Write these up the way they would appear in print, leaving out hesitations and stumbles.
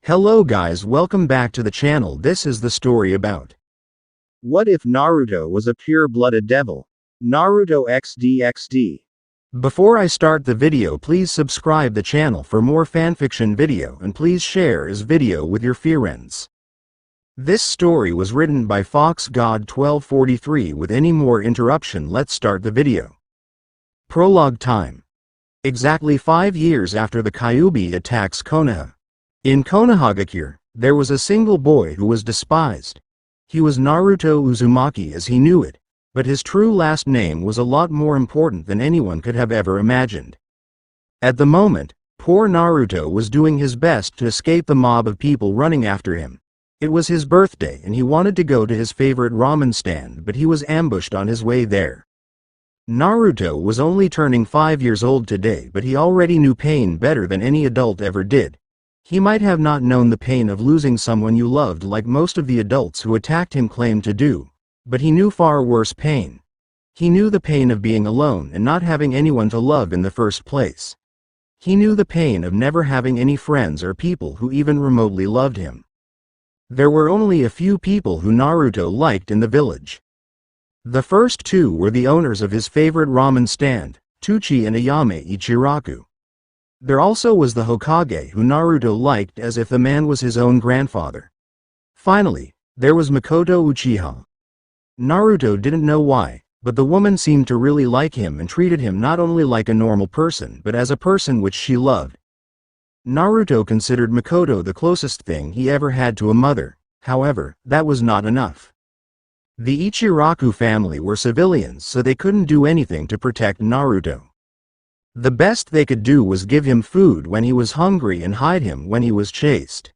Hello guys, welcome back to the channel. This is the story about What if Naruto was a pure-blooded devil? Naruto X DxD. Before I start the video, please subscribe the channel for more fanfiction video and please share this video with your friends. This story was written by Fox God 1243. With any more interruption, let's start the video. Prologue time. Exactly 5 years after the Kyuubi attacks Konoha. In Konohagakure, there was a single boy who was despised. He was Naruto Uzumaki as he knew it, but his true last name was a lot more important than anyone could have ever imagined. At the moment, poor Naruto was doing his best to escape the mob of people running after him. It was his birthday and he wanted to go to his favorite ramen stand, but he was ambushed on his way there. Naruto was only turning 5 years old today, but he already knew pain better than any adult ever did. He might have not known the pain of losing someone you loved like most of the adults who attacked him claimed to do, but he knew far worse pain. He knew the pain of being alone and not having anyone to love in the first place. He knew the pain of never having any friends or people who even remotely loved him. There were only a few people who Naruto liked in the village. The first two were the owners of his favorite ramen stand, Tuchi and Ayame Ichiraku. There also was the Hokage who Naruto liked as if the man was his own grandfather. Finally, there was Makoto Uchiha. Naruto didn't know why, but the woman seemed to really like him and treated him not only like a normal person but as a person which she loved. Naruto considered Makoto the closest thing he ever had to a mother. However, that was not enough. The Ichiraku family were civilians, so they couldn't do anything to protect Naruto. The best they could do was give him food when he was hungry and hide him when he was chased.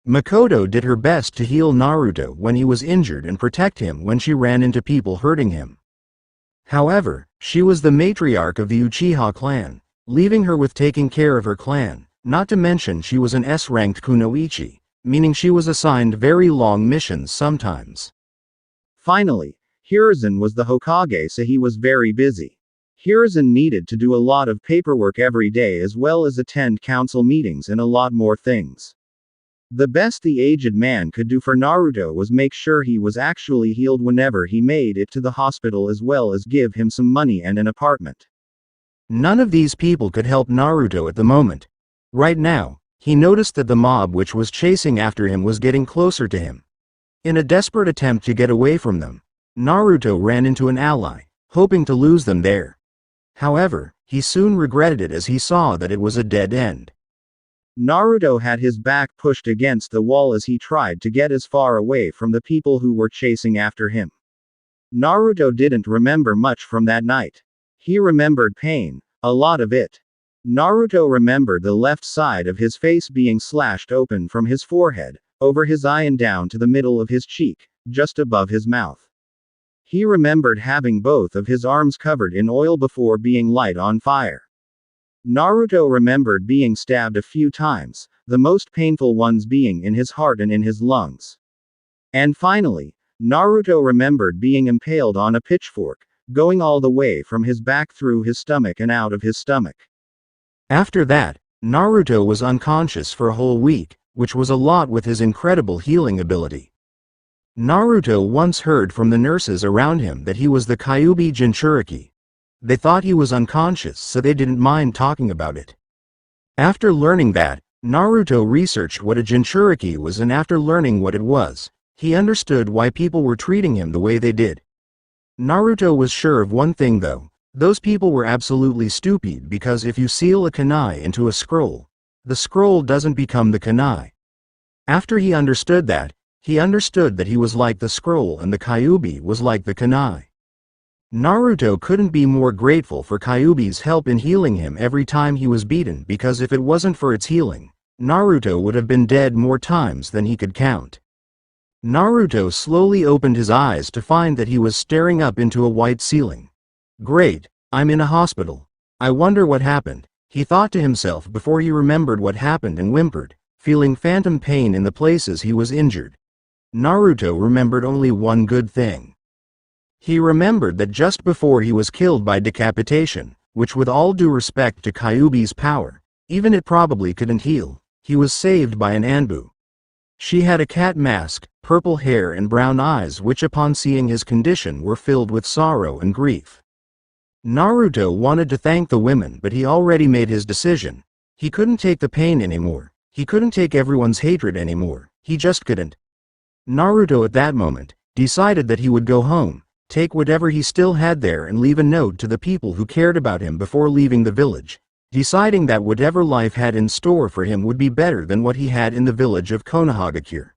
Makoto did her best to heal Naruto when he was injured and protect him when she ran into people hurting him. However, she was the matriarch of the Uchiha clan, leaving her with taking care of her clan, not to mention she was an S-ranked kunoichi, meaning she was assigned very long missions sometimes. Finally, Hiruzen was the Hokage, so he was very busy. Hiruzen needed to do a lot of paperwork every day as well as attend council meetings and a lot more things. The best the aged man could do for Naruto was make sure he was actually healed whenever he made it to the hospital, as well as give him some money and an apartment. None of these people could help Naruto at the moment. Right now, he noticed that the mob which was chasing after him was getting closer to him. In a desperate attempt to get away from them, Naruto ran into an ally, hoping to lose them there. However, he soon regretted it as he saw that it was a dead end. Naruto had his back pushed against the wall as he tried to get as far away from the people who were chasing after him. Naruto didn't remember much from that night. He remembered pain, a lot of it. Naruto remembered the left side of his face being slashed open from his forehead, over his eye and down to the middle of his cheek, just above his mouth. He remembered having both of his arms covered in oil before being lit on fire. Naruto remembered being stabbed a few times, the most painful ones being in his heart and in his lungs. And finally, Naruto remembered being impaled on a pitchfork, going all the way from his back through his stomach and out of his stomach. After that, Naruto was unconscious for a whole week, which was a lot with his incredible healing ability. Naruto once heard from the nurses around him that he was the Kyuubi Jinchuriki. They thought he was unconscious, so they didn't mind talking about it. After learning that, Naruto researched what a Jinchuriki was, and after learning what it was, he understood why people were treating him the way they did. Naruto was sure of one thing though: those people were absolutely stupid, because if you seal a kunai into a scroll, the scroll doesn't become the kunai. After he understood that he was like the scroll and the Kyuubi was like the kunai. Naruto couldn't be more grateful for Kyuubi's help in healing him every time he was beaten, because if it wasn't for its healing, Naruto would have been dead more times than he could count. Naruto slowly opened his eyes to find that he was staring up into a white ceiling. Great, I'm in a hospital. I wonder what happened, he thought to himself before he remembered what happened and whimpered, feeling phantom pain in the places he was injured. Naruto remembered only one good thing. He remembered that just before he was killed by decapitation, which with all due respect to Kyuubi's power, even it probably couldn't heal, He was saved by an Anbu. She had a cat mask, purple hair and brown eyes which upon seeing his condition were filled with sorrow and grief. Naruto wanted to thank the women, but he already made his decision. He couldn't take the pain anymore. He couldn't take everyone's hatred anymore. He just couldn't. Naruto at that moment decided that he would go home, take whatever he still had there and leave a note to the people who cared about him before leaving the village, deciding that whatever life had in store for him would be better than what he had in the village of Konohagakure.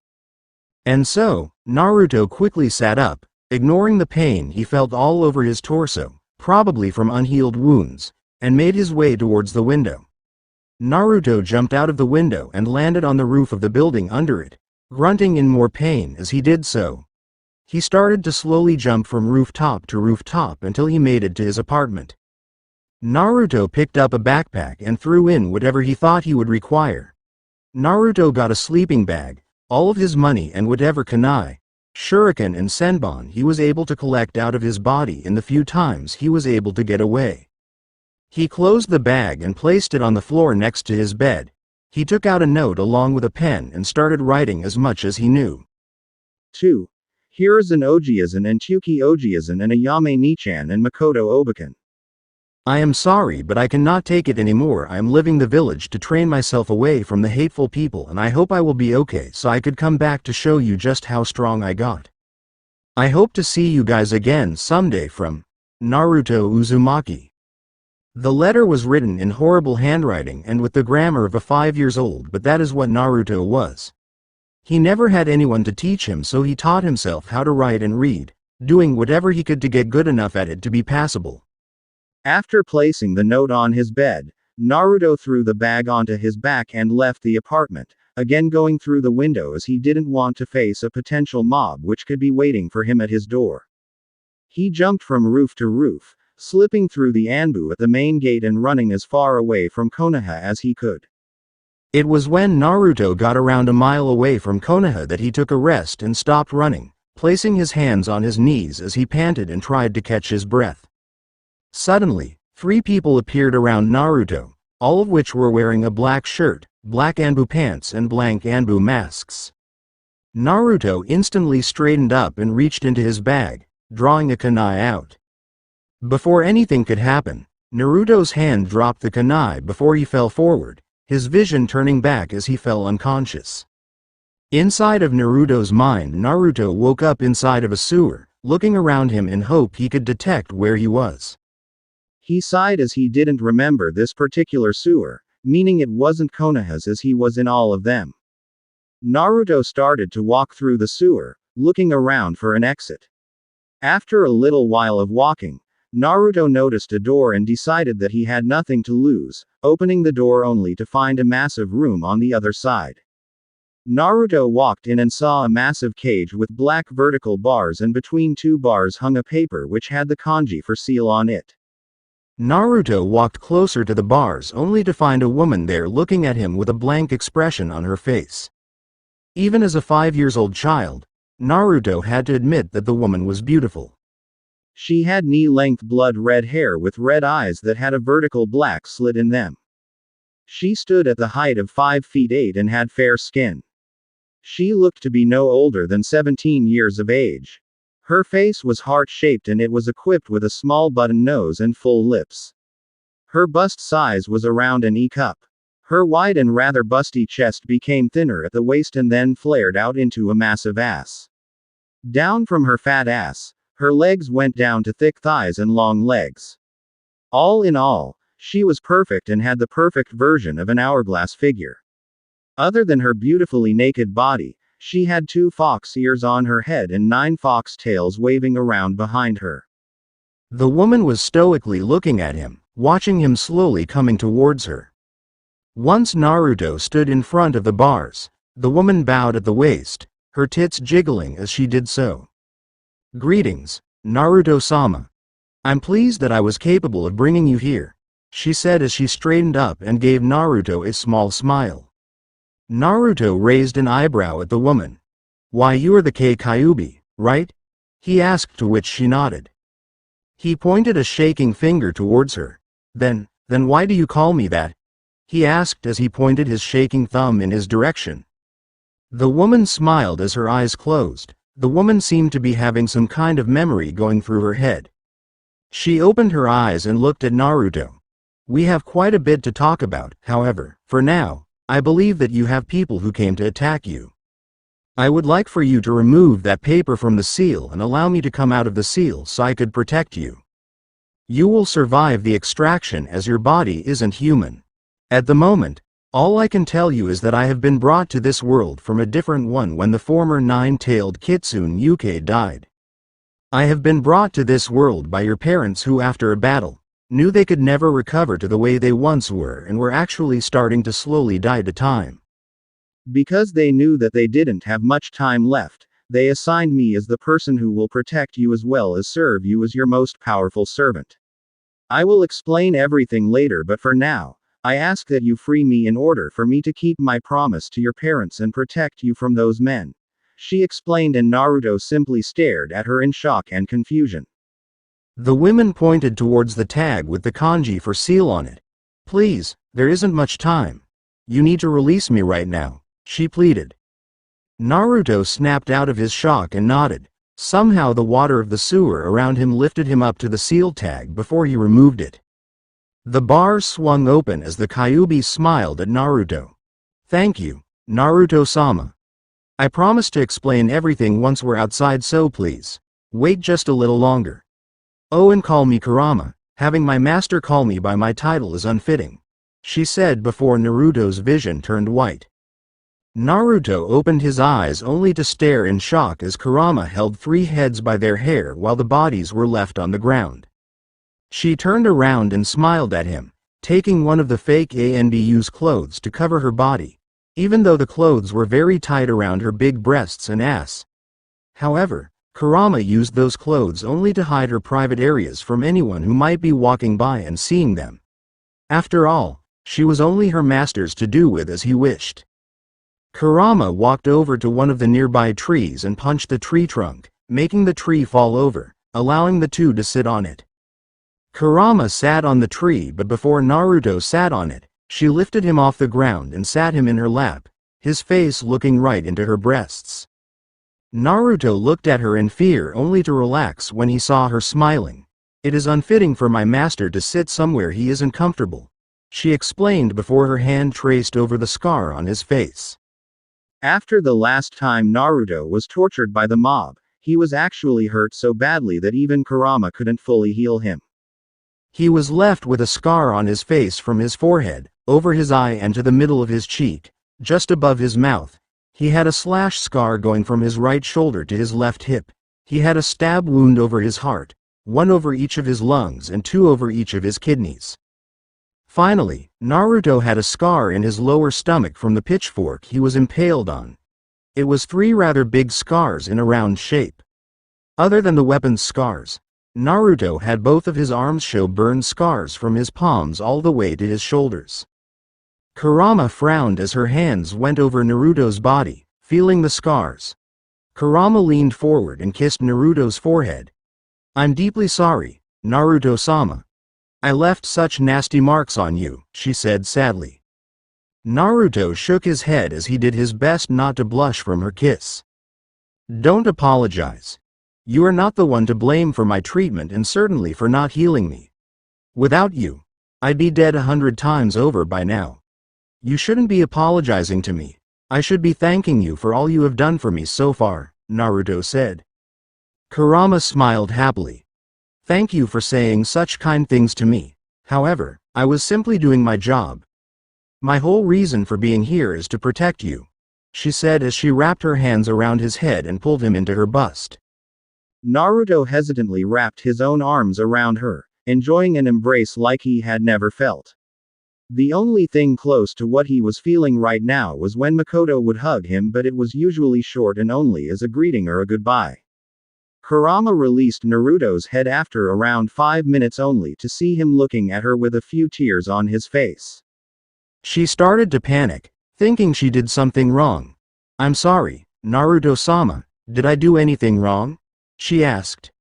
And so, Naruto quickly sat up, ignoring the pain he felt all over his torso, probably from unhealed wounds, and made his way towards the window. Naruto jumped out of the window and landed on the roof of the building under it, grunting in more pain as he did so. He started to slowly jump from rooftop to rooftop until he made it to his apartment. Naruto picked up a backpack and threw in whatever he thought he would require. Naruto got a sleeping bag, all of his money and whatever kunai, shuriken and senbon he was able to collect out of his body in the few times he was able to get away. He closed the bag and placed it on the floor next to his bed. He took out a note along with a pen and started writing as much as he knew. 2. Hiruzen Ojiazan and Chuki Ojiazan and Ayame Nichan and Makoto Obakan. I am sorry, but I cannot take it anymore. I am leaving the village to train myself away from the hateful people, and I hope I will be okay so I could come back to show you just how strong I got. I hope to see you guys again someday. From Naruto Uzumaki. The letter was written in horrible handwriting and with the grammar of a 5-year-old, but that is what Naruto was. He never had anyone to teach him, so he taught himself how to write and read, doing whatever he could to get good enough at it to be passable. After placing the note on his bed, Naruto threw the bag onto his back and left the apartment, again going through the window as he didn't want to face a potential mob which could be waiting for him at his door. He jumped from roof to roof, slipping through the Anbu at the main gate and running as far away from Konoha as he could. It was when Naruto got around a mile away from Konoha that he took a rest and stopped running, placing his hands on his knees as he panted and tried to catch his breath. Suddenly, 3 people appeared around Naruto, all of which were wearing a black shirt, black Anbu pants and blank Anbu masks. Naruto instantly straightened up and reached into his bag, drawing a kunai out. Before anything could happen, Naruto's hand dropped the kunai before he fell forward, his vision turning back as he fell unconscious. Inside of Naruto's mind, Naruto woke up inside of a sewer, looking around him in hope he could detect where he was. He sighed as he didn't remember this particular sewer, meaning it wasn't Konoha's as he was in all of them. Naruto started to walk through the sewer, looking around for an exit. After a little while of walking, Naruto noticed a door and decided that he had nothing to lose, opening the door only to find a massive room on the other side. Naruto walked in and saw a massive cage with black vertical bars, and between 2 bars hung a paper which had the kanji for seal on it. Naruto walked closer to the bars only to find a woman there looking at him with a blank expression on her face. Even as a 5-year-old child, Naruto had to admit that the woman was beautiful. She had knee-length blood-red hair with red eyes that had a vertical black slit in them. She stood at the height of 5 feet 8 and had fair skin. She looked to be no older than 17 years of age. Her face was heart-shaped and it was equipped with a small button nose and full lips. Her bust size was around an E-cup. Her wide and rather busty chest became thinner at the waist and then flared out into a massive ass. Down from her fat ass, her legs went down to thick thighs and long legs. All in all, she was perfect and had the perfect version of an hourglass figure. Other than her beautifully naked body, she had 2 fox ears on her head and 9 fox tails waving around behind her. The woman was stoically looking at him, watching him slowly coming towards her. Once Naruto stood in front of the bars, the woman bowed at the waist, her tits jiggling as she did so. Greetings, Naruto-sama. I'm pleased that I was capable of bringing you here, she said as she straightened up and gave Naruto a small smile. Naruto raised an eyebrow at the woman. Why, you are the Kyuubi, right? He asked, to which she nodded. He pointed a shaking finger towards her. Then why do you call me that? he asked as he pointed his shaking thumb in his direction. The woman smiled as her eyes closed. The woman seemed to be having some kind of memory going through her head. She opened her eyes and looked at Naruto. We have quite a bit to talk about, however, for now, I believe that you have people who came to attack you. I would like for you to remove that paper from the seal and allow me to come out of the seal so I could protect you. You will survive the extraction as your body isn't human. At the moment, all I can tell you is that I have been brought to this world from a different one when the former nine-tailed Kitsune Yuke died. I have been brought to this world by your parents who after a battle, knew they could never recover to the way they once were and were actually starting to slowly die to time. Because they knew that they didn't have much time left, they assigned me as the person who will protect you as well as serve you as your most powerful servant. I will explain everything later, but for now, I ask that you free me in order for me to keep my promise to your parents and protect you from those men, she explained, and Naruto simply stared at her in shock and confusion. The women pointed towards the tag with the kanji for seal on it. Please, there isn't much time. You need to release me right now, she pleaded. Naruto snapped out of his shock and nodded. Somehow the water of the sewer around him lifted him up to the seal tag before he removed it. The bars swung open as the Kyuubi smiled at Naruto. Thank you, Naruto-sama. I promise to explain everything once we're outside, so please, wait just a little longer. Oh, and call me Kurama. Having my master call me by my title is unfitting, she said before Naruto's vision turned white. Naruto opened his eyes only to stare in shock as Kurama held three heads by their hair while the bodies were left on the ground. She turned around and smiled at him, taking one of the fake Anbu's clothes to cover her body, even though the clothes were very tight around her big breasts and ass. However, Kurama used those clothes only to hide her private areas from anyone who might be walking by and seeing them. After all, she was only her master's to do with as he wished. Kurama walked over to one of the nearby trees and punched the tree trunk, making the tree fall over, allowing the two to sit on it. Kurama sat on the tree, but before Naruto sat on it, she lifted him off the ground and sat him in her lap, his face looking right into her breasts. Naruto looked at her in fear only to relax when he saw her smiling. It is unfitting for my master to sit somewhere he isn't comfortable, she explained before her hand traced over the scar on his face. After the last time Naruto was tortured by the mob, he was actually hurt so badly that even Kurama couldn't fully heal him. He was left with a scar on his face from his forehead, over his eye and to the middle of his cheek, just above his mouth. He had a slash scar going from his right shoulder to his left hip. He had a stab wound over his heart, one over each of his lungs and two over each of his kidneys. Finally, Naruto had a scar in his lower stomach from the pitchfork he was impaled on. It was three rather big scars in a round shape. Other than the weapon's scars, Naruto had both of his arms show burn scars from his palms all the way to his shoulders. Kurama frowned as her hands went over Naruto's body, feeling the scars. Kurama leaned forward and kissed Naruto's forehead. I'm deeply sorry, Naruto-sama. I left such nasty marks on you, she said sadly. Naruto shook his head as he did his best not to blush from her kiss. Don't apologize. You are not the one to blame for my treatment and certainly for not healing me. Without you, I'd be dead 100 times over by now. You shouldn't be apologizing to me. I should be thanking you for all you have done for me so far, Naruto said. Kurama smiled happily. Thank you for saying such kind things to me. However, I was simply doing my job. My whole reason for being here is to protect you, she said as she wrapped her hands around his head and pulled him into her bust. Naruto hesitantly wrapped his own arms around her, enjoying an embrace like he had never felt. The only thing close to what he was feeling right now was when Makoto would hug him, but it was usually short and only as a greeting or a goodbye. Kurama released Naruto's head after around 5 minutes only to see him looking at her with a few tears on his face. She started to panic, thinking she did something wrong. I'm sorry, Naruto-sama, did I do anything wrong? She asked.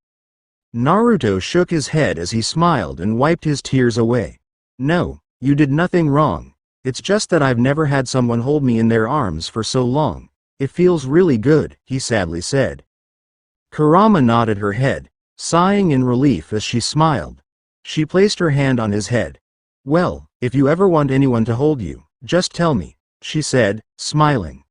Naruto shook his head as he smiled and wiped his tears away. No, you did nothing wrong. It's just that I've never had someone hold me in their arms for so long. It feels really good, he sadly said. Kurama nodded her head, sighing in relief as she smiled. She placed her hand on his head. Well, if you ever want anyone to hold you, just tell me, she said, smiling.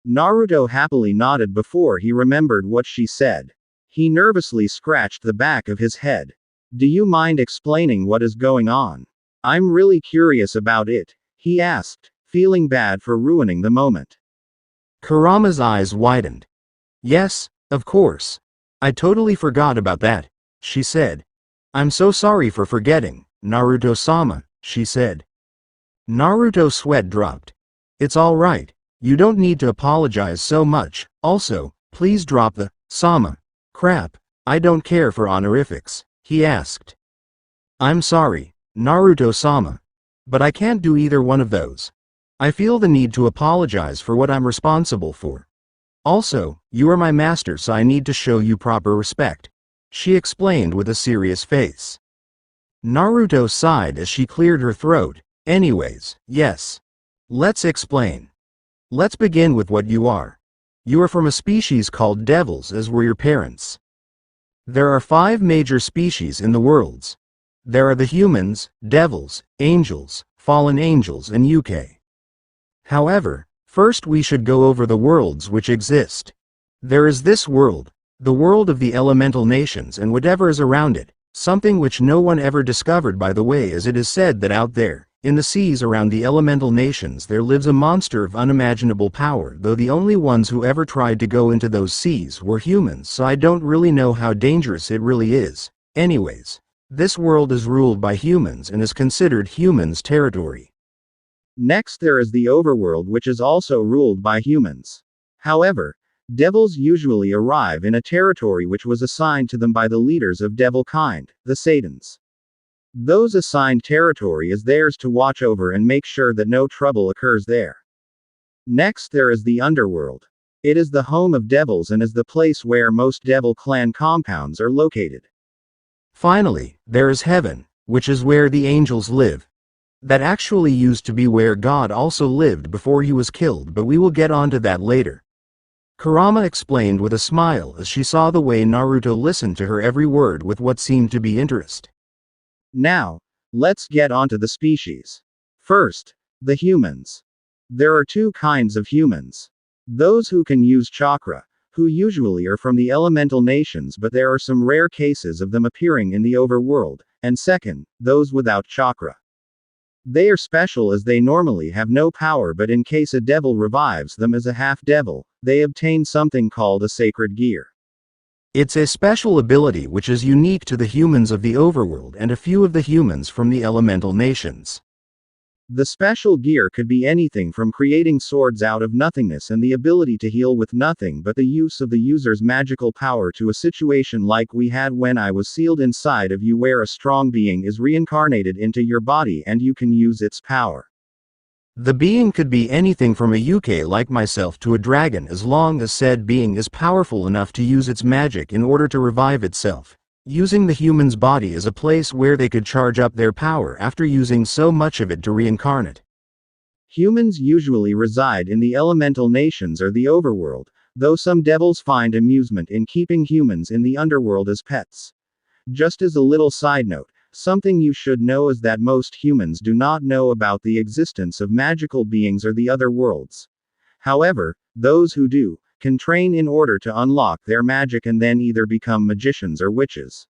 Naruto happily nodded before he remembered what she said. He nervously scratched the back of his head. Do you mind explaining what is going on? I'm really curious about it, he asked, feeling bad for ruining the moment. Kurama's eyes widened. Yes, of course. I totally forgot about that, she said. I'm so sorry for forgetting, Naruto-sama, she said. Naruto's sweat dropped. It's all right. You don't need to apologize so much. Also, please drop the sama crap. I don't care for honorifics, he asked. I'm sorry, Naruto-sama. But I can't do either one of those. I feel the need to apologize for what I'm responsible for. Also, you are my master, so I need to show you proper respect, she explained with a serious face. Naruto sighed as she cleared her throat. Anyways, yes. Let's explain. Let's begin with what you are. You are from a species called devils, as were your parents. There are 5 major species in the worlds. There are the humans, devils, angels, fallen angels, and Ichiei. However, first we should go over the worlds which exist. There is this world, the world of the elemental nations and whatever is around it, something which no one ever discovered, by the way, as it is said that out there, in the seas around the elemental nations, there lives a monster of unimaginable power, though the only ones who ever tried to go into those seas were humans, so I don't really know how dangerous it really is. Anyways, this world is ruled by humans and is considered humans' territory. Next there is the overworld, which is also ruled by humans. However, devils usually arrive in a territory which was assigned to them by the leaders of devil kind, the Satans. Those assigned territory is theirs to watch over and make sure that no trouble occurs there. Next there is the underworld. It is the home of devils and is the place where most devil clan compounds are located. Finally, there is heaven, which is where the angels live. That actually used to be where God also lived before he was killed, but we will get onto that later. Kurama explained with a smile as she saw the way Naruto listened to her every word with what seemed to be interest. Now, let's get onto the species. First, the humans. There are 2 kinds of humans. Those who can use chakra, who usually are from the elemental nations, but there are some rare cases of them appearing in the overworld, and second, those without chakra. They are special as they normally have no power, but in case a devil revives them as a half-devil, they obtain something called a sacred gear. It's a special ability which is unique to the humans of the overworld and a few of the humans from the elemental nations. The special gear could be anything from creating swords out of nothingness and the ability to heal with nothing but the use of the user's magical power to a situation like we had when I was sealed inside of you, where a strong being is reincarnated into your body and you can use its power. The being could be anything from a Ichiei like myself to a dragon, as long as said being is powerful enough to use its magic in order to revive itself, using the human's body as a place where they could charge up their power after using so much of it to reincarnate. Humans usually reside in the elemental nations or the overworld, though some devils find amusement in keeping humans in the underworld as pets. Just as a little side note, something you should know is that most humans do not know about the existence of magical beings or the other worlds. However, those who do, can train in order to unlock their magic and then either become magicians or witches.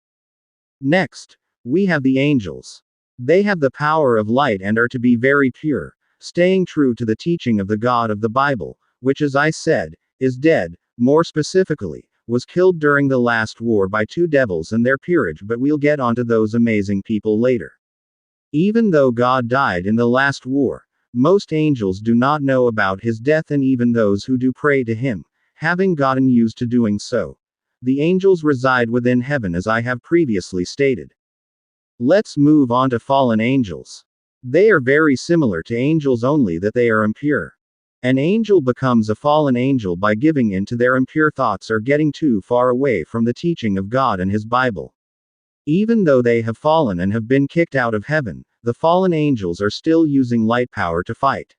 Next, we have the angels. They have the power of light and are to be very pure, staying true to the teaching of the God of the Bible, which, as I said, is dead, more specifically, was killed during the last war by 2 devils and their peerage, but we'll get onto those amazing people later. Even though God died in the last war, most angels do not know about his death, and even those who do pray to him, having gotten used to doing so. The angels reside within heaven, as I have previously stated. Let's move on to fallen angels. They are very similar to angels, only that they are impure. An angel becomes a fallen angel by giving in to their impure thoughts or getting too far away from the teaching of God and his Bible. Even though they have fallen and have been kicked out of heaven, the fallen angels are still using light power to fight.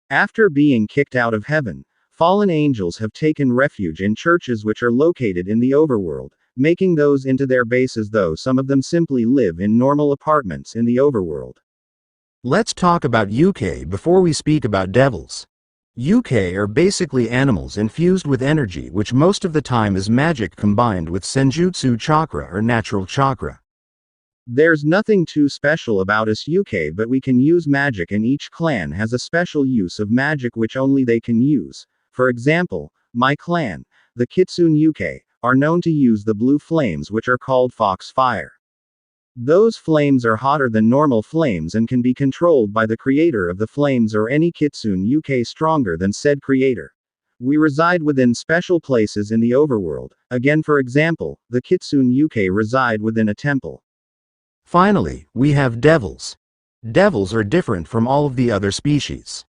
After being kicked out of heaven, fallen angels have taken refuge in churches which are located in the overworld, making those into their bases, though some of them simply live in normal apartments in the overworld. Let's talk about Yukai before we speak about devils. Yukai are basically animals infused with energy, which most of the time is magic combined with senjutsu chakra or natural chakra. There's nothing too special about us Yukai, but we can use magic, and each clan has a special use of magic which only they can use. For example, my clan, the Kitsune Yukai, are known to use the blue flames which are called fox fire. Those flames are hotter than normal flames and can be controlled by the creator of the flames or any Kitsune Yukai stronger than said creator. We reside within special places in the overworld. Again, for example, the Kitsune Yukai reside within a temple. Finally, we have devils. Devils are different from all of the other species.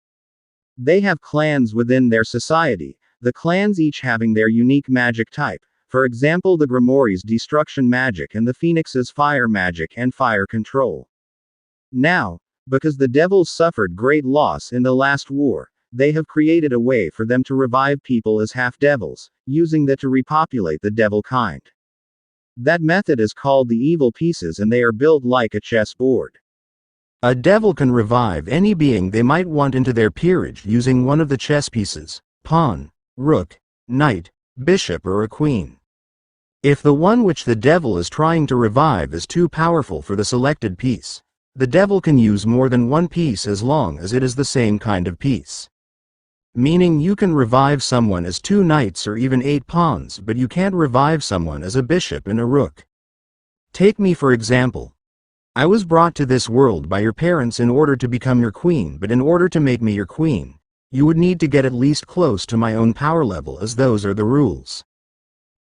They have clans within their society, the clans each having their unique magic type. For example, the Grimoire's destruction magic and the Phoenix's fire magic and fire control. Now, because the devils suffered great loss in the last war, they have created a way for them to revive people as half-devils, using that to repopulate the devil kind. That method is called the evil pieces, and they are built like a chessboard. A devil can revive any being they might want into their peerage using one of the chess pieces: pawn, rook, knight, bishop, or a queen. If the one which the devil is trying to revive is too powerful for the selected piece, the devil can use more than one piece as long as it is the same kind of piece. Meaning you can revive someone as 2 knights or even 8 pawns, but you can't revive someone as a bishop and a rook. Take me for example. I was brought to this world by your parents in order to become your queen, but in order to make me your queen, you would need to get at least close to my own power level, as those are the rules.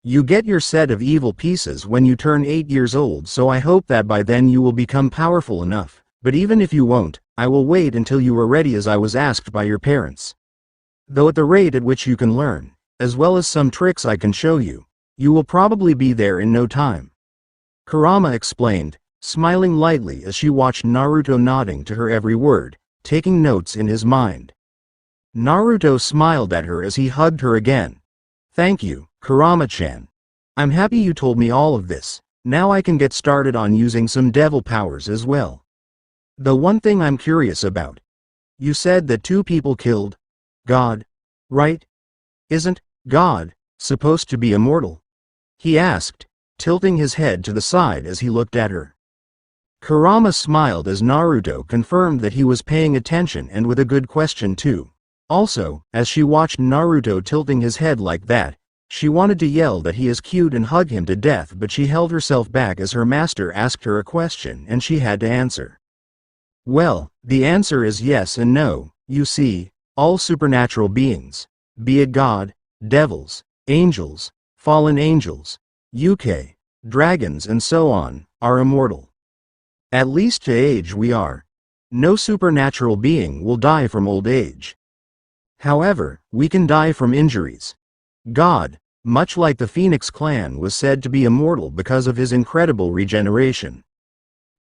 You get your set of evil pieces when you turn 8 years old, so I hope that by then you will become powerful enough, but even if you won't, I will wait until you are ready as I was asked by your parents. Though at the rate at which you can learn, as well as some tricks I can show you, you will probably be there in no time. Kurama explained, smiling lightly as she watched Naruto nodding to her every word, taking notes in his mind. Naruto smiled at her as he hugged her again. Thank you, Kurama-chan. I'm happy you told me all of this. Now I can get started on using some devil powers as well. The one thing I'm curious about. You said that 2 people killed God, right? Isn't God supposed to be immortal? He asked, tilting his head to the side as he looked at her. Kurama smiled as Naruto confirmed that he was paying attention, and with a good question too. Also, as she watched Naruto tilting his head like that, she wanted to yell that he is cute and hug him to death, but she held herself back as her master asked her a question and she had to answer. Well, the answer is yes and no. You see, all supernatural beings, be it God, devils, angels, fallen angels, Yukai, dragons and so on, are immortal. At least to age we are. No supernatural being will die from old age. However, we can die from injuries. God, much like the Phoenix clan, was said to be immortal because of his incredible regeneration.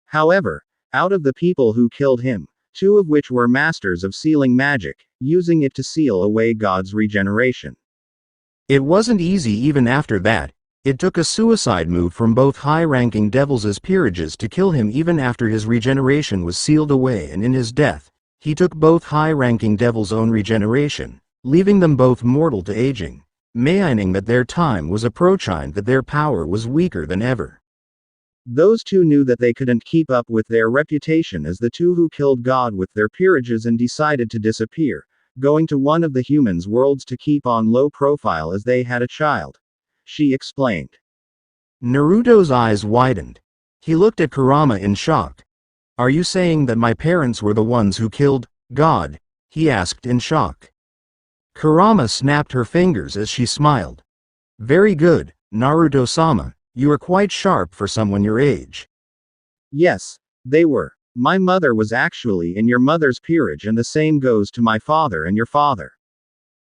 However, out of the people who killed him, 2 of which were masters of sealing magic, using it to seal away God's regeneration. It wasn't easy even after that. It took a suicide move from both high-ranking devils as peerages to kill him even after his regeneration was sealed away, and in his death, he took both high-ranking devils' own regeneration, leaving them both mortal to aging, meaning that their time was approaching, that their power was weaker than ever. Those 2 knew that they couldn't keep up with their reputation as the 2 who killed God with their peerages and decided to disappear, going to one of the humans' worlds to keep on low profile as they had a child. She explained. Naruto's eyes widened. He looked at Kurama in shock. Are you saying that my parents were the ones who killed God? He asked in shock. Kurama snapped her fingers as she smiled. Very good, Naruto-sama, you are quite sharp for someone your age. Yes, they were. My mother was actually in your mother's peerage, and the same goes to my father and your father.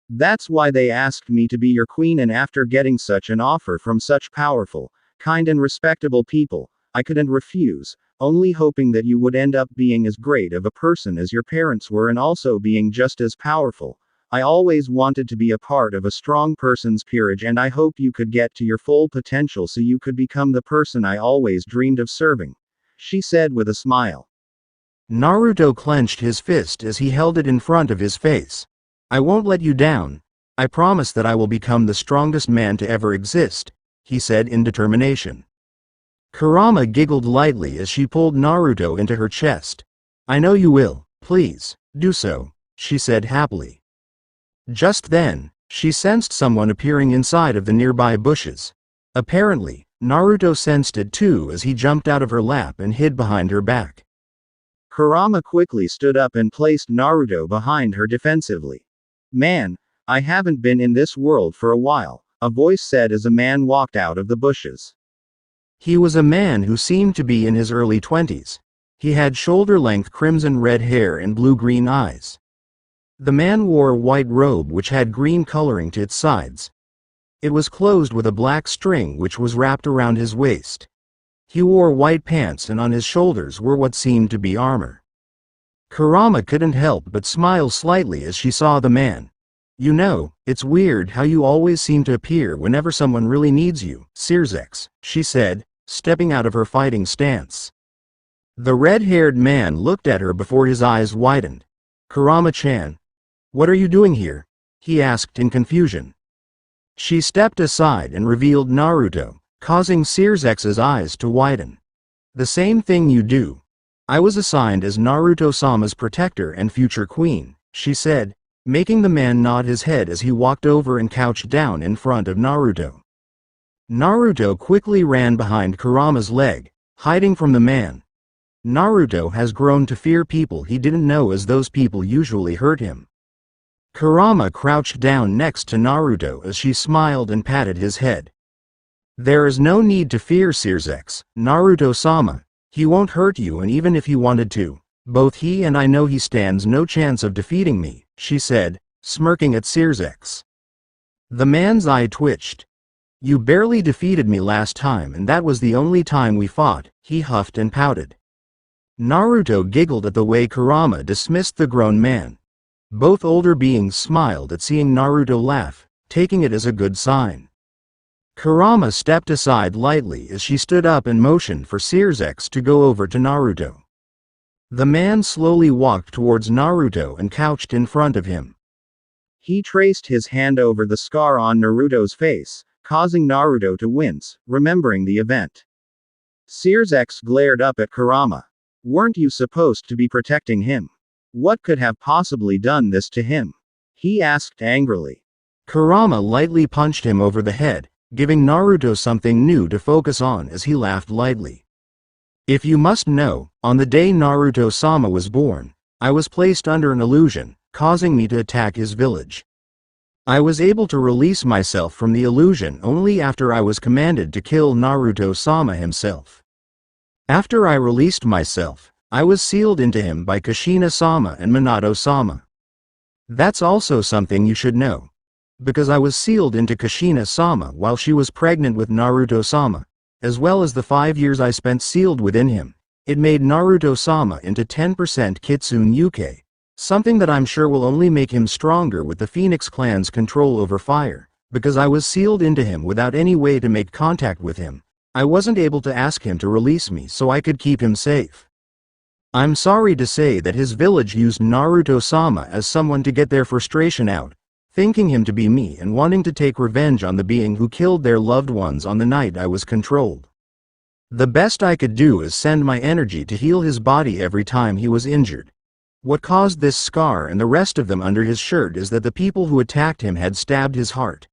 That's why they asked me to be your queen, and after getting such an offer from such powerful, kind and respectable people, I couldn't refuse. only hoping that you would end up being as great of a person as your parents were and also being just as powerful. I always wanted to be a part of a strong person's peerage, and I hope you could get to your full potential so you could become the person I always dreamed of serving," she said with a smile. Naruto clenched his fist as he held it in front of his face. "I won't let you down. I promise that I will become the strongest man to ever exist," he said in determination. Kurama giggled lightly as she pulled Naruto into her chest. "I know you will. Please, do so," she said happily. Just then, she sensed someone appearing inside of the nearby bushes. Apparently, Naruto sensed it too as he jumped out of her lap and hid behind her back. Kurama quickly stood up and placed Naruto behind her defensively. "Man, I haven't been in this world for a while," a voice said as a man walked out of the bushes. He was a man who seemed to be in his early 20s. He had shoulder-length crimson-red hair and blue-green eyes. The man wore a white robe which had green coloring to its sides. It was closed with a black string which was wrapped around his waist. He wore white pants and on his shoulders were what seemed to be armor. Kurama couldn't help but smile slightly as she saw the man. "You know, it's weird how you always seem to appear whenever someone really needs you, Sirzex," she said, stepping out of her fighting stance. The red-haired man looked at her before his eyes widened. "Kurama-chan, what are you doing here?" he asked in confusion. She stepped aside and revealed Naruto, causing Sirzex's eyes to widen. "The same thing you do. I was assigned as Naruto-sama's protector and future queen," she said, making the man nod his head as he walked over and couched down in front of Naruto. Naruto quickly ran behind Kurama's leg, hiding from the man. Naruto has grown to fear people he didn't know as those people usually hurt him. Kurama crouched down next to Naruto as she smiled and patted his head. "There is no need to fear Sirzex, Naruto-sama. He won't hurt you, and even if he wanted to, both he and I know he stands no chance of defeating me," she said, smirking at Sirzex. The man's eye twitched. "You barely defeated me last time and that was the only time we fought," he huffed and pouted. Naruto giggled at the way Kurama dismissed the grown man. Both older beings smiled at seeing Naruto laugh, taking it as a good sign. Kurama stepped aside lightly as she stood up and motioned for Sirzex to go over to Naruto. The man slowly walked towards Naruto and couched in front of him. He traced his hand over the scar on Naruto's face, causing Naruto to wince, remembering the event. Sirzex glared up at Kurama. "Weren't you supposed to be protecting him? What could have possibly done this to him?" he asked angrily. Kurama lightly punched him over the head, giving Naruto something new to focus on as he laughed lightly. "If you must know, on the day Naruto-sama was born, I was placed under an illusion, causing me to attack his village. I was able to release myself from the illusion only after I was commanded to kill Naruto-sama himself. After I released myself, I was sealed into him by Kushina-sama and Minato-sama. That's also something you should know. Because I was sealed into Kushina-sama while she was pregnant with Naruto-sama, as well as the 5 years I spent sealed within him, it made Naruto-sama into 10% Kitsune Yuke, something that I'm sure will only make him stronger with the Phoenix clan's control over fire. Because I was sealed into him without any way to make contact with him, I wasn't able to ask him to release me so I could keep him safe. I'm sorry to say that his village used Naruto-sama as someone to get their frustration out, thinking him to be me and wanting to take revenge on the being who killed their loved ones on the night I was controlled. The best I could do is send my energy to heal his body every time he was injured. What caused this scar and the rest of them under his shirt is that the people who attacked him had stabbed his heart.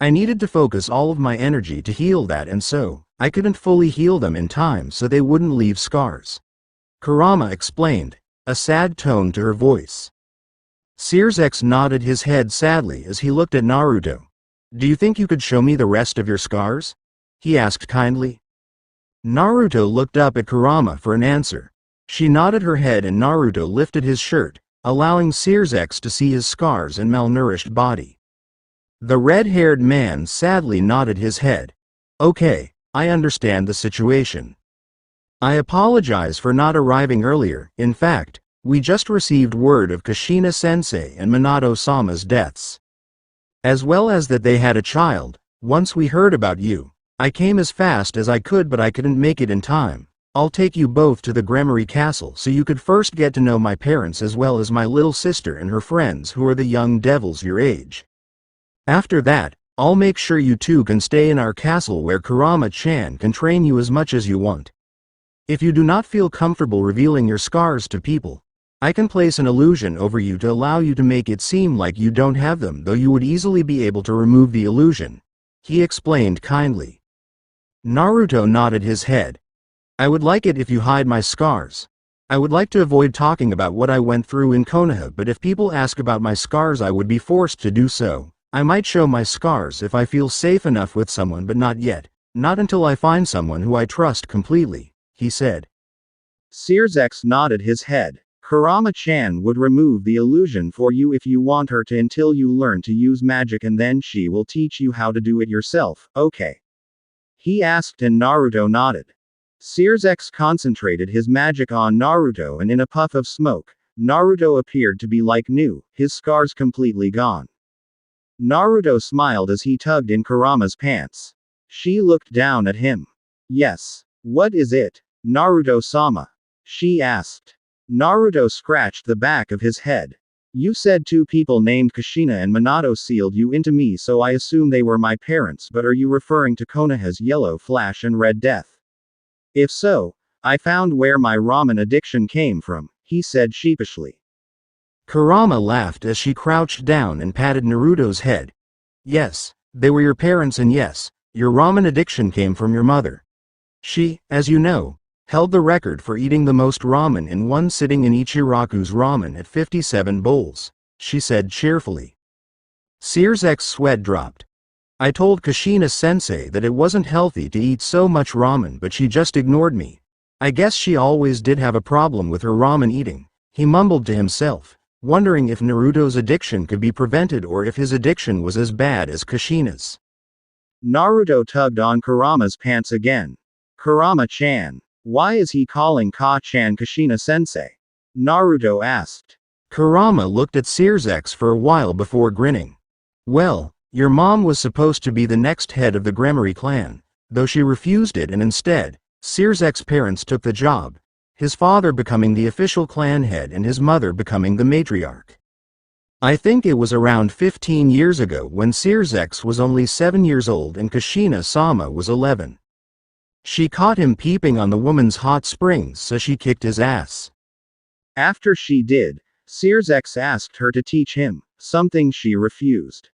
I needed to focus all of my energy to heal that, and so, I couldn't fully heal them in time so they wouldn't leave scars," Kurama explained, a sad tone to her voice. Sirzex nodded his head sadly as he looked at Naruto. "Do you think you could show me the rest of your scars?" he asked kindly. Naruto looked up at Kurama for an answer. She nodded her head and Naruto lifted his shirt, allowing Sirzex to see his scars and malnourished body. The red-haired man sadly nodded his head. "Okay, I understand the situation. I apologize for not arriving earlier. In fact, we just received word of Kushina-sensei and Minato-sama's deaths. As well as that they had a child. Once we heard about you, I came as fast as I could, but I couldn't make it in time. I'll take you both to the Gremory Castle so you could first get to know my parents as well as my little sister and her friends who are the young devils your age. After that, I'll make sure you two can stay in our castle where Kurama-chan can train you as much as you want. If you do not feel comfortable revealing your scars to people, I can place an illusion over you to allow you to make it seem like you don't have them, though you would easily be able to remove the illusion, he explained kindly. Naruto nodded his head. I would like it if you hide my scars. I would like to avoid talking about what I went through in Konoha, but if people ask about my scars I would be forced to do so. I might show my scars if I feel safe enough with someone, but not yet. Not until I find someone who I trust completely, he said. Sears nodded his head. Kurama-chan would remove the illusion for you if you want her to until you learn to use magic, and then she will teach you how to do it yourself, okay? He asked, and Naruto nodded. Sears concentrated his magic on Naruto, and in a puff of smoke, Naruto appeared to be like new, his scars completely gone. Naruto smiled as he tugged in Kurama's pants. She looked down at him. Yes. What is it, Naruto-sama? She asked. Naruto scratched the back of his head. You said two people named Kushina and Minato sealed you into me, so I assume they were my parents, but are you referring to Konoha's Yellow Flash and Red Death? If so, I found where my ramen addiction came from, he said sheepishly. Kurama laughed as she crouched down and patted Naruto's head. Yes, they were your parents, and yes, your ramen addiction came from your mother. She, as you know, held the record for eating the most ramen in one sitting in Ichiraku's ramen at 57 bowls, she said cheerfully. Sears' sweat dropped. I told Kushina-sensei that it wasn't healthy to eat so much ramen, but she just ignored me. I guess she always did have a problem with her ramen eating, he mumbled to himself, wondering if Naruto's addiction could be prevented or if his addiction was as bad as Kushina's. Naruto tugged on Kurama's pants again. Kurama-chan. Why is he calling Ka-chan Kushina-sensei? Naruto asked. Kurama looked at Sears for a while before grinning. Well, your mom was supposed to be the next head of the Gremory clan, though she refused it, and instead, Sears' parents took the job, his father becoming the official clan head and his mother becoming the matriarch. I think it was around 15 years ago when Sears' was only 7 years old and Kushina-sama was 11. She caught him peeping on the woman's hot springs, so she kicked his ass. After she did, Sears' asked her to teach him, something she refused.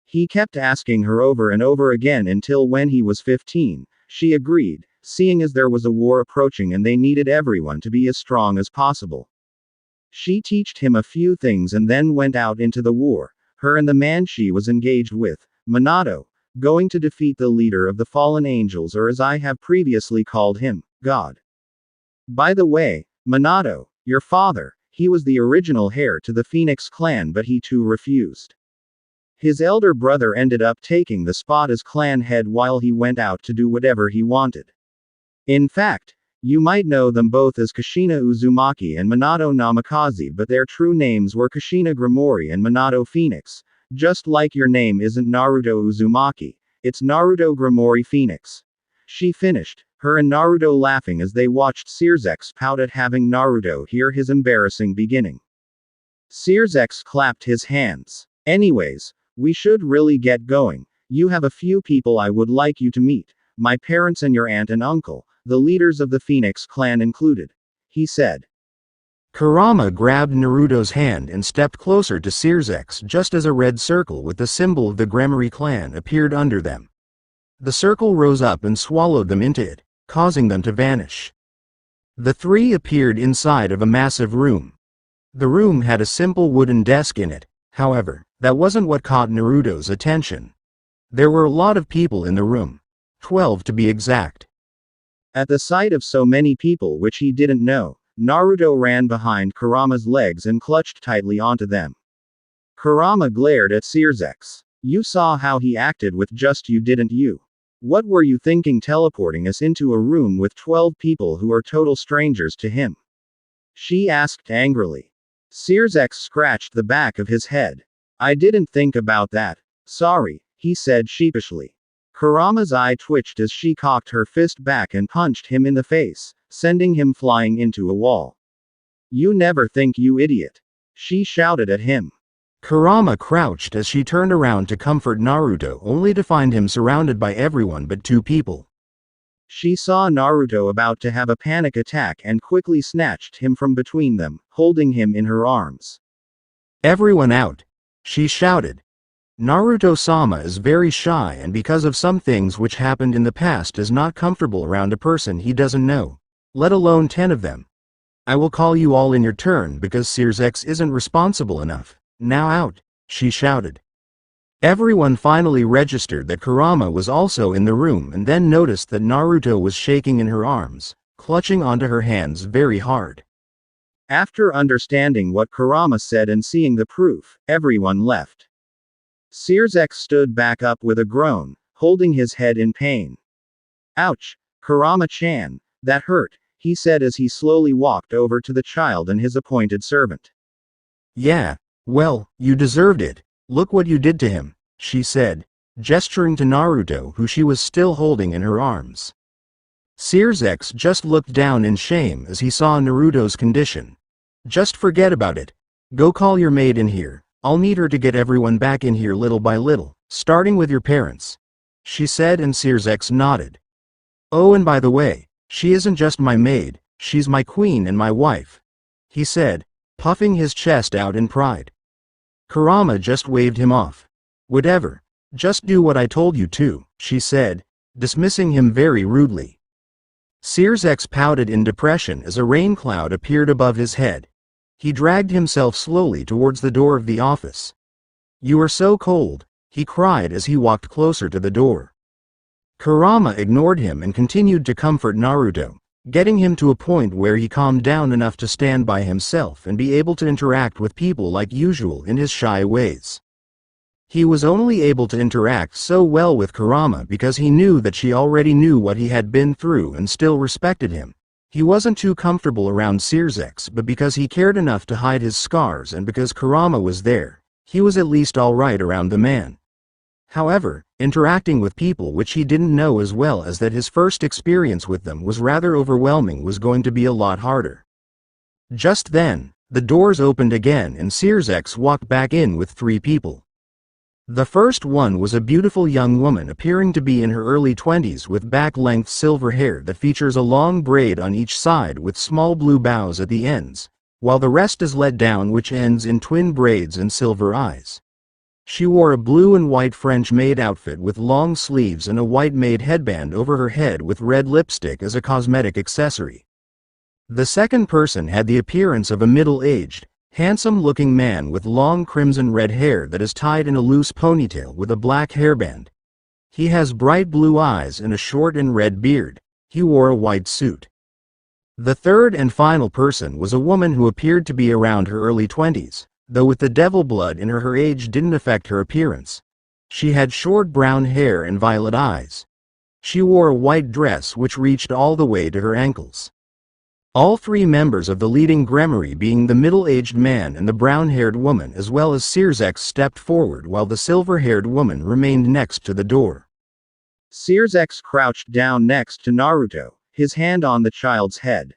He kept asking her over and over again until when he was 15, she agreed, seeing as there was a war approaching and they needed everyone to be as strong as possible. She taught him a few things and then went out into the war, her and the man she was engaged with, Minato, going to defeat the leader of the fallen angels, or as I have previously called him, God. By the way, Minato, your father, he was the original heir to the Phoenix clan, but he too refused. His elder brother ended up taking the spot as clan head while he went out to do whatever he wanted. In fact, you might know them both as Kushina Uzumaki and Minato Namikaze, but their true names were Kushina Gremory and Minato Phoenix, just like your name isn't Naruto Uzumaki, it's Naruto Gremory Phoenix. She finished, her and Naruto laughing as they watched Sears pout at having Naruto hear his embarrassing beginning. Sears clapped his hands. Anyways, we should really get going. You have a few people I would like you to meet, my parents and your aunt and uncle, the leaders of the Phoenix clan included, he said. Kurama grabbed Naruto's hand and stepped closer to Sears' just as a red circle with the symbol of the Gremory clan appeared under them. The circle rose up and swallowed them into it, causing them to vanish. The three appeared inside of a massive room. The room had a simple wooden desk in it, however, that wasn't what caught Naruto's attention. There were a lot of people in the room. 12 to be exact. At the sight of so many people which he didn't know, Naruto ran behind Kurama's legs and clutched tightly onto them. Kurama glared at Sears. You saw how he acted with just you, didn't you? What were you thinking teleporting us into a room with 12 people who are total strangers to him? She asked angrily. Sirzek scratched the back of his head. I didn't think about that. Sorry, he said sheepishly. Kurama's eye twitched as she cocked her fist back and punched him in the face, sending him flying into a wall. You never think, you idiot. She shouted at him. Kurama crouched as she turned around to comfort Naruto only to find him surrounded by everyone but two people. She saw Naruto about to have a panic attack and quickly snatched him from between them, holding him in her arms. Everyone out! She shouted. Naruto-sama is very shy and because of some things which happened in the past is not comfortable around a person he doesn't know, let alone 10 of them. I will call you all in your turn because Sirzek isn't responsible enough. Now out, she shouted. Everyone finally registered that Kurama was also in the room and then noticed that Naruto was shaking in her arms, clutching onto her hands very hard. After understanding what Kurama said and seeing the proof, everyone left. Sirzek stood back up with a groan, holding his head in pain. Ouch, Kurama-chan, that hurt, he said as he slowly walked over to the child and his appointed servant. Yeah, well, you deserved it. Look what you did to him, she said, gesturing to Naruto who she was still holding in her arms. Sirzek just looked down in shame as he saw Naruto's condition. Just forget about it. Go call your maid in here. I'll need her to get everyone back in here little by little, starting with your parents, she said, and Sirzek nodded. Oh, and by the way, she isn't just my maid, she's my queen and my wife, he said, puffing his chest out in pride. Kurama just waved him off. Whatever, just do what I told you to, she said, dismissing him very rudely. Sirzek pouted in depression as a rain cloud appeared above his head. He dragged himself slowly towards the door of the office. You are so cold, he cried as he walked closer to the door. Kurama ignored him and continued to comfort Naruto, getting him to a point where he calmed down enough to stand by himself and be able to interact with people like usual in his shy ways. He was only able to interact so well with Kurama because he knew that she already knew what he had been through and still respected him. He wasn't too comfortable around Sirzek, but because he cared enough to hide his scars and because Kurama was there, he was at least alright around the man. However, interacting with people which he didn't know as well as that his first experience with them was rather overwhelming was going to be a lot harder. Just then, the doors opened again and Sirzek walked back in with 3 people. The first one was a beautiful young woman appearing to be in her early 20s with back-length silver hair that features a long braid on each side with small blue bows at the ends, while the rest is let down which ends in twin braids and silver eyes. She wore a blue and white French maid outfit with long sleeves and a white maid headband over her head with red lipstick as a cosmetic accessory. The second person had the appearance of a middle-aged, handsome-looking man with long crimson-red hair that is tied in a loose ponytail with a black hairband. He has bright blue eyes and a short and red beard. He wore a white suit. The third and final person was a woman who appeared to be around her early 20s. Though with the devil blood in her age didn't affect her appearance. She had short brown hair and violet eyes. She wore a white dress which reached all the way to her ankles. All 3 members of the leading gremmery, being the middle-aged man and the brown-haired woman as well as Sirzek, stepped forward while the silver-haired woman remained next to the door. Sirzek crouched down next to Naruto, his hand on the child's head.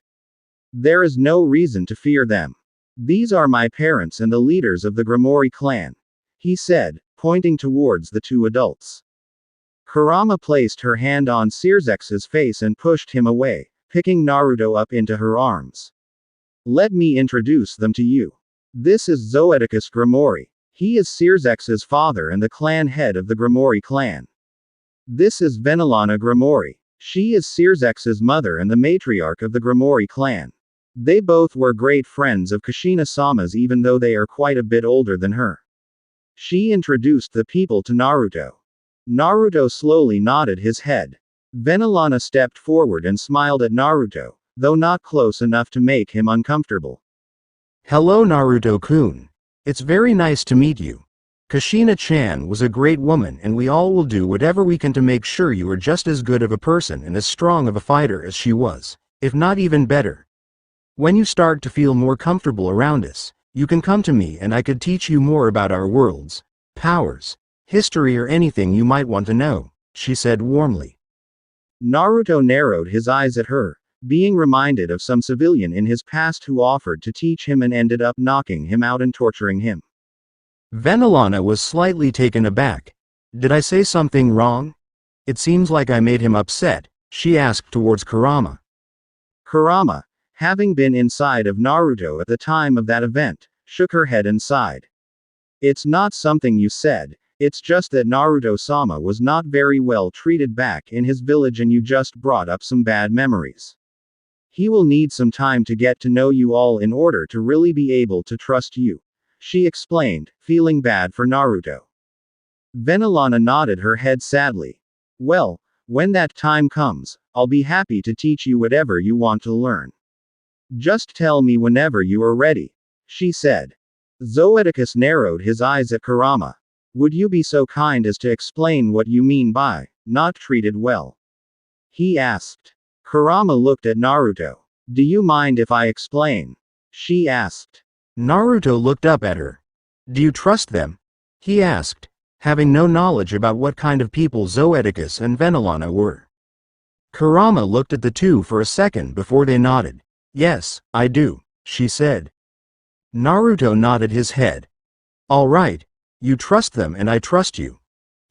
There is no reason to fear them. These are my parents and the leaders of the Gremori clan, he said, pointing towards the 2 adults. Kurama placed her hand on Sirzek's face and pushed him away, picking Naruto up into her arms. Let me introduce them to you. This is Zoeticus Gremori. He is Sirzek's father and the clan head of the Gremori clan. This is Venelana Gremori. She is Sirzek's mother and the matriarch of the Gremori clan. They both were great friends of Kushina-sama's even though they are quite a bit older than her. She introduced the people to Naruto. Naruto slowly nodded his head. Venelana stepped forward and smiled at Naruto, though not close enough to make him uncomfortable. Hello Naruto-kun. It's very nice to meet you. Kushina-chan was a great woman and we all will do whatever we can to make sure you are just as good of a person and as strong of a fighter as she was, if not even better. When you start to feel more comfortable around us, you can come to me and I could teach you more about our worlds, powers, history or anything you might want to know, she said warmly. Naruto narrowed his eyes at her, being reminded of some civilian in his past who offered to teach him and ended up knocking him out and torturing him. Venelana was slightly taken aback. Did I say something wrong? It seems like I made him upset, she asked towards Kurama. Kurama, having been inside of Naruto at the time of that event, shook her head and sighed. It's not something you said, it's just that Naruto-sama was not very well treated back in his village and you just brought up some bad memories. He will need some time to get to know you all in order to really be able to trust you, she explained, feeling bad for Naruto. Venelana nodded her head sadly. Well, when that time comes, I'll be happy to teach you whatever you want to learn. Just tell me whenever you are ready, she said. Zoeticus narrowed his eyes at Kurama. Would you be so kind as to explain what you mean by, not treated well? He asked. Kurama looked at Naruto. Do you mind if I explain? She asked. Naruto looked up at her. Do you trust them? He asked, having no knowledge about what kind of people Zoeticus and Venelana were. Kurama looked at the two for a second before they nodded. Yes, I do, she said. Naruto nodded his head. All right, you trust them and I trust you.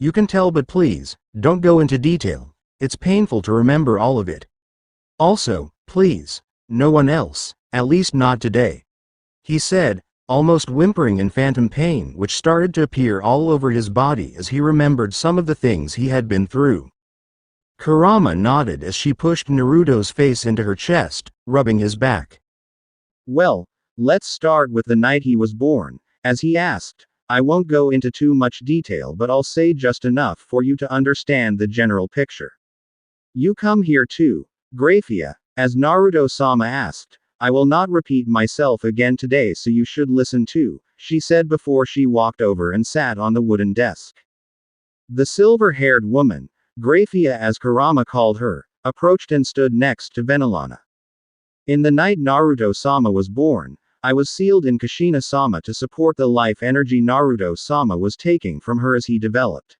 You can tell, but please, don't go into detail, it's painful to remember all of it. Also, please, no one else, at least not today, he said, almost whimpering in phantom pain which started to appear all over his body as he remembered some of the things he had been through. Kurama nodded as she pushed Naruto's face into her chest, rubbing his back. Well, let's start with the night he was born, as he asked. I won't go into too much detail, but I'll say just enough for you to understand the general picture. You come here too, Graphia, as Naruto-sama asked. I will not repeat myself again today, so you should listen too, she said before she walked over and sat on the wooden desk. The silver-haired woman, Graphia as Kurama called her, approached and stood next to Venelana. In the night Naruto-sama was born, I was sealed in Kushina-sama to support the life energy Naruto-sama was taking from her as he developed.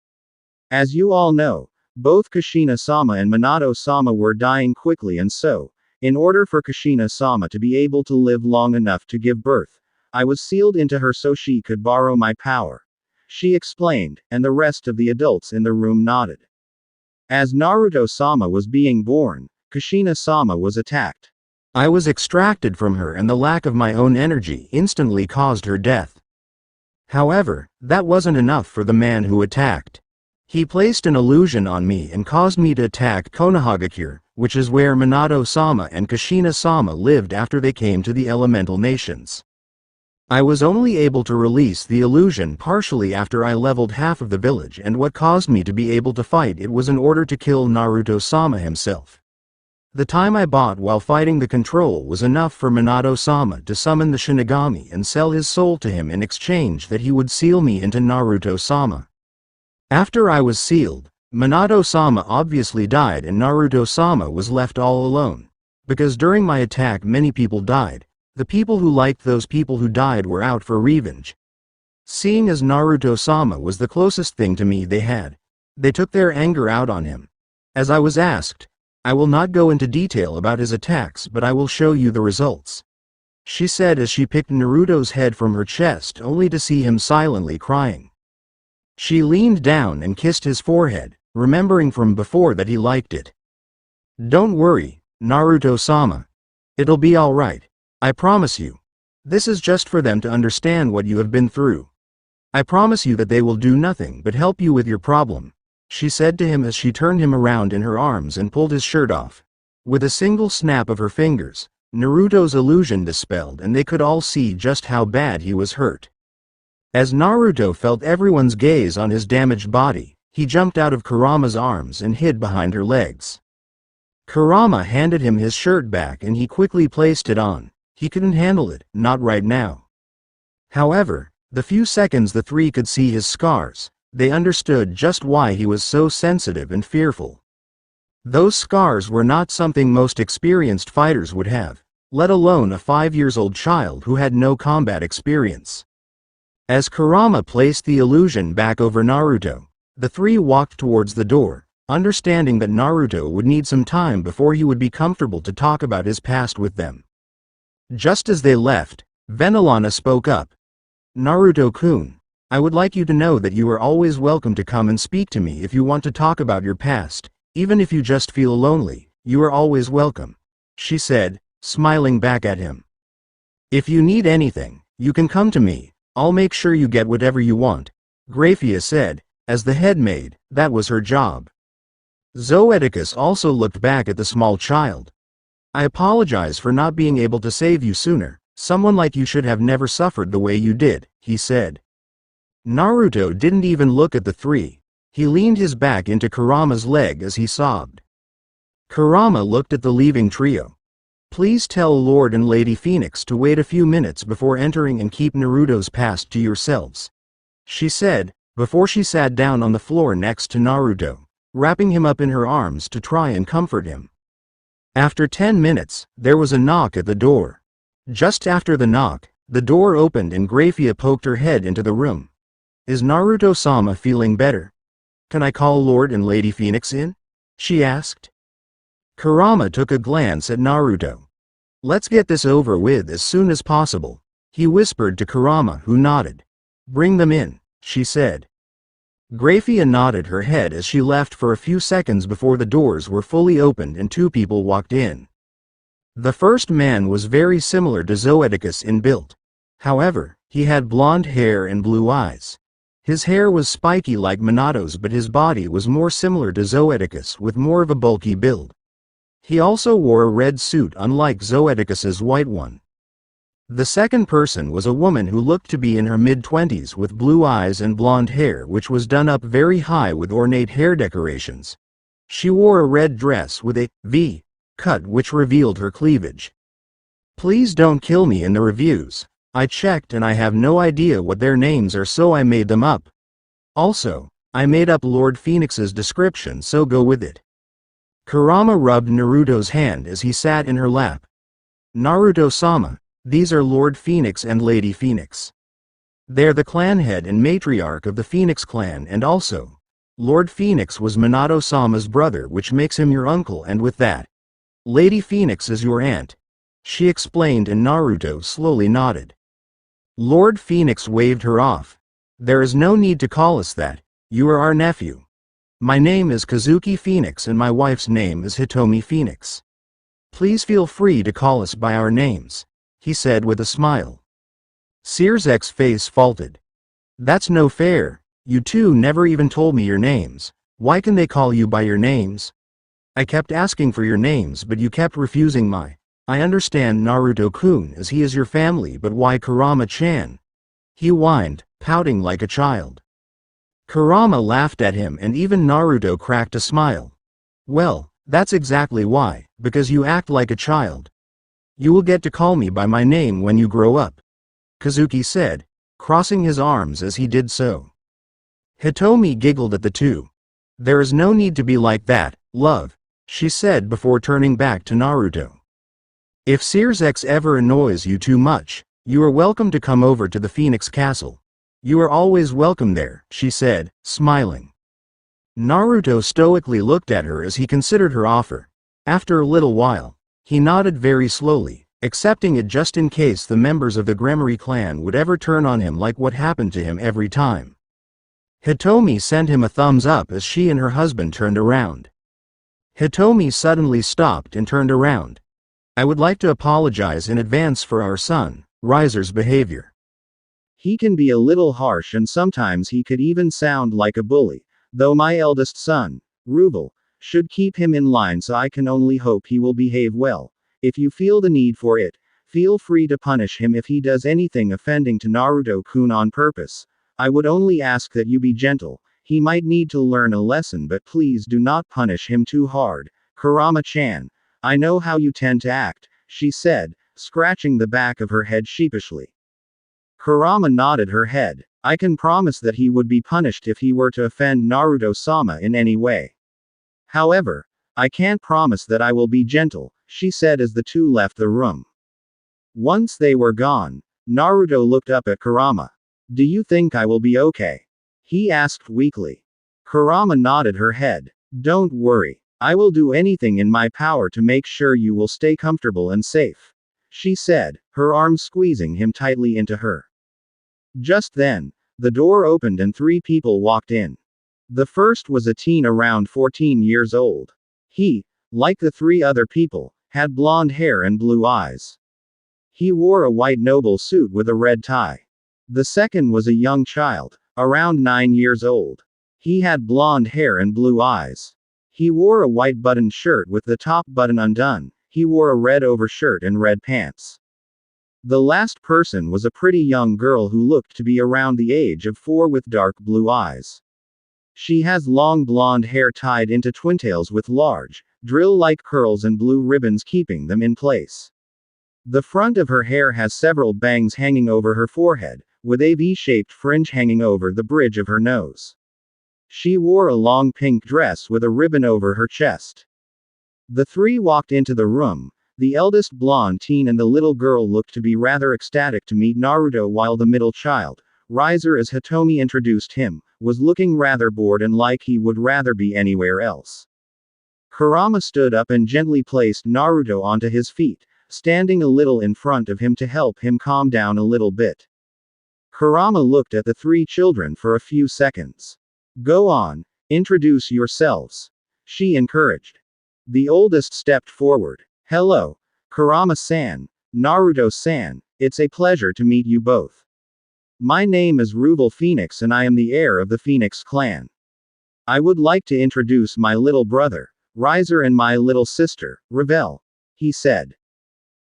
As you all know, both Kushina-sama and Minato-sama were dying quickly, and so, in order for Kushina-sama to be able to live long enough to give birth, I was sealed into her so she could borrow my power, she explained, and the rest of the adults in the room nodded. As Naruto-sama was being born, Kushina-sama was attacked. I was extracted from her and the lack of my own energy instantly caused her death. However, that wasn't enough for the man who attacked. He placed an illusion on me and caused me to attack Konohagakure, which is where Minato-sama and Kushina-sama lived after they came to the elemental nations. I was only able to release the illusion partially after I leveled half of the village, and what caused me to be able to fight it was in order to kill Naruto-sama himself. The time I bought while fighting the control was enough for Minato-sama to summon the Shinigami and sell his soul to him in exchange that he would seal me into Naruto-sama. After I was sealed, Minato-sama obviously died and Naruto-sama was left all alone. Because during my attack many people died, the people who liked those people who died were out for revenge. Seeing as Naruto-sama was the closest thing to me they had, they took their anger out on him. As I was asked, I will not go into detail about his attacks, but I will show you the results, she said as she picked Naruto's head from her chest only to see him silently crying. She leaned down and kissed his forehead, remembering from before that he liked it. Don't worry, Naruto-sama. It'll be alright. I promise you. This is just for them to understand what you have been through. I promise you that they will do nothing but help you with your problem, she said to him as she turned him around in her arms and pulled his shirt off. With a single snap of her fingers, Naruto's illusion dispelled and they could all see just how bad he was hurt. As Naruto felt everyone's gaze on his damaged body, he jumped out of Kurama's arms and hid behind her legs. Kurama handed him his shirt back and he quickly placed it on. He couldn't handle it, not right now. However, The few seconds the three could see his scars, they understood just why he was so sensitive and fearful. Those scars were not something most experienced fighters would have, let alone a 5-year-old child who had no combat experience. As Kurama placed the illusion back over Naruto, the three walked towards the door, understanding that Naruto would need some time before he would be comfortable to talk about his past with them. Just as they left, Venelana spoke up. Naruto-kun, I would like you to know that you are always welcome to come and speak to me if you want to talk about your past, even if you just feel lonely, you are always welcome, she said, smiling back at him. If you need anything, you can come to me, I'll make sure you get whatever you want, Graphia said, as the head maid, that was her job. Zoeticus also looked back at the small child. I apologize for not being able to save you sooner, someone like you should have never suffered the way you did, he said. Naruto didn't even look at the three, he leaned his back into Kurama's leg as he sobbed. Kurama looked at the leaving trio. Please tell Lord and Lady Phoenix to wait a few minutes before entering and keep Naruto's past to yourselves, she said, before she sat down on the floor next to Naruto, wrapping him up in her arms to try and comfort him. After 10 minutes, there was a knock at the door. Just after the knock, the door opened and Graphia poked her head into the room. Is Naruto-sama feeling better? Can I call Lord and Lady Phoenix in? She asked. Kurama took a glance at Naruto. Let's get this over with as soon as possible, he whispered to Kurama, who nodded. Bring them in, she said. Graphia nodded her head as she left for a few seconds before the doors were fully opened and two people walked in. The first man was very similar to Zoeticus in build. However, he had blonde hair and blue eyes. His hair was spiky like Minato's, but his body was more similar to Zoeticus with more of a bulky build. He also wore a red suit unlike Zoeticus's white one. The second person was a woman who looked to be in her mid-20s with blue eyes and blonde hair which was done up very high with ornate hair decorations. She wore a red dress with a V cut which revealed her cleavage. Please don't kill me in the reviews. I checked and I have no idea what their names are, so I made them up. Also, I made up Lord Phoenix's description, so go with it. Kurama rubbed Naruto's hand as he sat in her lap. Naruto-sama, these are Lord Phoenix and Lady Phoenix. They're the clan head and matriarch of the Phoenix clan, and also, Lord Phoenix was Minato-sama's brother, which makes him your uncle, and with that, Lady Phoenix is your aunt, she explained, and Naruto slowly nodded. Lord Phoenix waved her off. There is no need to call us that, you are our nephew. My name is Kazuki Phoenix and my wife's name is Hitomi Phoenix. Please feel free to call us by our names, he said with a smile. Searzek's face faltered. That's no fair, you two never even told me your names, why can they call you by your names? I kept asking for your names but you kept refusing my. I understand Naruto-kun as he is your family, but why Kurama-chan? He whined, pouting like a child. Kurama laughed at him and even Naruto cracked a smile. Well, that's exactly why, because you act like a child. You will get to call me by my name when you grow up, Kazuki said, crossing his arms as he did so. Hitomi giggled at the two. There is no need to be like that, love, she said before turning back to Naruto. If Searzek ever annoys you too much, you are welcome to come over to the Phoenix Castle. You are always welcome there, she said, smiling. Naruto stoically looked at her as he considered her offer. After a little while, he nodded very slowly, accepting it just in case the members of the Gremory clan would ever turn on him like what happened to him every time. Hitomi sent him a thumbs up as she and her husband turned around. Hitomi suddenly stopped and turned around. I would like to apologize in advance for our son, Riser's behavior. He can be a little harsh and sometimes he could even sound like a bully, though my eldest son, Ruble, should keep him in line, so I can only hope he will behave well. If you feel the need for it, feel free to punish him if he does anything offending to Naruto-kun on purpose. I would only ask that you be gentle. He might need to learn a lesson, but please do not punish him too hard. Kurama-chan, I know how you tend to act, she said, scratching the back of her head sheepishly. Kurama nodded her head. I can promise that he would be punished if he were to offend Naruto-sama in any way. However, I can't promise that I will be gentle, she said as the two left the room. Once they were gone, Naruto looked up at Kurama. Do you think I will be okay? He asked weakly. Kurama nodded her head. Don't worry. I will do anything in my power to make sure you will stay comfortable and safe, she said, her arms squeezing him tightly into her. Just then, the door opened and 3 people walked in. The first was a teen around 14 years old. He, like the 3 other people, had blonde hair and blue eyes. He wore a white noble suit with a red tie. The second was a young child, around 9 years old. He had blonde hair and blue eyes. He wore a white buttoned shirt with the top button undone. He wore a red overshirt and red pants. The last person was a pretty young girl who looked to be around the age of 4 with dark blue eyes. She has long blonde hair tied into twintails with large, drill-like curls and blue ribbons keeping them in place. The front of her hair has several bangs hanging over her forehead, with a V-shaped fringe hanging over the bridge of her nose. She wore a long pink dress with a ribbon over her chest. The 3 walked into the room. The eldest blonde teen and the little girl looked to be rather ecstatic to meet Naruto, while the middle child, Riser as Hitomi introduced him, was looking rather bored and like he would rather be anywhere else. Kurama stood up and gently placed Naruto onto his feet, standing a little in front of him to help him calm down a little bit. Kurama looked at the 3 children for a few seconds. Go on, introduce yourselves, she encouraged. The oldest stepped forward. Hello, Kurama-san, Naruto-san, it's a pleasure to meet you both. My name is Ruvel Phoenix and I am the heir of the Phoenix clan. I would like to introduce my little brother, Riser, and my little sister, Revel, he said.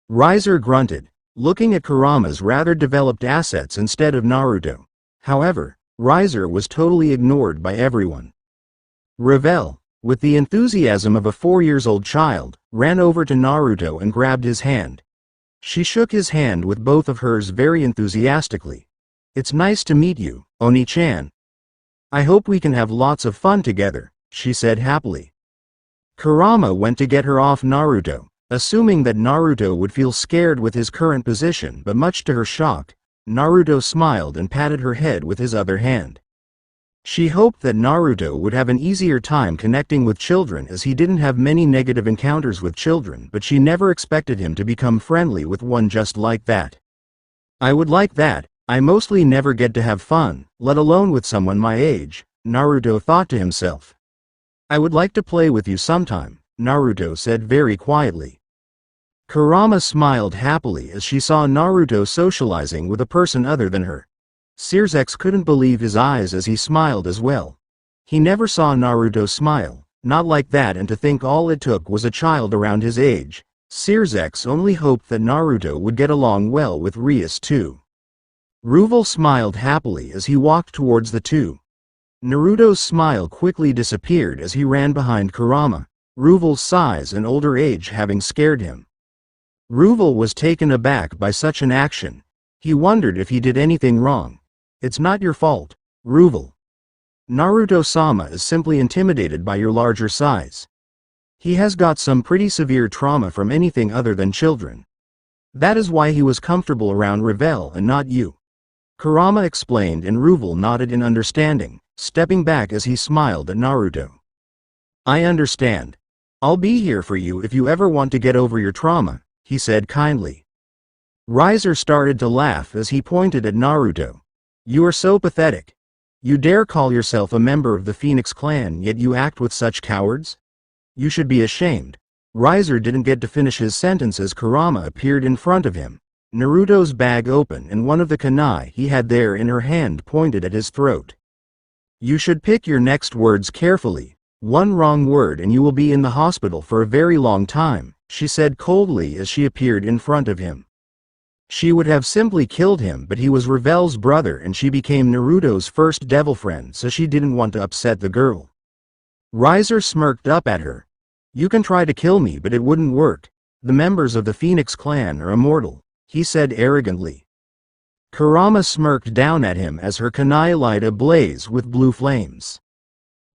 Riser grunted, looking at Kurama's rather developed assets instead of Naruto. However, Riser was totally ignored by everyone. Revel, with the enthusiasm of a 4-year-old child, ran over to Naruto and grabbed his hand. She shook his hand with both of hers very enthusiastically. It's nice to meet you, Oni-chan. I hope we can have lots of fun together, she said happily. Kurama went to get her off Naruto, assuming that Naruto would feel scared with his current position, but much to her shock, Naruto smiled and patted her head with his other hand. She hoped that Naruto would have an easier time connecting with children as he didn't have many negative encounters with children, but she never expected him to become friendly with one just like that. I would like that. I mostly never get to have fun, let alone with someone my age, Naruto thought to himself. I would like to play with you sometime, Naruto said very quietly. Kurama smiled happily as she saw Naruto socializing with a person other than her. Sirzex couldn't believe his eyes as he smiled as well. He never saw Naruto smile, not like that, and to think all it took was a child around his age. Sirzex only hoped that Naruto would get along well with Rias too. Ruvel smiled happily as he walked towards the two. Naruto's smile quickly disappeared as he ran behind Kurama, Ruvel's size and older age having scared him. Ruvel was taken aback by such an action. He wondered if he did anything wrong. It's not your fault, Ruvel. Naruto-sama is simply intimidated by your larger size. He has got some pretty severe trauma from anything other than children. That is why he was comfortable around Revel and not you. Kurama explained, and Ruvel nodded in understanding, stepping back as he smiled at Naruto. I understand. I'll be here for you if you ever want to get over your trauma, he said kindly. Riser started to laugh as he pointed at Naruto. You are so pathetic. You dare call yourself a member of the Phoenix clan, yet you act with such cowards? You should be ashamed. Riser didn't get to finish his sentence as Kurama appeared in front of him. Naruto's bag open and one of the kunai he had there in her hand pointed at his throat. You should pick your next words carefully. One wrong word and you will be in the hospital for a very long time, she said coldly as she appeared in front of him. She would have simply killed him, but he was Revel's brother and she became Naruto's first devil friend, so she didn't want to upset the girl. Riser smirked up at her. You can try to kill me, but it wouldn't work. The members of the Phoenix clan are immortal, he said arrogantly. Kurama smirked down at him as her kunai light ablaze with blue flames.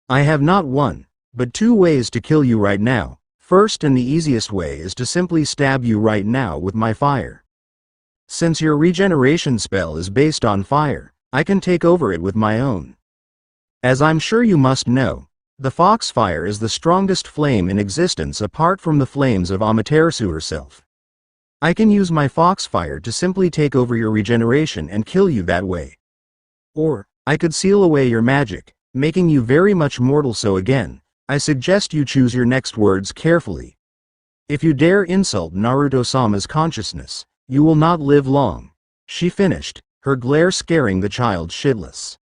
I have not one, but two ways to kill you right now. First and the easiest way is to simply stab you right now with my fire. Since your regeneration spell is based on fire, I can take over it with my own. As I'm sure you must know, the foxfire is the strongest flame in existence apart from the flames of Amaterasu herself. I can use my foxfire to simply take over your regeneration and kill you that way. Or, I could seal away your magic, making you very much mortal. So again, I suggest you choose your next words carefully. If you dare insult Naruto-sama's consciousness, you will not live long. She finished, her glare scaring the child shitless.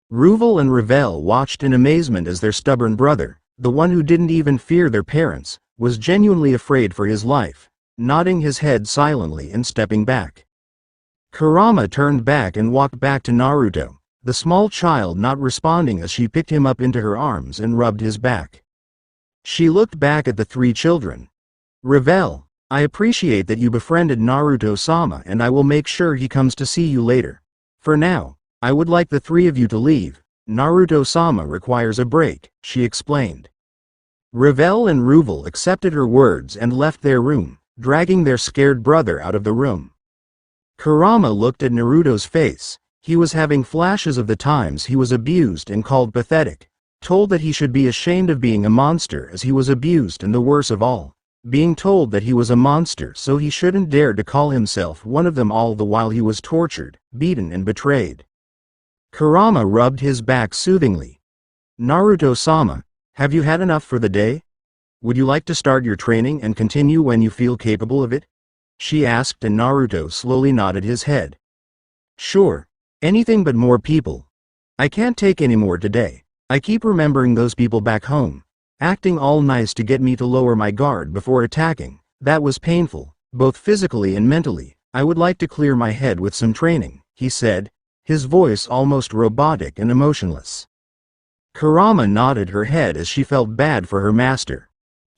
Ruvel and Ravel watched in amazement as their stubborn brother, the one who didn't even fear their parents, was genuinely afraid for his life, nodding his head silently and stepping back. Kurama turned back and walked back to Naruto, the small child not responding as she picked him up into her arms and rubbed his back. She looked back at the three children. Ravel, I appreciate that you befriended Naruto-sama and I will make sure he comes to see you later. For now, I would like the three of you to leave. Naruto-sama requires a break, she explained. Ravel and Ruvel accepted her words and left their room, dragging their scared brother out of the room. Kurama looked at Naruto's face. He was having flashes of the times he was abused and called pathetic, told that he should be ashamed of being a monster as he was abused, and the worst of all, being told that he was a monster so he shouldn't dare to call himself one of them, all the while he was tortured, beaten and betrayed. Kurama rubbed his back soothingly. Naruto-sama, have you had enough for the day? Would you like to start your training and continue when you feel capable of it? She asked, and Naruto slowly nodded his head. Sure, anything but more people. I can't take any more today. I keep remembering those people back home, acting all nice to get me to lower my guard before attacking. That was painful, both physically and mentally. I would like to clear my head with some training, he said, his voice almost robotic and emotionless. Kurama nodded her head as she felt bad for her master.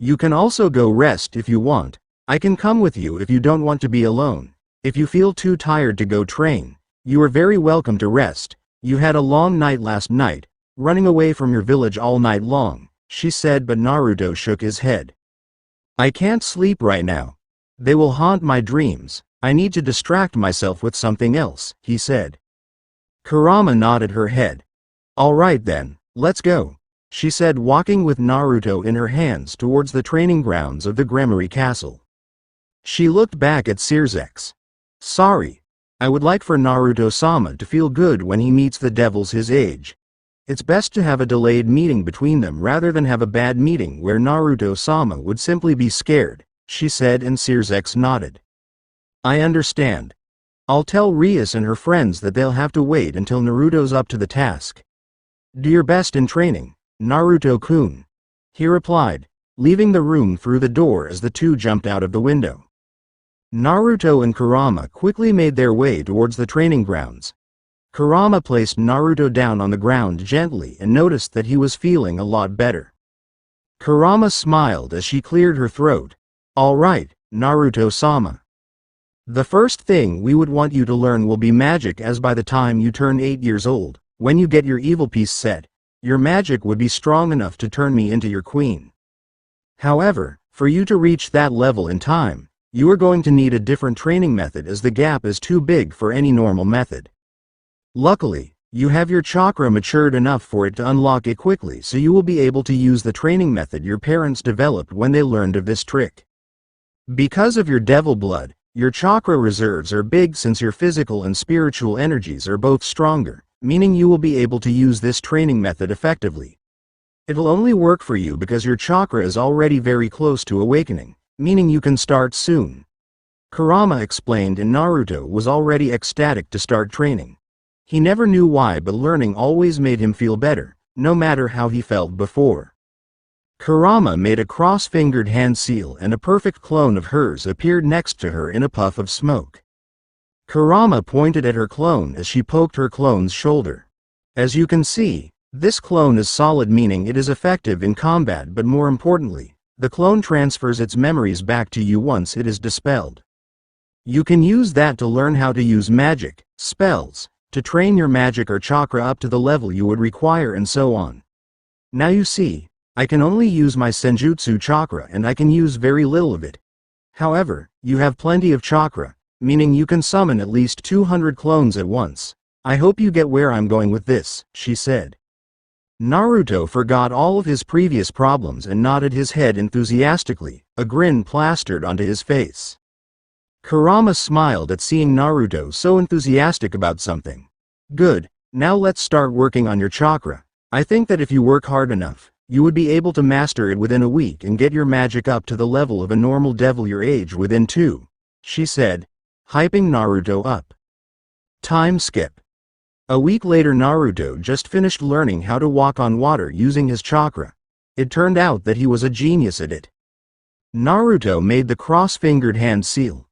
You can also go rest if you want. I can come with you if you don't want to be alone. If you feel too tired to go train, you are very welcome to rest. You had a long night last night, running away from your village all night long, she said, but Naruto shook his head. I can't sleep right now. They will haunt my dreams. I need to distract myself with something else, he said. Kurama nodded her head. All right then, let's go, she said, walking with Naruto in her hands towards the training grounds of the Gremory Castle. She looked back at Circex. Sorry. I would like for Naruto-sama to feel good when he meets the devils his age. It's best to have a delayed meeting between them rather than have a bad meeting where Naruto-sama would simply be scared, she said, and Circex nodded. I understand. I'll tell Rias and her friends that they'll have to wait until Naruto's up to the task. Do your best in training, Naruto-kun, he replied, leaving the room through the door as the two jumped out of the window. Naruto and Kurama quickly made their way towards the training grounds. Kurama placed Naruto down on the ground gently and noticed that he was feeling a lot better. Kurama smiled as she cleared her throat. All right, Naruto-sama. The first thing we would want you to learn will be magic, as by the time you turn 8 years old, when you get your evil piece set, your magic would be strong enough to turn me into your queen. However, for you to reach that level in time, you are going to need a different training method as the gap is too big for any normal method. Luckily, you have your chakra matured enough for it to unlock it quickly, so you will be able to use the training method your parents developed when they learned of this trick. Because of your devil blood, your chakra reserves are big since your physical and spiritual energies are both stronger, meaning you will be able to use this training method effectively. It'll only work for you because your chakra is already very close to awakening, meaning you can start soon. Kurama explained, and Naruto was already ecstatic to start training. He never knew why, but learning always made him feel better, no matter how he felt before. Kurama made a cross-fingered hand seal and a perfect clone of hers appeared next to her in a puff of smoke. Kurama pointed at her clone as she poked her clone's shoulder. As you can see, this clone is solid, meaning it is effective in combat, but more importantly, the clone transfers its memories back to you once it is dispelled. You can use that to learn how to use magic, spells, to train your magic or chakra up to the level you would require and so on. Now you see, I can only use my senjutsu chakra and I can use very little of it. However, you have plenty of chakra, meaning you can summon at least 200 clones at once. I hope you get where I'm going with this, she said. Naruto forgot all of his previous problems and nodded his head enthusiastically, a grin plastered onto his face. Kurama smiled at seeing Naruto so enthusiastic about something. Good, now let's start working on your chakra. I think that if you work hard enough, you would be able to master it within a week and get your magic up to the level of a normal devil your age within 2, she said, hyping Naruto up. Time skip. A week later Naruto just finished learning how to walk on water using his chakra. It turned out that he was a genius at it. Naruto made the cross-fingered hand seal.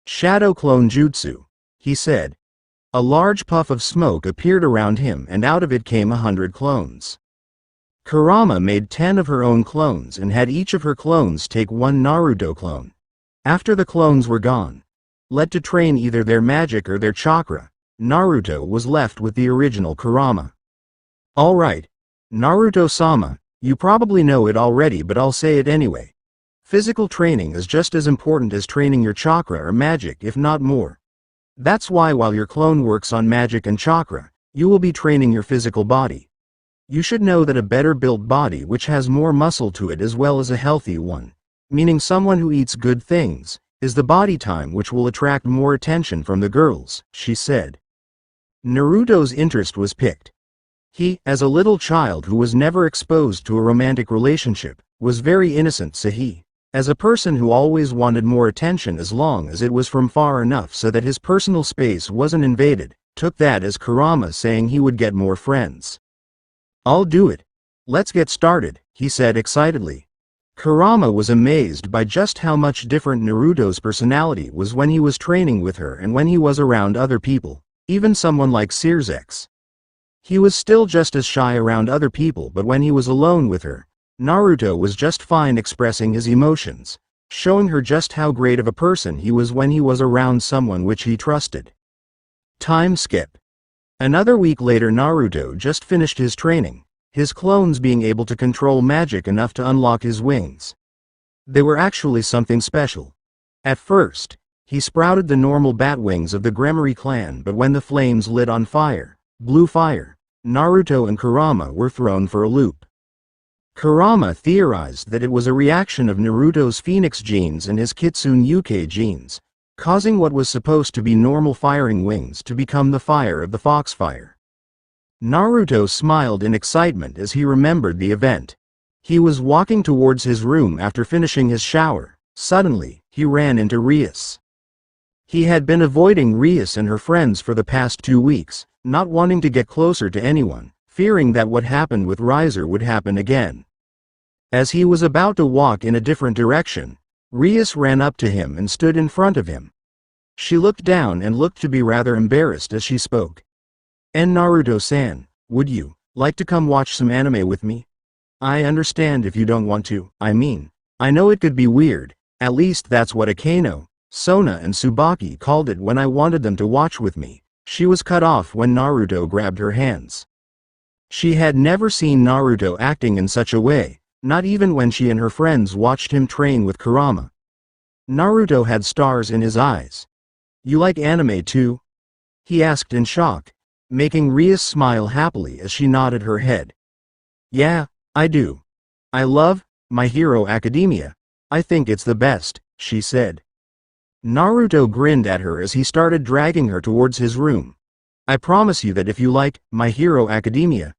Shadow clone jutsu, he said. A large puff of smoke appeared around him and out of it came 100 clones. Kurama made 10 of her own clones and had each of her clones take one Naruto clone. After the clones were gone, led to train either their magic or their chakra, Naruto was left with the original Kurama. Alright, Naruto-sama, you probably know it already but I'll say it anyway. Physical training is just as important as training your chakra or magic if not more. That's why while your clone works on magic and chakra, you will be training your physical body. You should know that a better built body which has more muscle to it as well as a healthy one, meaning someone who eats good things, is the body time which will attract more attention from the girls, she said. Naruto's interest was piqued. He, as a little child who was never exposed to a romantic relationship, was very innocent so he, as a person who always wanted more attention as long as it was from far enough so that his personal space wasn't invaded, took that as Kurama saying he would get more friends. I'll do it. Let's get started, he said excitedly. Kurama was amazed by just how much different Naruto's personality was when he was training with her and when he was around other people, even someone like Sirzex. He was still just as shy around other people but when he was alone with her, Naruto was just fine expressing his emotions, showing her just how great of a person he was when he was around someone which he trusted. Time skip. Another week later Naruto just finished his training, his clones being able to control magic enough to unlock his wings. They were actually something special. At first, he sprouted the normal bat wings of the Gremory clan but when the flames lit on fire, blue fire, Naruto and Kurama were thrown for a loop. Kurama theorized that it was a reaction of Naruto's Phoenix genes and his Kitsune Yuke genes, causing what was supposed to be normal firing wings to become the fire of the Foxfire. Naruto smiled in excitement as he remembered the event. He was walking towards his room after finishing his shower. Suddenly, he ran into Rias. He had been avoiding Rias and her friends for the past 2 weeks, not wanting to get closer to anyone, fearing that what happened with Riser would happen again. As he was about to walk in a different direction, Rias ran up to him and stood in front of him. She looked down and looked to be rather embarrassed as she spoke. Naruto-san, would you like to come watch some anime with me? I understand if you don't want to, I know it could be weird, at least that's what Akeno, Sona and Tsubaki called it when I wanted them to watch with me. She was cut off when Naruto grabbed her hands. She had never seen Naruto acting in such a way, not even when she and her friends watched him train with Kurama. Naruto had stars in his eyes. You like anime too? He asked in shock, making Rias smile happily as she nodded her head. Yeah, I do. I love My Hero Academia. I think it's the best, she said. Naruto grinned at her as he started dragging her towards his room. I promise you that if you like My Hero Academia,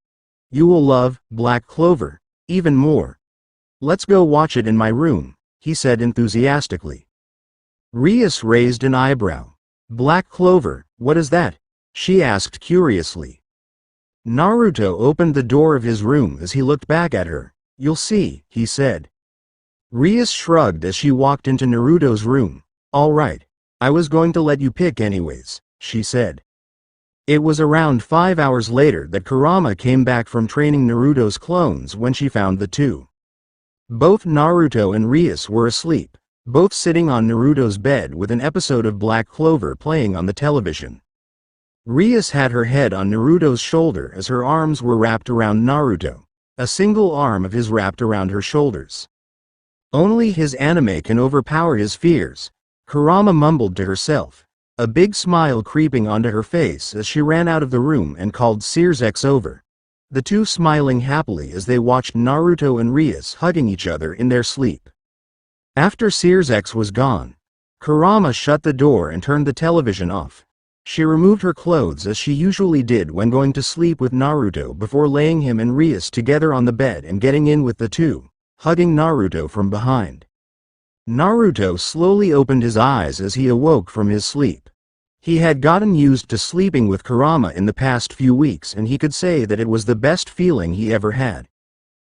you will love Black Clover even more. Let's go watch it in my room, he said enthusiastically. Rias raised an eyebrow. Black Clover, what is that? She asked curiously. Naruto opened the door of his room as he looked back at her. You'll see, he said. Rias shrugged as she walked into Naruto's room. All right, I was going to let you pick anyways, she said. It was around 5 hours later that Kurama came back from training Naruto's clones when she found the two. Both Naruto and Rias were asleep, both sitting on Naruto's bed with an episode of Black Clover playing on the television. Rias had her head on Naruto's shoulder as her arms were wrapped around Naruto. A single arm of his wrapped around her shoulders. Only his anime can overpower his fears, Kurama mumbled to herself, a big smile creeping onto her face as she ran out of the room and called Sears over. The two smiling happily as they watched Naruto and Rias hugging each other in their sleep. After Sears was gone, Kurama shut the door and turned the television off. She removed her clothes as she usually did when going to sleep with Naruto before laying him and Rias together on the bed and getting in with the two, hugging Naruto from behind. Naruto slowly opened his eyes as he awoke from his sleep. He had gotten used to sleeping with Kurama in the past few weeks and he could say that it was the best feeling he ever had.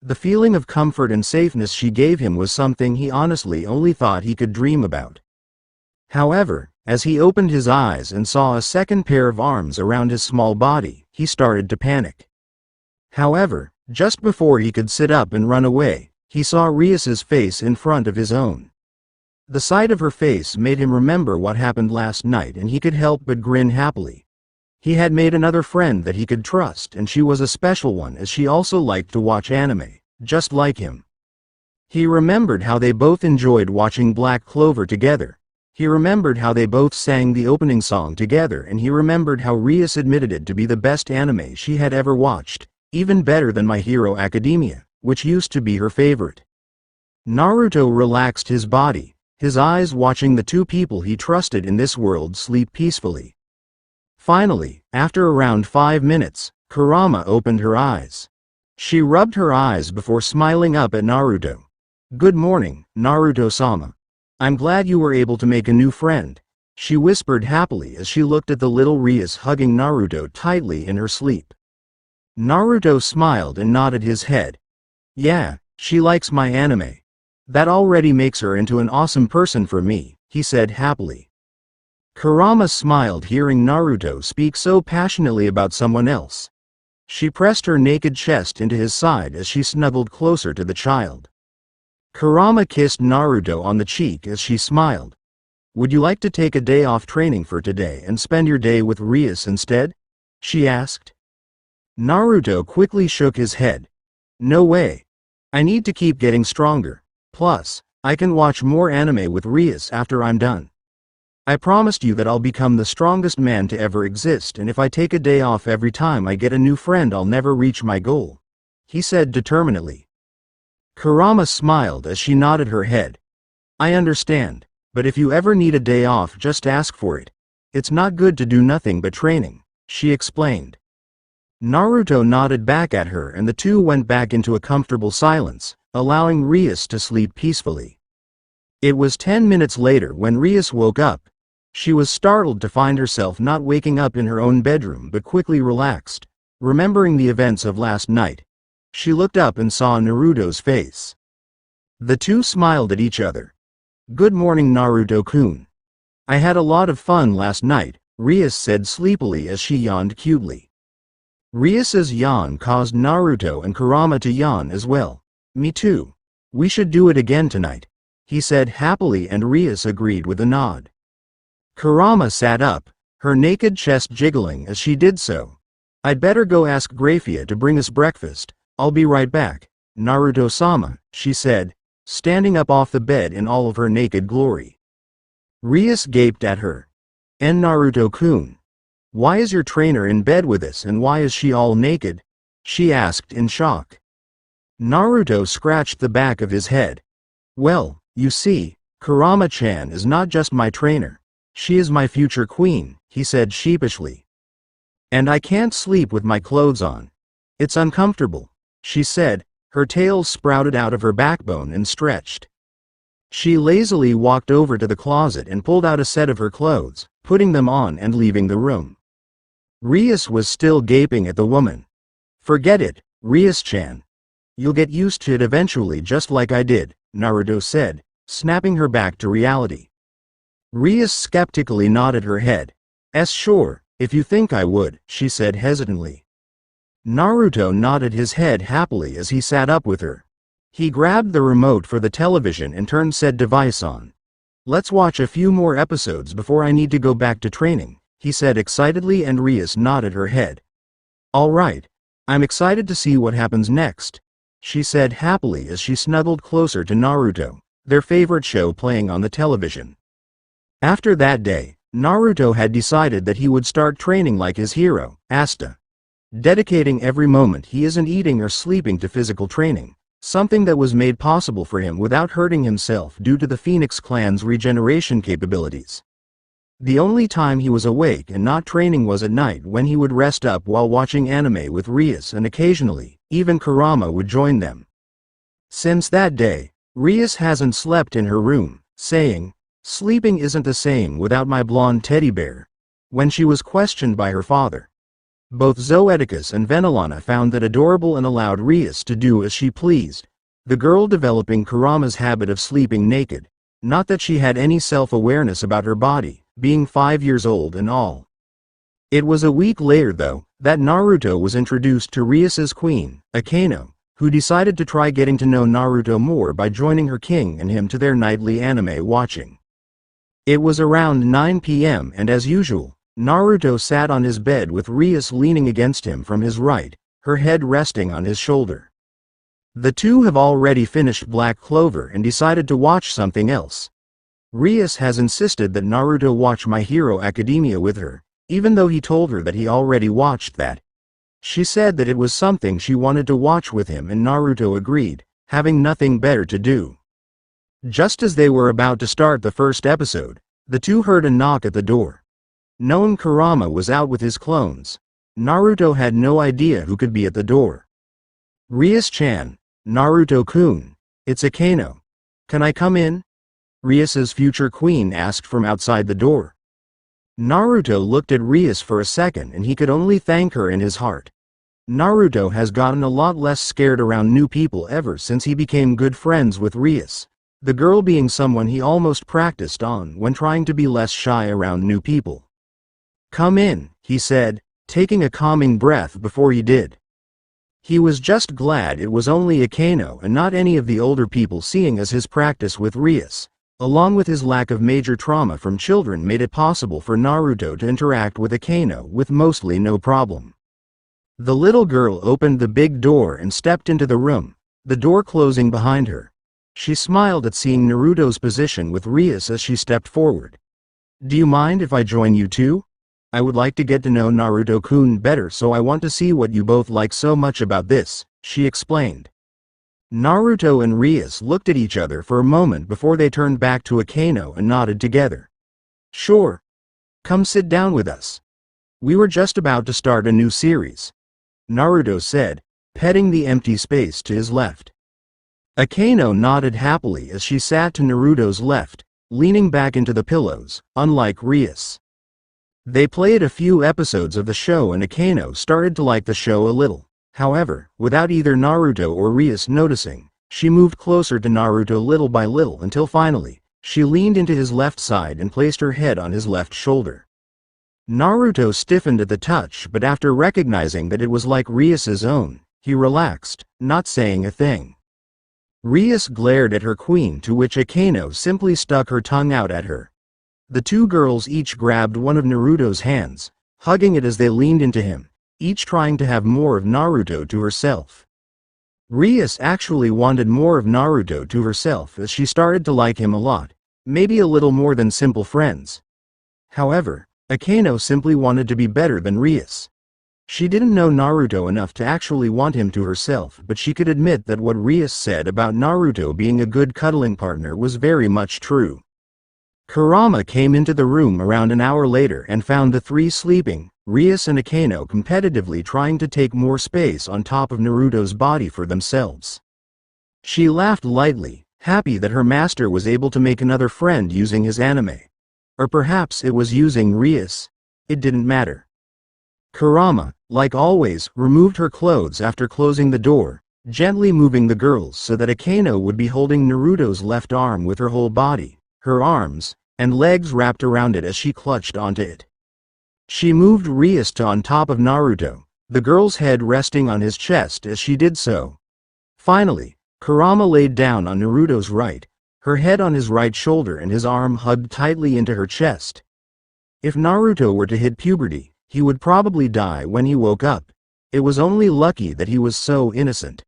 The feeling of comfort and safeness she gave him was something he honestly only thought he could dream about. However, as he opened his eyes and saw a second pair of arms around his small body, he started to panic. However, just before he could sit up and run away, he saw Rias's face in front of his own. The sight of her face made him remember what happened last night and he could help but grin happily. He had made another friend that he could trust and she was a special one as she also liked to watch anime, just like him. He remembered how they both enjoyed watching Black Clover together. He remembered how they both sang the opening song together and he remembered how Rias admitted it to be the best anime she had ever watched, even better than My Hero Academia, which used to be her favorite. Naruto relaxed his body, his eyes watching the two people he trusted in this world sleep peacefully. Finally, after around 5 minutes, Kurama opened her eyes. She rubbed her eyes before smiling up at Naruto. "Good morning, Naruto-sama. I'm glad you were able to make a new friend," she whispered happily as she looked at the little Rias hugging Naruto tightly in her sleep. Naruto smiled and nodded his head. "Yeah, she likes my anime. That already makes her into an awesome person for me," he said happily. Kurama smiled hearing Naruto speak so passionately about someone else. She pressed her naked chest into his side as she snuggled closer to the child. Kurama kissed Naruto on the cheek as she smiled. "Would you like to take a day off training for today and spend your day with Rias instead?" she asked. Naruto quickly shook his head. "No way. I need to keep getting stronger. Plus, I can watch more anime with Rias after I'm done. I promised you that I'll become the strongest man to ever exist and if I take a day off every time I get a new friend I'll never reach my goal," he said determinedly. Kurama smiled as she nodded her head. "I understand, but if you ever need a day off just ask for it. It's not good to do nothing but training," she explained. Naruto nodded back at her and the two went back into a comfortable silence, allowing Rias to sleep peacefully. It was 10 minutes later when Rias woke up. She was startled to find herself not waking up in her own bedroom but quickly relaxed, remembering the events of last night. She looked up and saw Naruto's face. The two smiled at each other. "Good morning, Naruto-kun. I had a lot of fun last night," Rias said sleepily as she yawned cutely. Rias's yawn caused Naruto and Kurama to yawn as well. "Me too. We should do it again tonight," he said happily and Rias agreed with a nod. Kurama sat up, her naked chest jiggling as she did so. "I'd better go ask Grafia to bring us breakfast. I'll be right back, Naruto-sama," she said, standing up off the bed in all of her naked glory. Rias gaped at her. "And Naruto-kun? Why is your trainer in bed with us and why is she all naked?" she asked in shock. Naruto scratched the back of his head. "Well, you see, Kurama-chan is not just my trainer. She is my future queen," he said sheepishly. "And I can't sleep with my clothes on. It's uncomfortable," she said, her tail sprouted out of her backbone and stretched. She lazily walked over to the closet and pulled out a set of her clothes, putting them on and leaving the room. Rias was still gaping at the woman. "Forget it, Rias-chan. You'll get used to it eventually just like I did," Naruto said, snapping her back to reality. Rias skeptically nodded her head. Sure, if you think I would," she said hesitantly. Naruto nodded his head happily as he sat up with her. He grabbed the remote for the television and turned said device on. Let's watch a few more episodes before I need to go back to training, he said excitedly, and Rias nodded her head. All right. I'm excited to see what happens next, she said happily as she snuggled closer to Naruto, their favorite show playing on the television. After that day, Naruto had decided that he would start training like his hero, Asta. Dedicating every moment he isn't eating or sleeping to physical training, something that was made possible for him without hurting himself due to the Phoenix clan's regeneration capabilities. The only time he was awake and not training was at night, when he would rest up while watching anime with Rias, and occasionally, even Kurama would join them. Since that day, Rias hasn't slept in her room, saying, "Sleeping isn't the same without my blonde teddy bear," when she was questioned by her father. Both Zoeticus and Venelana found that adorable and allowed Rias to do as she pleased, the girl developing Kurama's habit of sleeping naked. Not that she had any self-awareness about her body, being 5 years old and all. It was a week later, though, that Naruto was introduced to Rias's queen, Akeno, who decided to try getting to know Naruto more by joining her king and him to their nightly anime watching. It was around 9 p.m. and as usual, Naruto sat on his bed with Rias leaning against him from his right, her head resting on his shoulder. The two have already finished Black Clover and decided to watch something else. Rias has insisted that Naruto watch My Hero Academia with her, even though he told her that he already watched that. She said that it was something she wanted to watch with him, and Naruto agreed, having nothing better to do. Just as they were about to start the first episode, the two heard a knock at the door. Knowing Kurama was out with his clones, Naruto had no idea who could be at the door. "Rias-chan, Naruto-kun, it's Akeno. Can I come in?" Rias's future queen asked from outside the door. Naruto looked at Rias for a second, and he could only thank her in his heart. Naruto has gotten a lot less scared around new people ever since he became good friends with Rias, the girl being someone he almost practiced on when trying to be less shy around new people. "Come in," he said, taking a calming breath before he did. He was just glad it was only Akeno and not any of the older people, seeing as his practice with Rias, along with his lack of major trauma from children, made it possible for Naruto to interact with Akeno with mostly no problem. The little girl opened the big door and stepped into the room, the door closing behind her. She smiled at seeing Naruto's position with Rias as she stepped forward. "Do you mind if I join you too? I would like to get to know Naruto-kun better, so I want to see what you both like so much about this," she explained. Naruto and Rias looked at each other for a moment before they turned back to Akeno and nodded together. "Sure. Come sit down with us. We were just about to start a new series," Naruto said, petting the empty space to his left. Akeno nodded happily as she sat to Naruto's left, leaning back into the pillows, unlike Rias. They played a few episodes of the show and Akeno started to like the show a little. However, without either Naruto or Rias noticing, she moved closer to Naruto little by little until finally, she leaned into his left side and placed her head on his left shoulder. Naruto stiffened at the touch, but after recognizing that it was like Rias's own, he relaxed, not saying a thing. Rias glared at her queen, to which Akeno simply stuck her tongue out at her. The two girls each grabbed one of Naruto's hands, hugging it as they leaned into him, each trying to have more of Naruto to herself. Rias actually wanted more of Naruto to herself as she started to like him a lot, maybe a little more than simple friends. However, Akeno simply wanted to be better than Rias. She didn't know Naruto enough to actually want him to herself, but she could admit that what Rias said about Naruto being a good cuddling partner was very much true. Kurama came into the room around an hour later and found the three sleeping, Rias and Akeno competitively trying to take more space on top of Naruto's body for themselves. She laughed lightly, happy that her master was able to make another friend using his anime. Or perhaps it was using Rias. It didn't matter. Kurama, like always, removed her clothes after closing the door, gently moving the girls so that Akeno would be holding Naruto's left arm with her whole body, her arms and legs wrapped around it as she clutched onto it. She moved Rias to on top of Naruto, the girl's head resting on his chest as she did so. Finally, Kurama laid down on Naruto's right, her head on his right shoulder and his arm hugged tightly into her chest. If Naruto were to hit puberty, he would probably die when he woke up. It was only lucky that he was so innocent.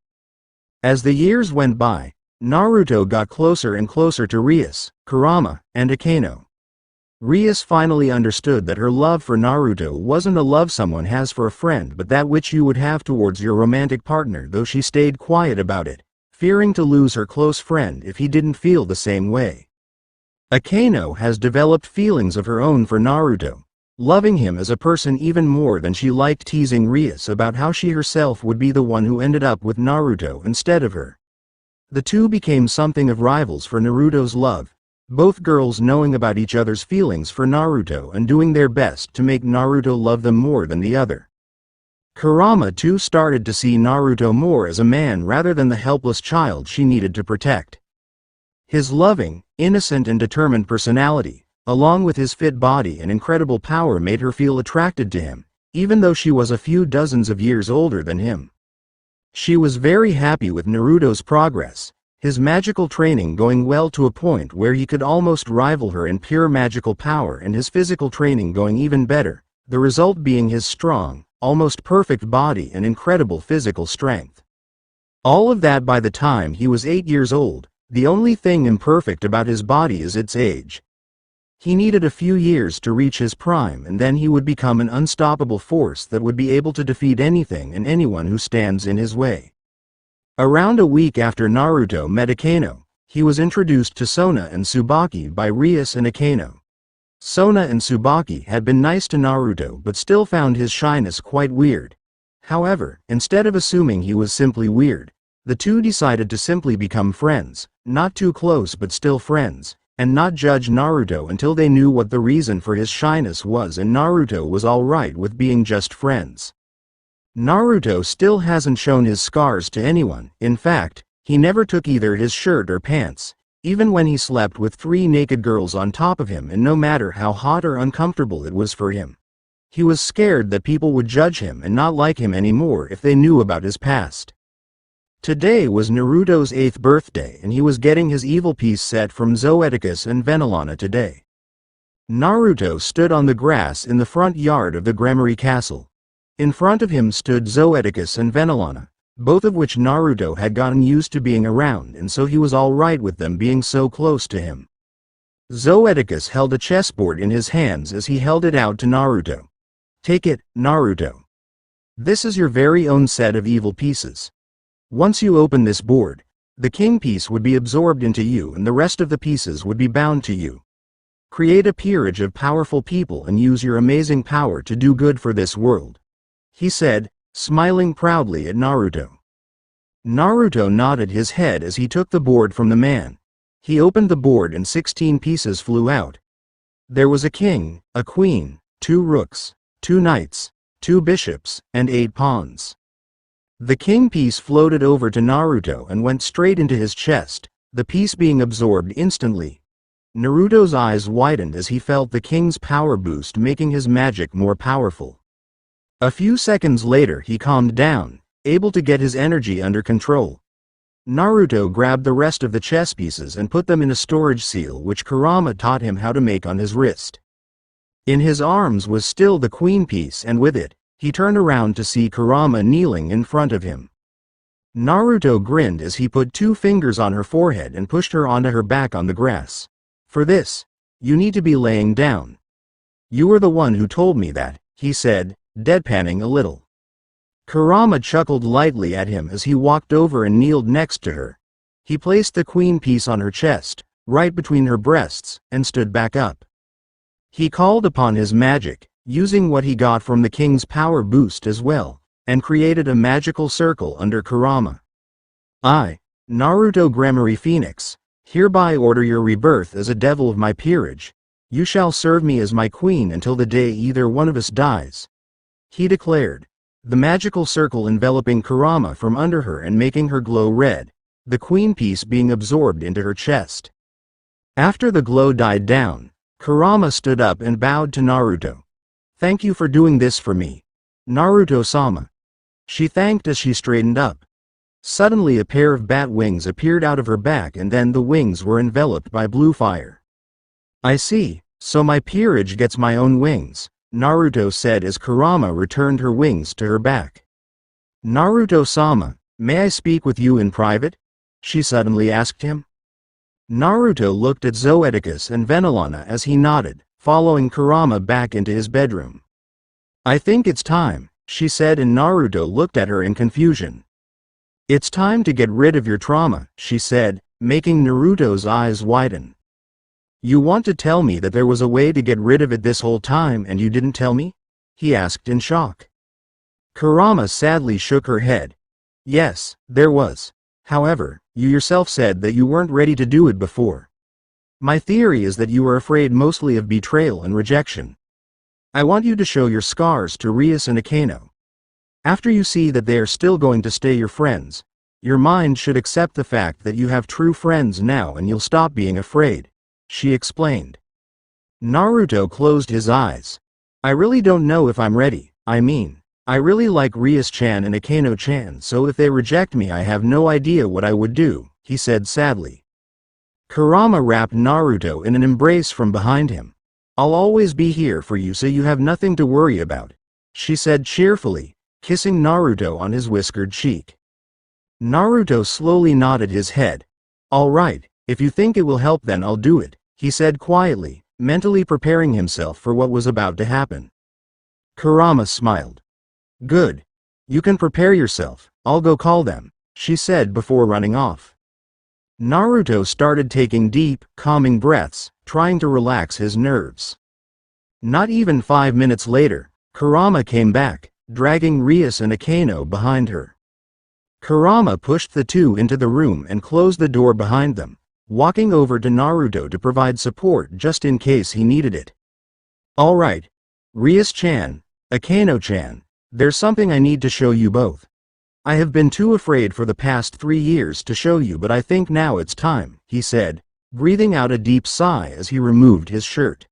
As the years went by, Naruto got closer and closer to Rias, Kurama, and Akeno. Rias finally understood that her love for Naruto wasn't a love someone has for a friend but that which you would have towards your romantic partner, though she stayed quiet about it, fearing to lose her close friend if he didn't feel the same way. Akeno has developed feelings of her own for Naruto, loving him as a person even more than she liked teasing Rias about how she herself would be the one who ended up with Naruto instead of her. The two became something of rivals for Naruto's love, both girls knowing about each other's feelings for Naruto and doing their best to make Naruto love them more than the other. Kurama too started to see Naruto more as a man rather than the helpless child she needed to protect. His loving, innocent and determined personality, along with his fit body and incredible power, made her feel attracted to him, even though she was a few dozens of years older than him. She was very happy with Naruto's progress, his magical training going well to a point where he could almost rival her in pure magical power, and his physical training going even better, the result being his strong, almost perfect body and incredible physical strength. All of that by the time he was 8 years old. The only thing imperfect about his body is its age. He needed a few years to reach his prime, and then he would become an unstoppable force that would be able to defeat anything and anyone who stands in his way. Around a week after Naruto met Akeno, he was introduced to Sona and Tsubaki by Rias and Akeno. Sona and Tsubaki had been nice to Naruto but still found his shyness quite weird. However, instead of assuming he was simply weird, the two decided to simply become friends, not too close but still friends, and not judge Naruto until they knew what the reason for his shyness was, and Naruto was alright with being just friends. Naruto still hasn't shown his scars to anyone. In fact, he never took either his shirt or pants, even when he slept with 3 naked girls on top of him, and no matter how hot or uncomfortable it was for him. He was scared that people would judge him and not like him anymore if they knew about his past. Today was Naruto's 8th birthday, and he was getting his evil piece set from Zoeticus and Venelana today. Naruto stood on the grass in the front yard of the Gremory Castle. In front of him stood Zoeticus and Venelana, both of which Naruto had gotten used to being around, and so he was alright with them being so close to him. Zoeticus held a chessboard in his hands as he held it out to Naruto. "Take it, Naruto. This is your very own set of evil pieces. Once you open this board, the king piece would be absorbed into you and the rest of the pieces would be bound to you. Create a peerage of powerful people and use your amazing power to do good for this world," he said, smiling proudly at Naruto. Naruto nodded his head as he took the board from the man. He opened the board and 16 pieces flew out. There was a king, a queen, 2 rooks, 2 knights, 2 bishops, and 8 pawns. The king piece floated over to Naruto and went straight into his chest, the piece being absorbed instantly. Naruto's eyes widened as he felt the king's power boost, making his magic more powerful. A few seconds later he calmed down, able to get his energy under control. Naruto grabbed the rest of the chess pieces and put them in a storage seal which Kurama taught him how to make on his wrist. In his arms was still the queen piece, and with it, he turned around to see Kurama kneeling in front of him. Naruto grinned as he put 2 fingers on her forehead and pushed her onto her back on the grass. "For this, you need to be laying down. You were the one who told me that," he said, deadpanning a little. Kurama chuckled lightly at him as he walked over and kneeled next to her. He placed the queen piece on her chest, right between her breasts, and stood back up. He called upon his magic, using what he got from the king's power boost as well, and created a magical circle under Kurama. "I, Naruto Gremory Phoenix, hereby order your rebirth as a devil of my peerage. You shall serve me as my queen until the day either one of us dies," he declared, the magical circle enveloping Kurama from under her and making her glow red, the queen piece being absorbed into her chest. After the glow died down, Kurama stood up and bowed to Naruto. "Thank you for doing this for me, Naruto-sama," she thanked as she straightened up. Suddenly a pair of bat wings appeared out of her back and then the wings were enveloped by blue fire. I see, so my peerage gets my own wings, Naruto said as Kurama returned her wings to her back. Naruto-sama, may I speak with you in private? She suddenly asked him. Naruto looked at Zoeticus and Venelana as he nodded, following Kurama back into his bedroom. I think it's time, she said, and Naruto looked at her in confusion. It's time to get rid of your trauma, she said, making Naruto's eyes widen. You want to tell me that there was a way to get rid of it this whole time and you didn't tell me? He asked in shock. Kurama sadly shook her head. Yes, there was. However, you yourself said that you weren't ready to do it before. My theory is that you were afraid mostly of betrayal and rejection. I want you to show your scars to Rias and Akeno. After you see that they are still going to stay your friends, your mind should accept the fact that you have true friends now and you'll stop being afraid, she explained. Naruto closed his eyes. I really don't know if I'm ready. I really like Rias-chan and Akeno-chan, so if they reject me I have no idea what I would do, he said sadly. Kurama wrapped Naruto in an embrace from behind him. I'll always be here for you so you have nothing to worry about, she said cheerfully, kissing Naruto on his whiskered cheek. Naruto slowly nodded his head. All right, if you think it will help then I'll do it, he said quietly, mentally preparing himself for what was about to happen. Kurama smiled. Good. You can prepare yourself, I'll go call them, she said before running off. Naruto started taking deep, calming breaths, trying to relax his nerves. Not even 5 minutes later, Kurama came back, dragging Rias and Akeno behind her. Kurama pushed the two into the room and closed the door behind them, walking over to Naruto to provide support just in case he needed it. All right. Rias-chan, Akeno-chan, there's something I need to show you both. I have been too afraid for the past 3 years to show you, but I think now it's time, he said, breathing out a deep sigh as he removed his shirt.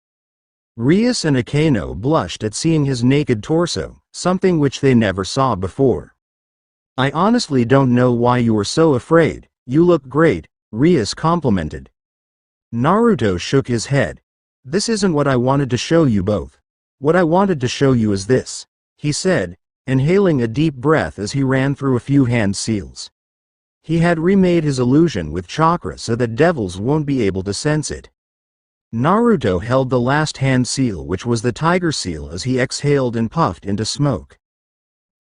Rias and Akeno blushed at seeing his naked torso, something which they never saw before. I honestly don't know why you were so afraid, you look great, Rias complimented. Naruto shook his head. This isn't what I wanted to show you both. What I wanted to show you is this, he said, inhaling a deep breath as he ran through a few hand seals. He had remade his illusion with chakra so that devils won't be able to sense it. Naruto held the last hand seal, which was the tiger seal, as he exhaled and puffed into smoke.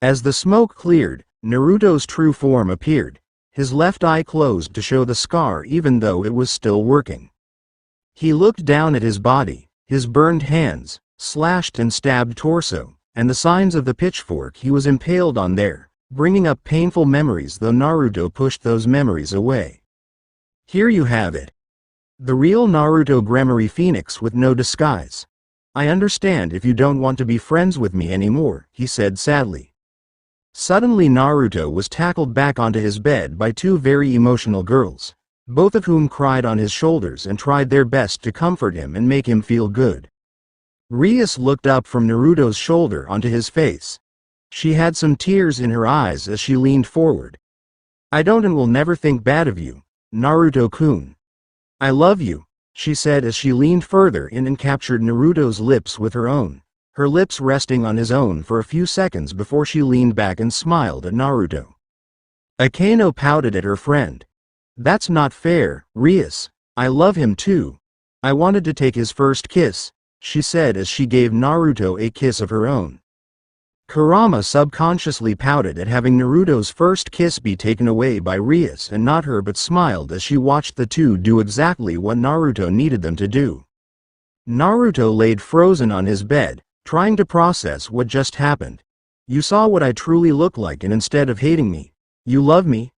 As the smoke cleared, Naruto's true form appeared, his left eye closed to show the scar even though it was still working. He looked down at his body, his burned hands, slashed and stabbed torso, and the signs of the pitchfork he was impaled on there, bringing up painful memories, though Naruto pushed those memories away. Here you have it. The real Naruto Gremory Phoenix with no disguise. I understand if you don't want to be friends with me anymore, he said sadly. Suddenly Naruto was tackled back onto his bed by two very emotional girls, both of whom cried on his shoulders and tried their best to comfort him and make him feel good. Rias looked up from Naruto's shoulder onto his face. She had some tears in her eyes as she leaned forward. I don't and will never think bad of you, Naruto-kun. I love you, she said as she leaned further in and captured Naruto's lips with her own, her lips resting on his own for a few seconds before she leaned back and smiled at Naruto. Akeno pouted at her friend. That's not fair, Rias. I love him too. I wanted to take his first kiss, she said as she gave Naruto a kiss of her own. Kurama subconsciously pouted at having Naruto's first kiss be taken away by Rias and not her, but smiled as she watched the two do exactly what Naruto needed them to do. Naruto laid frozen on his bed, trying to process what just happened. You saw what I truly look like, and instead of hating me, you love me?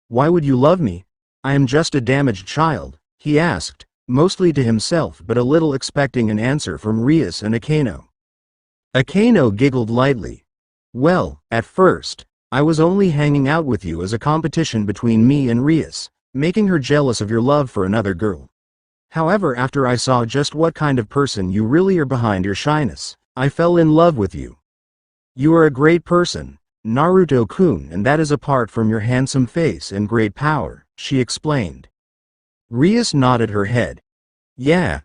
Why would you love me? I am just a damaged child, he asked, mostly to himself but a little expecting an answer from Rias and Akeno. Akeno giggled lightly. Well, at first, I was only hanging out with you as a competition between me and Rias, making her jealous of your love for another girl. However, after I saw just what kind of person you really are behind your shyness, I fell in love with you. You are a great person, Naruto-kun, and that is apart from your handsome face and great power, she explained. Rias nodded her head. Yeah.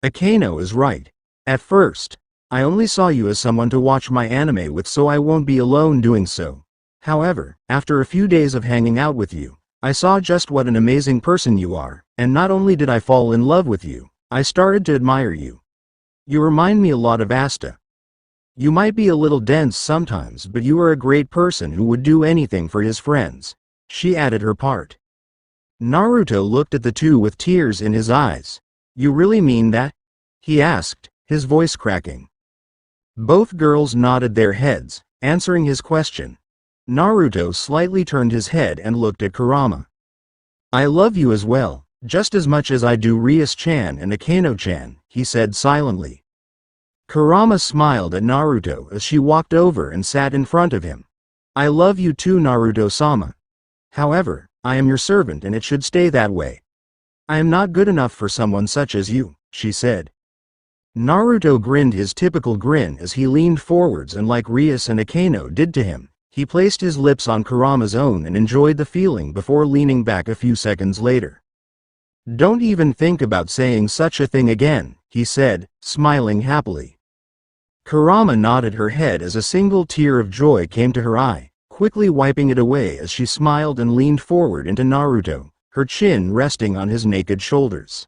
Akeno is right. At first, I only saw you as someone to watch my anime with, so I won't be alone doing so. However, after a few days of hanging out with you, I saw just what an amazing person you are, and not only did I fall in love with you, I started to admire you. You remind me a lot of Asta. You might be a little dense sometimes, but you are a great person who would do anything for his friends, she added her part. Naruto looked at the two with tears in his eyes. You really mean that? He asked, his voice cracking. Both girls nodded their heads, answering his question. Naruto slightly turned his head and looked at Kurama. I love you as well, just as much as I do Rias-chan and Akeno-chan, he said silently. Kurama smiled at Naruto as she walked over and sat in front of him. I love you too, Naruto-sama. However, I am your servant and it should stay that way. I am not good enough for someone such as you, she said. Naruto grinned his typical grin as he leaned forwards, and like Rias and Akeno did to him, he placed his lips on Kurama's own and enjoyed the feeling before leaning back a few seconds later. Don't even think about saying such a thing again, he said, smiling happily. Kurama nodded her head as a single tear of joy came to her eye, quickly wiping it away as she smiled and leaned forward into Naruto, her chin resting on his naked shoulders.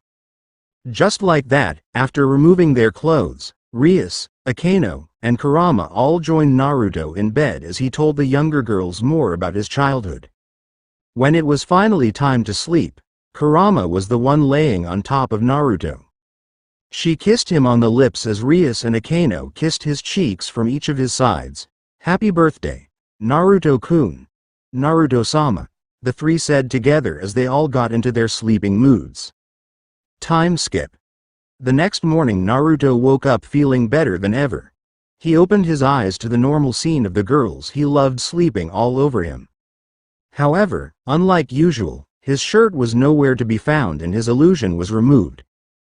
Just like that, after removing their clothes, Rias, Akeno, and Kurama all joined Naruto in bed as he told the younger girls more about his childhood. When it was finally time to sleep, Kurama was the one laying on top of Naruto. She kissed him on the lips as Rias and Akeno kissed his cheeks from each of his sides. Happy birthday, Naruto-kun. Naruto-sama, the three said together as they all got into their sleeping moods. Time skip. The next morning Naruto woke up feeling better than ever. He opened his eyes to the normal scene of the girls he loved sleeping all over him. However, unlike usual, his shirt was nowhere to be found and his illusion was removed.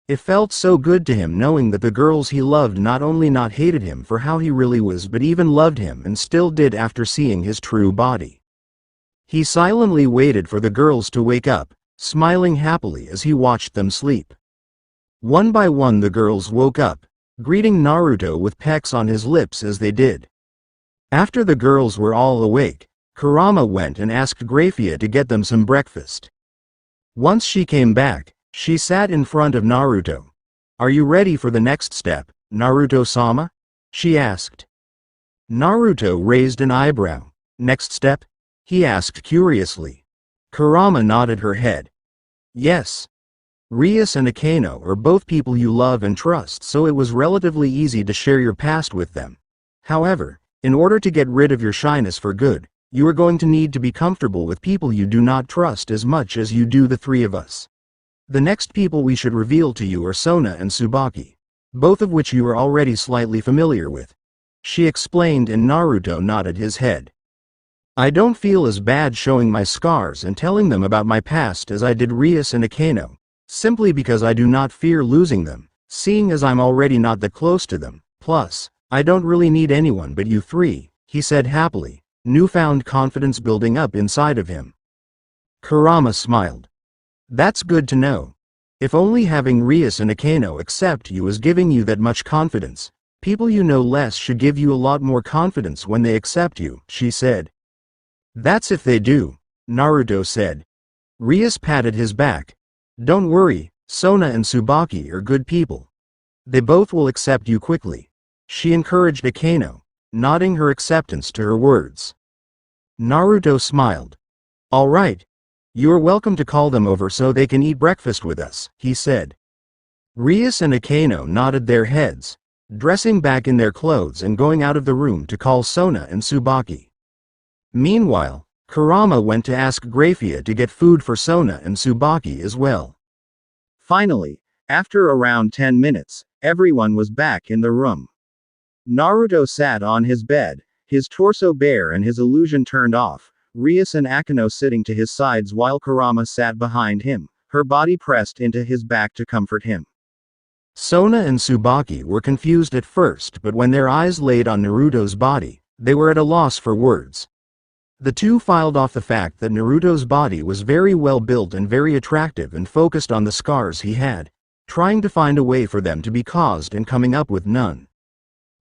It felt so good to him knowing that the girls he loved not only not hated him for how he really was but even loved him and still did after seeing his true body. He silently waited for the girls to wake up, smiling happily as he watched them sleep. One by one the girls woke up, greeting Naruto with pecks on his lips as they did. After the girls were all awake, Kurama went and asked Graphia to get them some breakfast. Once she came back, she sat in front of Naruto. Are you ready for the next step, Naruto-sama? She asked. Naruto raised an eyebrow. Next step? He asked curiously. Kurama nodded her head. Yes. Rias and Akeno are both people you love and trust, so it was relatively easy to share your past with them. However, in order to get rid of your shyness for good, you are going to need to be comfortable with people you do not trust as much as you do the three of us. The next people we should reveal to you are Sona and Tsubaki, both of which you are already slightly familiar with. She explained, and Naruto nodded his head. I don't feel as bad showing my scars and telling them about my past as I did Rias and Akeno, simply because I do not fear losing them, seeing as I'm already not that close to them. Plus, I don't really need anyone but you three, he said happily, newfound confidence building up inside of him. Kurama smiled. That's good to know. If only having Rias and Akeno accept you is giving you that much confidence, people you know less should give you a lot more confidence when they accept you, she said. That's if they do, Naruto said. Rias patted his back. Don't worry, Sona and Tsubaki are good people. They both will accept you quickly. She encouraged Akeno, nodding her acceptance to her words. Naruto smiled. All right. You are welcome to call them over so they can eat breakfast with us, he said. Rias and Akeno nodded their heads, dressing back in their clothes and going out of the room to call Sona and Tsubaki. Meanwhile, Kurama went to ask Graphia to get food for Sona and Tsubaki as well. Finally, after around 10 minutes, everyone was back in the room. Naruto sat on his bed, his torso bare and his illusion turned off, Rias and Akeno sitting to his sides while Kurama sat behind him, her body pressed into his back to comfort him. Sona and Tsubaki were confused at first, but when their eyes laid on Naruto's body, They were at a loss for words. The two filed off the fact that Naruto's body was very well built and very attractive and focused on the scars he had, trying to find a way for them to be caused and coming up with none.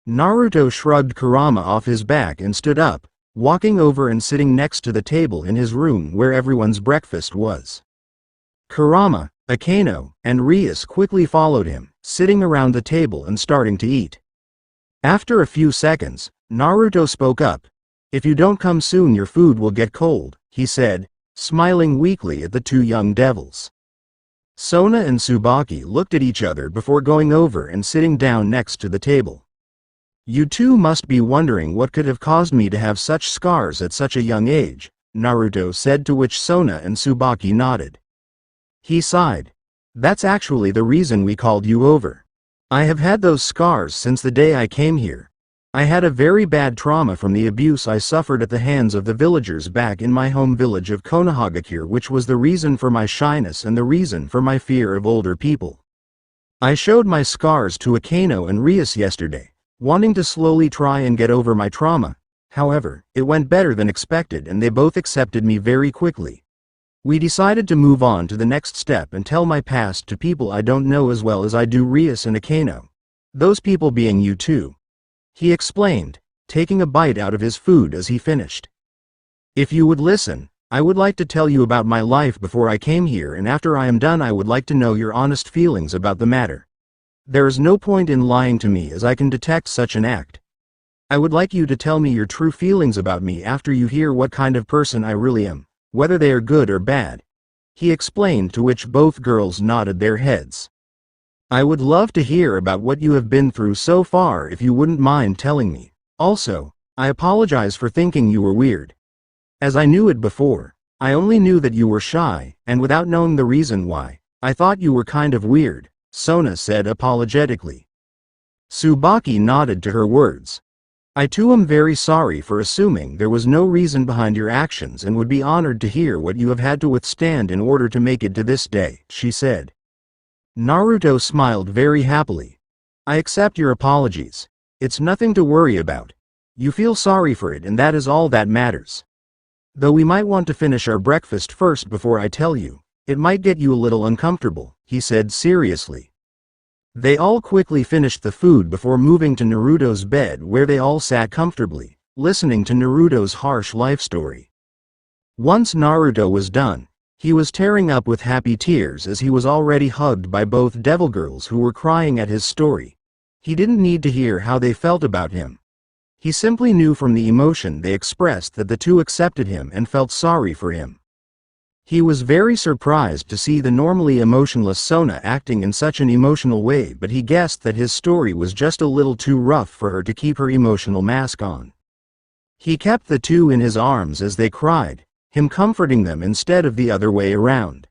Naruto shrugged Kurama off his back and stood up, walking over and sitting next to the table in his room where everyone's breakfast was. Kurama, Akeno, and Rias quickly followed him, sitting around the table and starting to eat. After a few seconds, Naruto spoke up. "If you don't come soon your food will get cold," he said, smiling weakly at the two young devils. Sona and Tsubaki looked at each other before going over and sitting down next to the table. "You two must be wondering what could have caused me to have such scars at such a young age," Naruto said, to which Sona and Tsubaki nodded. He sighed. "That's actually the reason we called you over. I have had those scars since the day I came here. I had a very bad trauma from the abuse I suffered at the hands of the villagers back in my home village of Konohagakure, which was the reason for my shyness and the reason for my fear of older people. I showed my scars to Akeno and Rias yesterday, wanting to slowly try and get over my trauma. However, it went better than expected and they both accepted me very quickly. We decided to move on to the next step and tell my past to people I don't know as well as I do Rias and Akeno. Those people being you two," he explained, taking a bite out of his food as he finished. "If you would listen, I would like to tell you about my life before I came here, and after I am done I would like to know your honest feelings about the matter. There is no point in lying to me as I can detect such an act. I would like you to tell me your true feelings about me after you hear what kind of person I really am, whether they are good or bad," he explained, to which both girls nodded their heads. "I would love to hear about what you have been through so far if you wouldn't mind telling me. Also, I apologize for thinking you were weird. As I knew it before, I only knew that you were shy, and without knowing the reason why, I thought you were kind of weird," Sona said apologetically. Tsubaki nodded to her words. "I too am very sorry for assuming there was no reason behind your actions and would be honored to hear what you have had to withstand in order to make it to this day," she said. Naruto smiled very happily. "I accept your apologies. It's nothing to worry about. You feel sorry for it and that is all that matters. Though we might want to finish our breakfast first before I tell you. It might get you a little uncomfortable," he said seriously. They all quickly finished the food before moving to Naruto's bed, where they all sat comfortably, listening to Naruto's harsh life story. Once Naruto was done, he was tearing up with happy tears as he was already hugged by both devil girls who were crying at his story. He didn't need to hear how they felt about him. He simply knew from the emotion they expressed that the two accepted him and felt sorry for him. He was very surprised to see the normally emotionless Sona acting in such an emotional way, but he guessed that his story was just a little too rough for her to keep her emotional mask on. He kept the two in his arms as they cried, him comforting them instead of the other way around.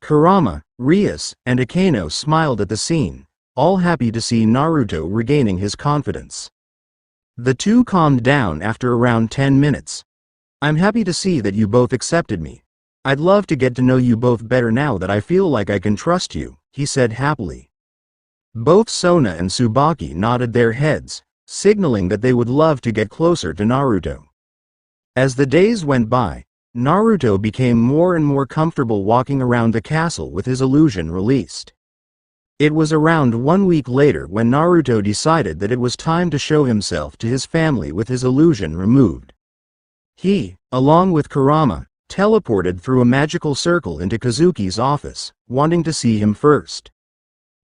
Kurama, Rias, and Akeno smiled at the scene, all happy to see Naruto regaining his confidence. The two calmed down after around 10 minutes. "I'm happy to see that you both accepted me. I'd love to get to know you both better now that I feel like I can trust you," he said happily. Both Sona and Tsubaki nodded their heads, signaling that they would love to get closer to Naruto. As the days went by, Naruto became more and more comfortable walking around the castle with his illusion released. It was around 1 week later when Naruto decided that it was time to show himself to his family with his illusion removed. He, along with Kurama, teleported through a magical circle into Kazuki's office, wanting to see him first.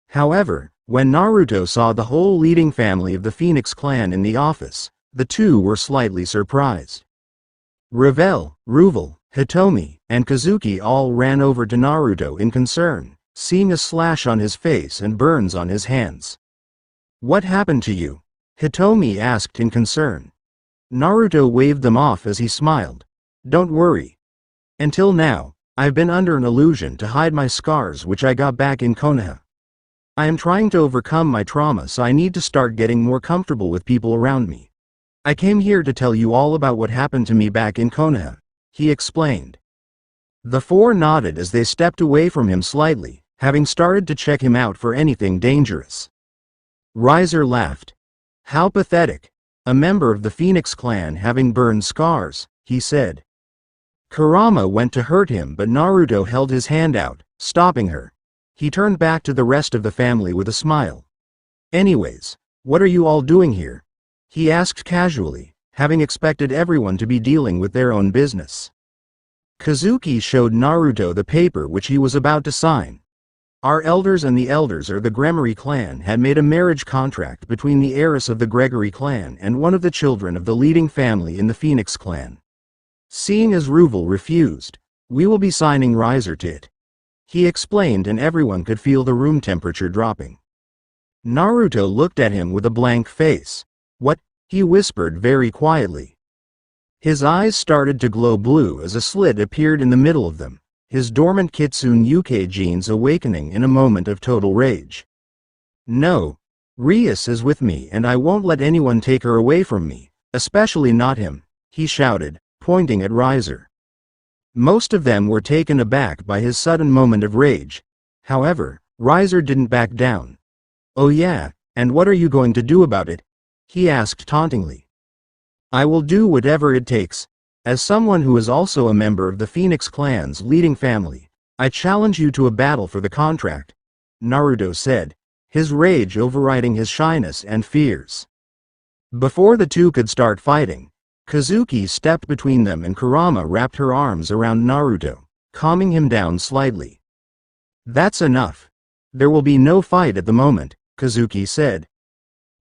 However, when Naruto saw the whole leading family of the Phoenix clan in the office, the two were slightly surprised. Revel, Ruvel, Hitomi, and Kazuki all ran over to Naruto in concern, seeing a slash on his face and burns on his hands. "What happened to you?" Hitomi asked in concern. Naruto waved them off as he smiled. "Don't worry. Until now, I've been under an illusion to hide my scars which I got back in Konoha. I am trying to overcome my trauma, so I need to start getting more comfortable with people around me. I came here to tell you all about what happened to me back in Konoha," he explained. The four nodded as they stepped away from him slightly, having started to check him out for anything dangerous. Riser laughed. "How pathetic. a member of the Phoenix clan having burned scars, he said. Kurama went to hurt him but Naruto held his hand out, stopping her. He turned back to the rest of the family with a smile. Anyways, what are you all doing here? He asked casually, having expected everyone to be dealing with their own business. Kazuki showed Naruto the paper which he was about to sign. Our elders and the elders of the Gregory clan had made a marriage contract between the heiress of the Gregory clan and one of the children of the leading family in the Phoenix clan. Seeing as Ruvel refused, we will be signing riser to it. He explained and everyone could feel the room temperature dropping. Naruto looked at him with a blank face. What? He whispered very quietly. His eyes started to glow blue as a slit appeared in the middle of them, his dormant Kitsune Yukai genes awakening in a moment of total rage. No. Rias is with me and I won't let anyone take her away from me, especially not him, he shouted, pointing at Riser. Most of them were taken aback by his sudden moment of rage. However, Riser didn't back down. Oh yeah, and what are you going to do about it? He asked tauntingly. I will do whatever it takes. As someone who is also a member of the Phoenix clan's leading family, I challenge you to a battle for the contract, Naruto said, his rage overriding his shyness and fears. Before the two could start fighting, Kazuki stepped between them and Kurama wrapped her arms around Naruto, calming him down slightly. That's enough. There will be no fight at the moment, Kazuki said.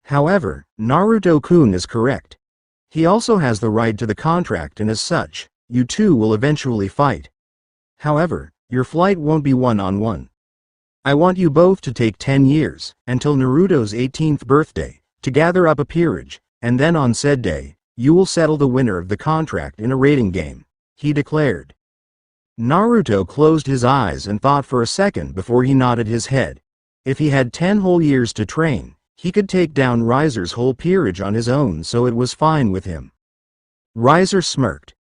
However, Naruto-kun is correct. He also has the right to the contract and as such, you two will eventually fight. However, your flight won't be one-on-one. I want you both to take 10 years, until Naruto's 18th birthday, to gather up a peerage, and then on said day, you will settle the winner of the contract in a rating game, he declared. Naruto closed his eyes and thought for a second before he nodded his head. If he had 10 whole years to train, he could take down Riser's whole peerage on his own, so it was fine with him. Riser smirked.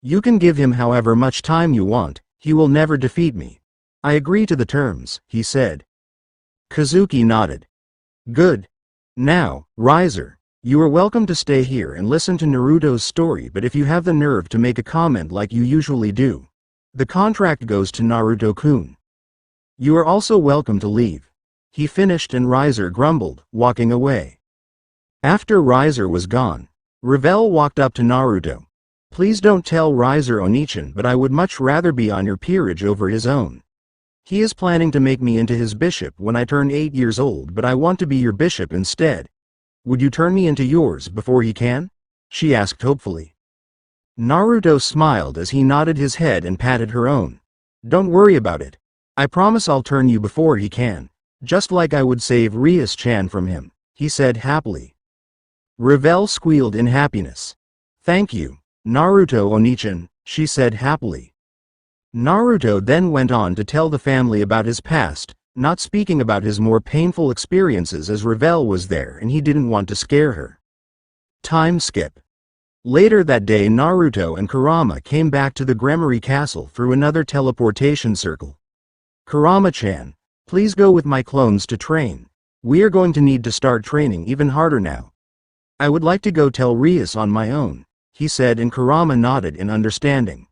You can give him however much time you want, he will never defeat me. I agree to the terms, he said. Kazuki nodded. Good. Now, Riser, you are welcome to stay here and listen to Naruto's story, but if you have the nerve to make a comment like you usually do, the contract goes to Naruto-kun. You are also welcome to leave. He finished and Riser grumbled, walking away. After Riser was gone, Revel walked up to Naruto. Please don't tell Riser Onichan, but I would much rather be on your peerage over his own. He is planning to make me into his bishop when I turn 8 years old, but I want to be your bishop instead. Would you turn me into yours before he can? She asked hopefully. Naruto smiled as he nodded his head and patted her own. Don't worry about it. I promise I'll turn you before he can. Just like I would save Rias-chan from him, he said happily. Revel squealed in happiness. Thank you, Naruto Onichan, she said happily. Naruto then went on to tell the family about his past, not speaking about his more painful experiences as Revel was there and he didn't want to scare her. Time skip. Later that day Naruto and Kurama came back to the Gremory Castle through another teleportation circle. Kurama-chan, please go with my clones to train. We are going to need to start training even harder now. I would like to go tell Rias on my own, he said, and Kurama nodded in understanding.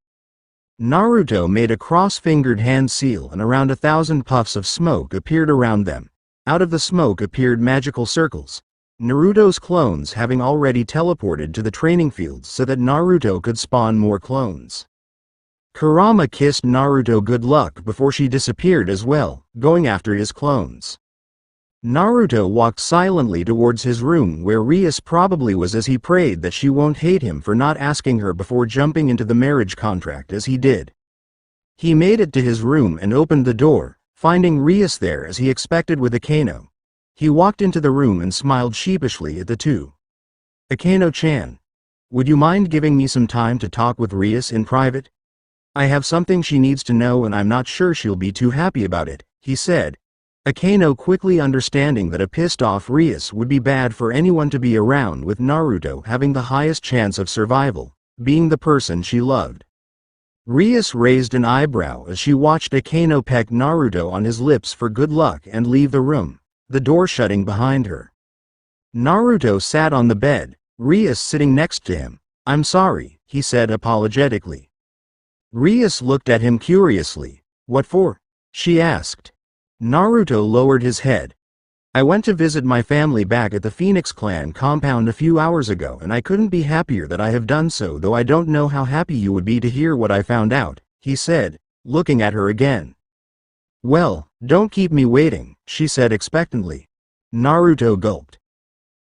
Naruto made a cross-fingered hand seal and around 1,000 puffs of smoke appeared around them. Out of the smoke appeared magical circles. Naruto's clones having already teleported to the training fields so that Naruto could spawn more clones. Kurama kissed Naruto good luck before she disappeared as well, going after his clones. Naruto walked silently towards his room where Rias probably was as he prayed that she won't hate him for not asking her before jumping into the marriage contract as he did. He made it to his room and opened the door, finding Rias there as he expected with Akeno. He walked into the room and smiled sheepishly at the two. Akeno-chan, would you mind giving me some time to talk with Rias in private? I have something she needs to know and I'm not sure she'll be too happy about it, he said. Akeno quickly understanding that a pissed-off Rias would be bad for anyone to be around, with Naruto having the highest chance of survival, being the person she loved. Rias raised an eyebrow as she watched Akeno peck Naruto on his lips for good luck and leave the room, the door shutting behind her. Naruto sat on the bed, Rias sitting next to him. "I'm sorry," he said apologetically. Rias looked at him curiously. "What for?" she asked. Naruto lowered his head. "I went to visit my family back at the Phoenix Clan compound a few hours ago, and I couldn't be happier that I have done so, though I don't know how happy you would be to hear what I found out," he said, looking at her again. "Well, don't keep me waiting," she said expectantly. Naruto gulped.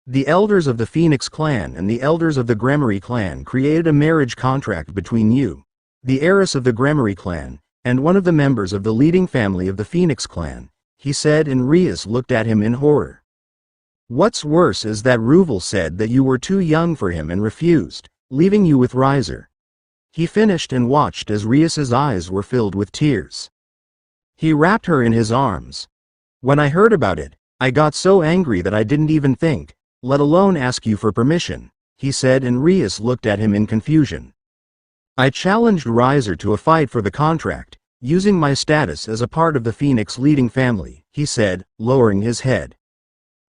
"The elders of the Phoenix Clan and the elders of the Gremory Clan created a marriage contract between you, the heiress of the Gremory Clan, and one of the members of the leading family of the Phoenix Clan," he said, and Rias looked at him in horror. "What's worse is that Ruvel said that you were too young for him and refused, leaving you with Riser." He finished and watched as Rias's eyes were filled with tears. He wrapped her in his arms. "When I heard about it, I got so angry that I didn't even think, let alone ask you for permission," he said, and Rias looked at him in confusion. "I challenged Riser to a fight for the contract, using my status as a part of the Phoenix leading family," he said, lowering his head.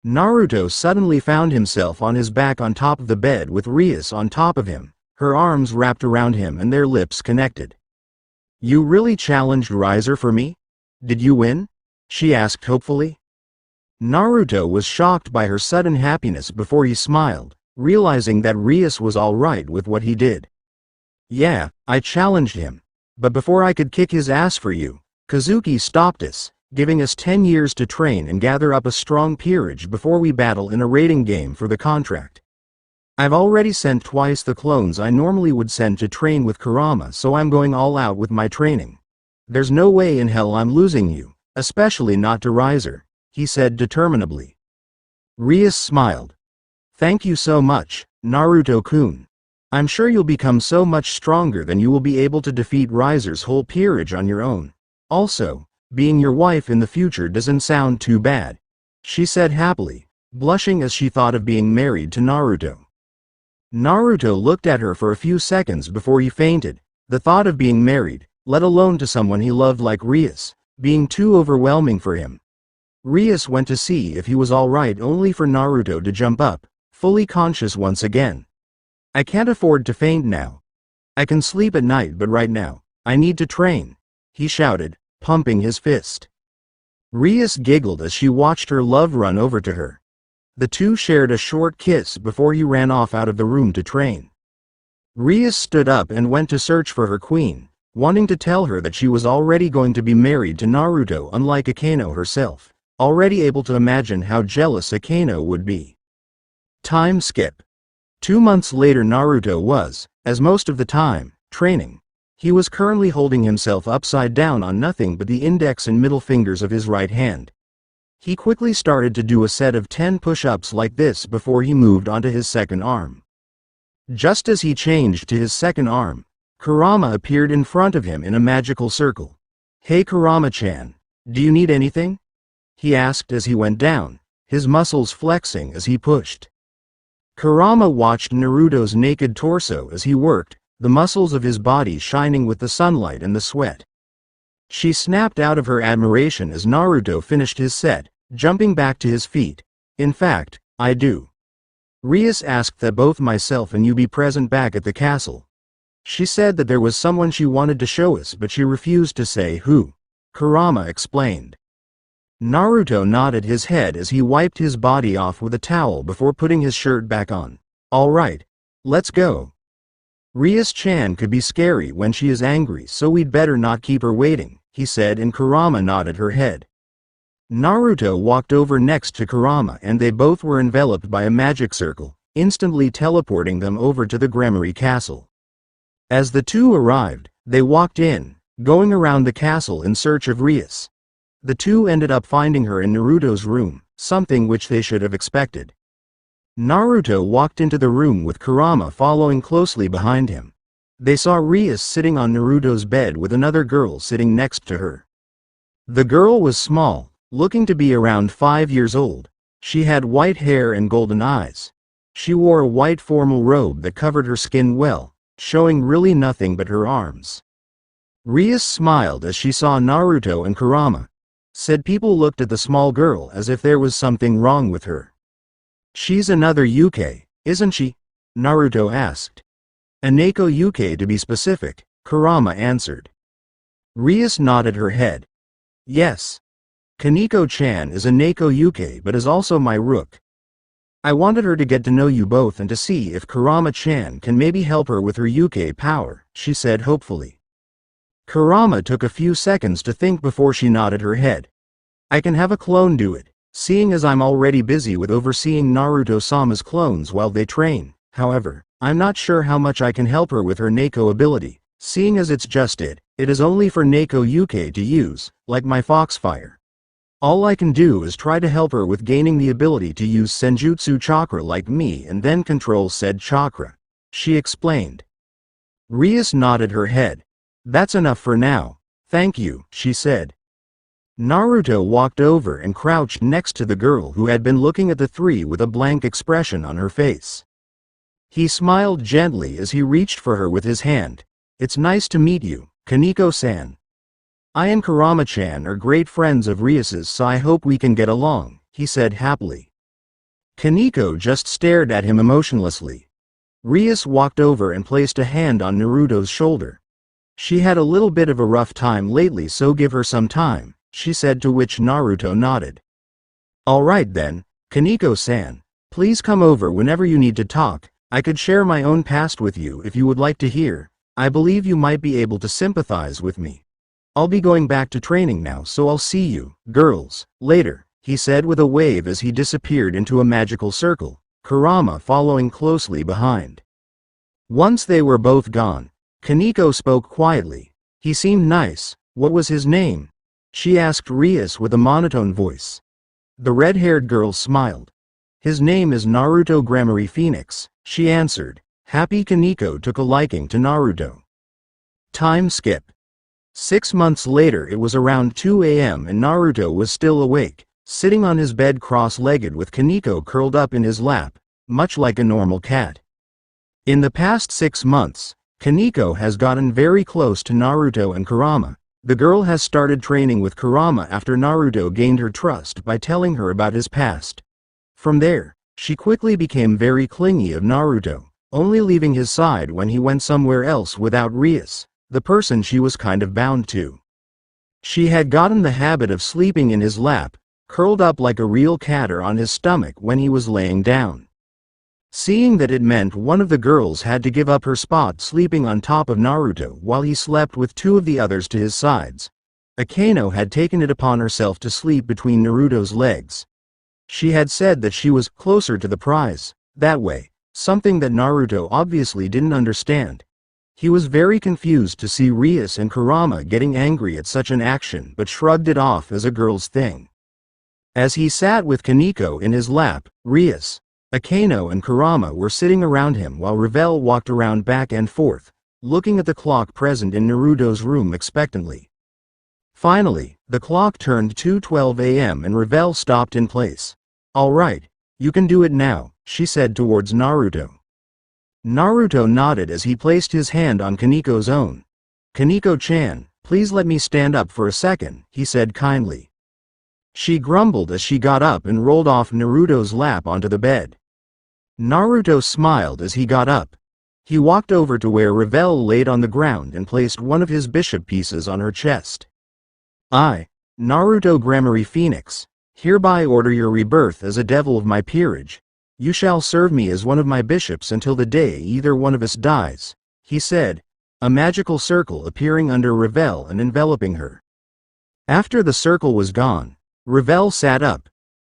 Naruto suddenly found himself on his back on top of the bed with Rias on top of him, her arms wrapped around him and their lips connected. "You really challenged Riser for me? Did you win?" she asked hopefully. Naruto was shocked by her sudden happiness before he smiled, realizing that Rias was all right with what he did. "Yeah, I challenged him. But before I could kick his ass for you, Kazuki stopped us, giving us 10 years to train and gather up a strong peerage before we battle in a rating game for the contract. I've already sent twice the clones I normally would send to train with Kurama, so I'm going all out with my training. There's no way in hell I'm losing you, especially not to Riser," he said determinedly. Rias smiled. "Thank you so much, Naruto-kun. I'm sure you'll become so much stronger than you will be able to defeat Riser's whole peerage on your own. Also, being your wife in the future doesn't sound too bad," she said happily, blushing as she thought of being married to Naruto. Naruto looked at her for a few seconds before he fainted. The thought of being married, let alone to someone he loved like Rias, being too overwhelming for him. Rias went to see if he was all right, only for Naruto to jump up, fully conscious once again. "I can't afford to faint now. I can sleep at night, but right now, I need to train," he shouted, pumping his fist. Rias giggled as she watched her love run over to her. The two shared a short kiss before he ran off out of the room to train. Rias stood up and went to search for her queen, wanting to tell her that she was already going to be married to Naruto, unlike Akano herself, already able to imagine how jealous Akano would be. Time skip. 2 months later, Naruto was, as most of the time, training. He was currently holding himself upside down on nothing but the index and middle fingers of his right hand. He quickly started to do a set of 10 push-ups like this before he moved onto his second arm. Just as he changed to his second arm, Kurama appeared in front of him in a magical circle. "Hey Kurama-chan, do you need anything?" he asked as he went down, his muscles flexing as he pushed. Kurama watched Naruto's naked torso as he worked, the muscles of his body shining with the sunlight and the sweat. She snapped out of her admiration as Naruto finished his set, jumping back to his feet. "In fact, I do. Rias asked that both myself and you be present back at the castle. She said that there was someone she wanted to show us, but she refused to say who," Kurama explained. Naruto nodded his head as he wiped his body off with a towel before putting his shirt back on. "All right, let's go. Rias-chan could be scary when she is angry, so we'd better not keep her waiting," he said, and Kurama nodded her head. Naruto walked over next to Kurama and they both were enveloped by a magic circle, instantly teleporting them over to the Gremory Castle. As the two arrived, they walked in, going around the castle in search of Rias. The two ended up finding her in Naruto's room, something which they should have expected. Naruto walked into the room with Kurama following closely behind him. They saw Rias sitting on Naruto's bed with another girl sitting next to her. The girl was small, looking to be around 5 years old. She had white hair and golden eyes. She wore a white formal robe that covered her skin well, showing really nothing but her arms. Rias smiled as she saw Naruto and Kurama. Said people looked at the small girl as if there was something wrong with her. "She's another Yuke, isn't she?" Naruto asked. "A Neko Yuke to be specific," Kurama answered. Rias nodded her head. "Yes. Kaneko-chan is a Neko Yuke but is also my rook. I wanted her to get to know you both and to see if Kurama-chan can maybe help her with her Yuke power," she said hopefully. Kurama took a few seconds to think before she nodded her head. "I can have a clone do it, seeing as I'm already busy with overseeing Naruto-sama's clones while they train. However, I'm not sure how much I can help her with her Neko ability, seeing as it's just it is only for Neko Yuke to use, like my Foxfire. All I can do is try to help her with gaining the ability to use Senjutsu chakra like me and then control said chakra," she explained. Rias nodded her head. "That's enough for now. Thank you," she said. Naruto walked over and crouched next to the girl who had been looking at the three with a blank expression on her face. He smiled gently as he reached for her with his hand. "It's nice to meet you, Kaneko-san. I and Kurama-chan are great friends of Rias's, so I hope we can get along," he said happily. Kaneko just stared at him emotionlessly. Rias walked over and placed a hand on Naruto's shoulder. "She had a little bit of a rough time lately, so give her some time," she said, to which Naruto nodded. "Alright then, Kaneko-san. Please come over whenever you need to talk. I could share my own past with you if you would like to hear. I believe you might be able to sympathize with me. I'll be going back to training now, so I'll see you, girls, later," he said with a wave as he disappeared into a magical circle, Kurama following closely behind. Once they were both gone, Kaneko spoke quietly. "He seemed nice. What was his name?" she asked Rias with a monotone voice. The red-haired girl smiled. "His name is Naruto Grammary Phoenix," she answered. Happy Kaneko took a liking to Naruto. Time skip. 6 months later, it was around 2 a.m. and Naruto was still awake, sitting on his bed cross-legged with Kaneko curled up in his lap, much like a normal cat. In the past 6 months, Kaneko has gotten very close to Naruto and Kurama. The girl has started training with Kurama after Naruto gained her trust by telling her about his past. From there, she quickly became very clingy of Naruto, only leaving his side when he went somewhere else without Rias, the person she was kind of bound to. She had gotten the habit of sleeping in his lap, curled up like a real cat, or on his stomach when he was laying down. Seeing that it meant one of the girls had to give up her spot sleeping on top of Naruto while he slept with 2 of the others to his sides, Akeno had taken it upon herself to sleep between Naruto's legs. She had said that she was closer to the prize that way, something that Naruto obviously didn't understand. He was very confused to see Rias and Kurama getting angry at such an action, but shrugged it off as a girl's thing. As he sat with Kaneko in his lap, Rias, Akeno and Kurama were sitting around him while Revel walked around back and forth, looking at the clock present in Naruto's room expectantly. Finally, the clock turned 2:12 a.m. and Revel stopped in place. "Alright, you can do it now," she said towards Naruto. Naruto nodded as he placed his hand on Kaneko's own. "Kaneko-chan, please let me stand up for a second," he said kindly. She grumbled as she got up and rolled off Naruto's lap onto the bed. Naruto smiled as he got up. He walked over to where Revel laid on the ground and placed one of his bishop pieces on her chest. "I, Naruto Grammary Phoenix, hereby order your rebirth as a devil of my peerage. You shall serve me as one of my bishops until the day either one of us dies," he said, a magical circle appearing under Revel and enveloping her. After the circle was gone, Revel sat up.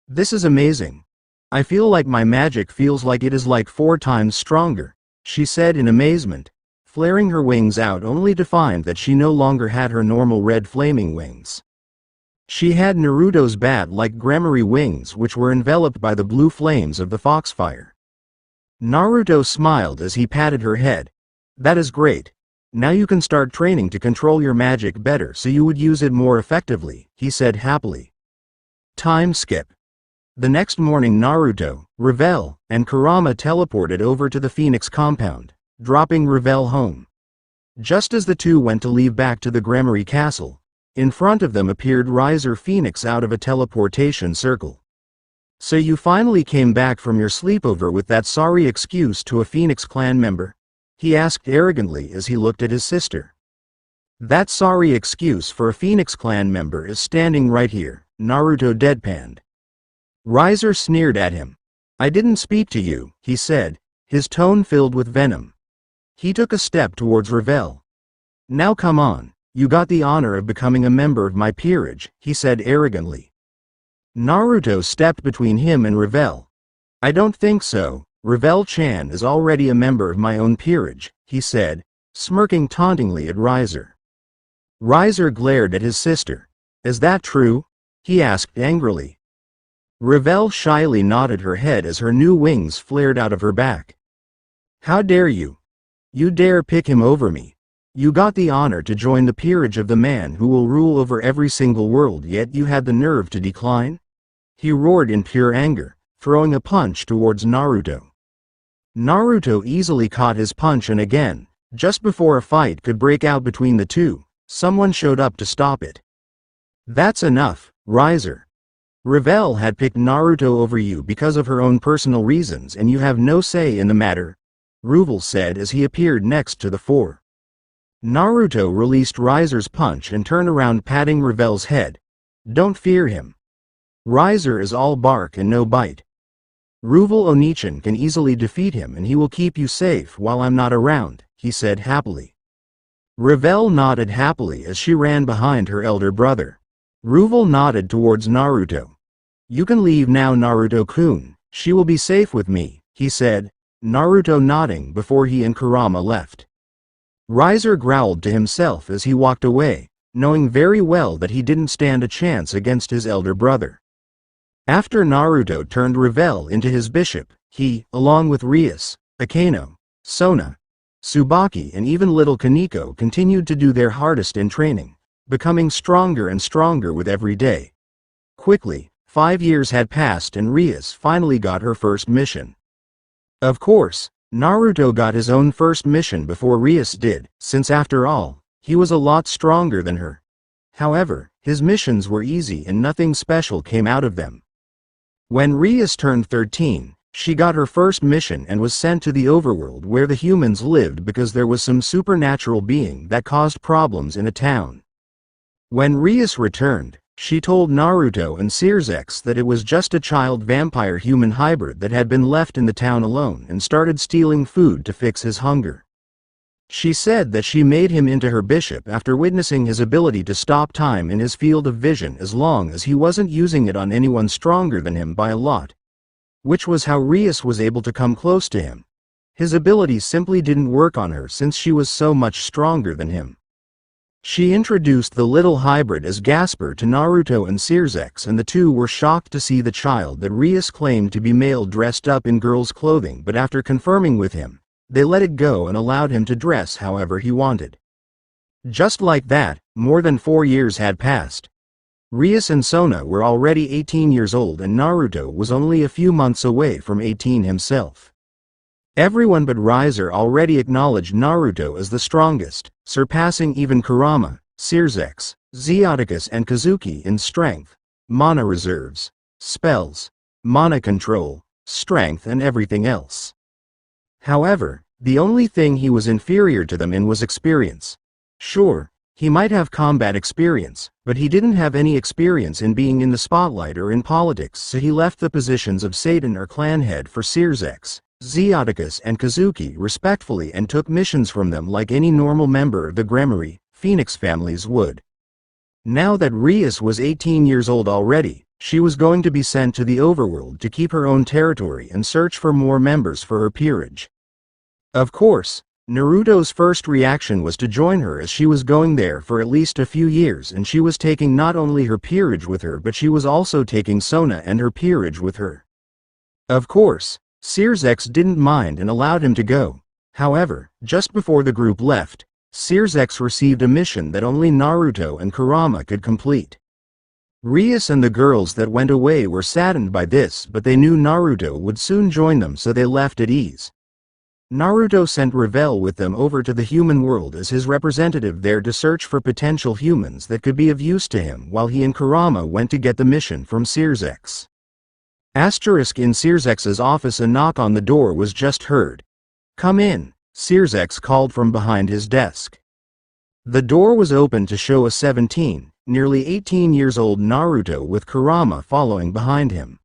"This is amazing. I feel like my magic feels like it is like 4 times stronger," she said in amazement, flaring her wings out only to find that she no longer had her normal red flaming wings. She had Naruto's bat-like grammary wings, which were enveloped by the blue flames of the foxfire. Naruto smiled as he patted her head. "That is great. Now you can start training to control your magic better so you would use it more effectively," he said happily. Time skip. The next morning, Naruto, Revel, and Kurama teleported over to the Phoenix compound, dropping Revel home. Just as the two went to leave back to the Grammary Castle, in front of them appeared Riser Phoenix out of a teleportation circle. So you finally came back from your sleepover with that sorry excuse to a Phoenix Clan member? He asked arrogantly as he looked at his sister. That sorry excuse for a Phoenix Clan member is standing right here, Naruto deadpanned. Riser sneered at him. I didn't speak to you, he said, his tone filled with venom. He took a step towards Revel. Now come on, you got the honor of becoming a member of my peerage, he said arrogantly. Naruto stepped between him and Revel. I don't think so, Revel-chan is already a member of my own peerage, he said, smirking tauntingly at Riser. Riser glared at his sister. Is that true? He asked angrily. Revel shyly nodded her head as her new wings flared out of her back. How dare you? You dare pick him over me. You got the honor to join the peerage of the man who will rule over every single world, yet you had the nerve to decline? He roared in pure anger, throwing a punch towards Naruto. Naruto easily caught his punch, and again, just before a fight could break out between the two, someone showed up to stop it. That's enough, Riser. Revel had picked Naruto over you because of her own personal reasons, and you have no say in the matter, Revel said as he appeared next to the four. Naruto released Riser's punch and turned around, patting Revel's head. Don't fear him. Riser is all bark and no bite. Revel Onichan can easily defeat him, and he will keep you safe while I'm not around, he said happily. Revel nodded happily as she ran behind her elder brother. Revel nodded towards Naruto. You can leave now, Naruto-kun, she will be safe with me, he said, Naruto nodding before he and Kurama left. Riser growled to himself as he walked away, knowing very well that he didn't stand a chance against his elder brother. After Naruto turned Revel into his bishop, he, along with Rias, Akeno, Sona, Tsubaki and even little Kaneko, continued to do their hardest in training, becoming stronger and stronger with every day. Quickly, 5 years had passed and Rias finally got her first mission. Of course, Naruto got his own first mission before Rias did, since after all, he was a lot stronger than her. However, his missions were easy and nothing special came out of them. When Rias turned 13, she got her first mission and was sent to the overworld where the humans lived because there was some supernatural being that caused problems in a town. When Rias returned, she told Naruto and Circex that it was just a child vampire-human hybrid that had been left in the town alone and started stealing food to fix his hunger. She said that she made him into her bishop after witnessing his ability to stop time in his field of vision as long as he wasn't using it on anyone stronger than him by a lot. Which was how Rias was able to come close to him. His ability simply didn't work on her since she was so much stronger than him. She introduced the little hybrid as Gasper to Naruto and Circex, and the two were shocked to see the child that Rias claimed to be male dressed up in girl's clothing, but after confirming with him, they let it go and allowed him to dress however he wanted. Just like that, more than 4 years had passed. Rias and Sona were already 18 years old and Naruto was only a few months away from 18 himself. Everyone but Riser already acknowledged Naruto as the strongest, surpassing even Kurama, Circex, Zeoticus and Kazuki in strength, mana reserves, spells, mana control, strength and everything else. However, the only thing he was inferior to them in was experience. Sure, he might have combat experience, but he didn't have any experience in being in the spotlight or in politics, so he left the positions of Satan or clan head for Circex, Zeoticus and Kazuki respectfully and took missions from them like any normal member of the Gremory, Phoenix families would. Now that Rias was 18 years old already, she was going to be sent to the overworld to keep her own territory and search for more members for her peerage. Of course, Naruto's first reaction was to join her as she was going there for at least a few years and she was taking not only her peerage with her but she was also taking Sona and her peerage with her. Of course, Circex didn't mind and allowed him to go. However, just before the group left, Circex received a mission that only Naruto and Kurama could complete. Rias and the girls that went away were saddened by this, but they knew Naruto would soon join them, so they left at ease. Naruto sent Revel with them over to the human world as his representative there to search for potential humans that could be of use to him, while he and Kurama went to get the mission from Circex. Asterisk in Searsex's office. A knock on the door was just heard. "Come in," Searsex called from behind his desk. The door was open to show a 17, nearly 18 years old Naruto with Kurama following behind him.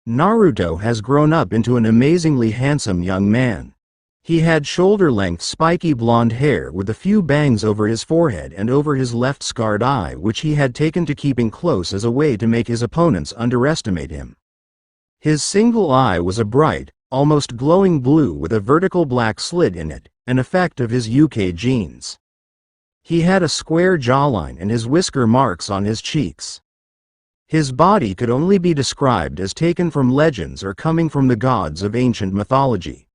Naruto has grown up into an amazingly handsome young man. He had shoulder-length spiky blonde hair with a few bangs over his forehead and over his left scarred eye, which he had taken to keeping close as a way to make his opponents underestimate him. His single eye was a bright, almost glowing blue with a vertical black slit in it, an effect of his UK genes. He had a square jawline and his whisker marks on his cheeks. His body could only be described as taken from legends or coming from the gods of ancient mythology.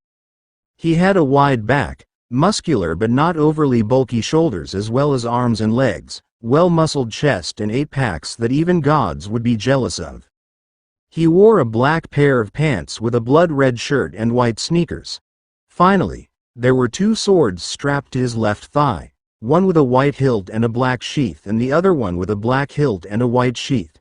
He had a wide back, muscular but not overly bulky shoulders as well as arms and legs, well-muscled chest and 8 packs that even gods would be jealous of. He wore a black pair of pants with a blood-red shirt and white sneakers. Finally, there were 2 swords strapped to his left thigh. One with a white hilt and a black sheath and the other one with a black hilt and a white sheath.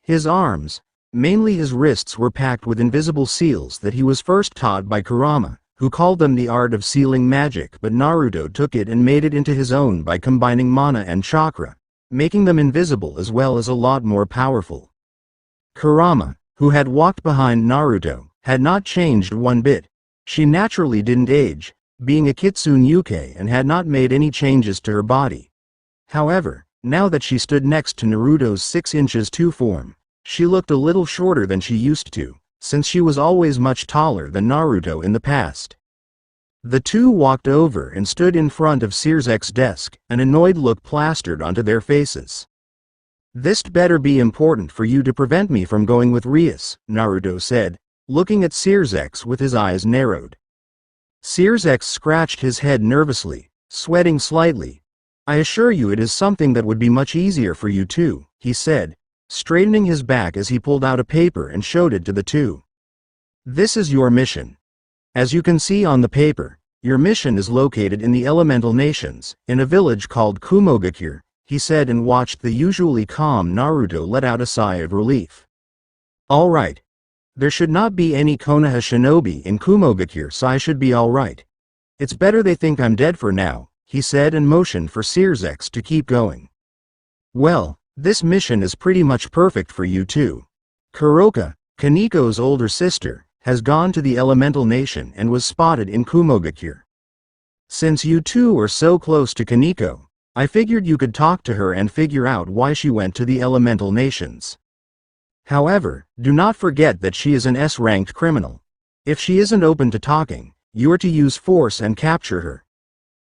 His arms, mainly his wrists, were packed with invisible seals that he was first taught by Kurama, who called them the art of sealing magic, but Naruto took it and made it into his own by combining mana and chakra, making them invisible as well as a lot more powerful. Kurama, who had walked behind Naruto, had not changed one bit. She naturally didn't age, being a Kitsune Yuke, and had not made any changes to her body. However, now that she stood next to Naruto's 6 inches 2 form, she looked a little shorter than she used to, since she was always much taller than Naruto in the past. The two walked over and stood in front of Searsex's desk, an annoyed look plastered onto their faces. "This'd better be important for you to prevent me from going with Rias," Naruto said, looking at Searsex with his eyes narrowed. Searsex scratched his head nervously, sweating slightly. "I assure you it is something that would be much easier for you too," he said, straightening his back as he pulled out a paper and showed it to the two. "This is your mission. As you can see on the paper, your mission is located in the Elemental Nations, in a village called Kumogakure," he said, and watched the usually calm Naruto let out a sigh of relief. "All right. There should not be any Konoha shinobi in Kumogakure, so I should be all right. It's better they think I'm dead for now," he said, and motioned for Searsex to keep going. "Well, this mission is pretty much perfect for you too. Kuroka, Kaniko's older sister, has gone to the Elemental Nation and was spotted in Kumogakure. Since you two are so close to Kaniko, I figured you could talk to her and figure out why she went to the Elemental Nations. However, do not forget that she is an S-ranked criminal. If she isn't open to talking, you are to use force and capture her.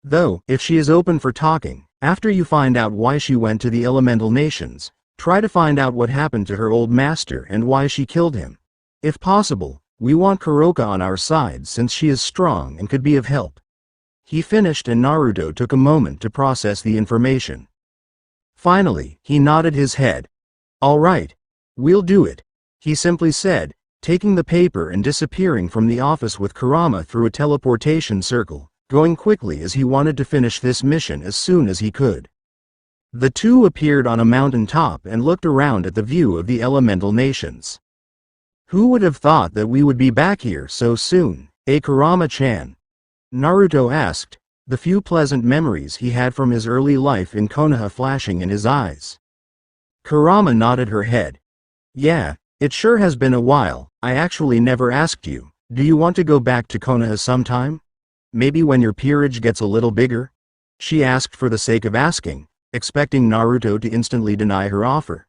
Though, if she is open for talking, after you find out why she went to the Elemental Nations, try to find out what happened to her old master and why she killed him. If possible, we want Kuroka on our side since she is strong and could be of help." He finished, and Naruto took a moment to process the information. Finally, he nodded his head. "All right. We'll do it," he simply said, taking the paper and disappearing from the office with Kurama through a teleportation circle, going quickly as he wanted to finish this mission as soon as he could. The two appeared on a mountain top and looked around at the view of the Elemental Nations. "Who would have thought that we would be back here so soon, Kurama-chan?" Naruto asked, the few pleasant memories he had from his early life in Konoha flashing in his eyes. Kurama nodded her head. "Yeah, it sure has been a while. I actually never asked you, do you want to go back to Konoha sometime? Maybe when your peerage gets a little bigger?" She asked for the sake of asking, expecting Naruto to instantly deny her offer.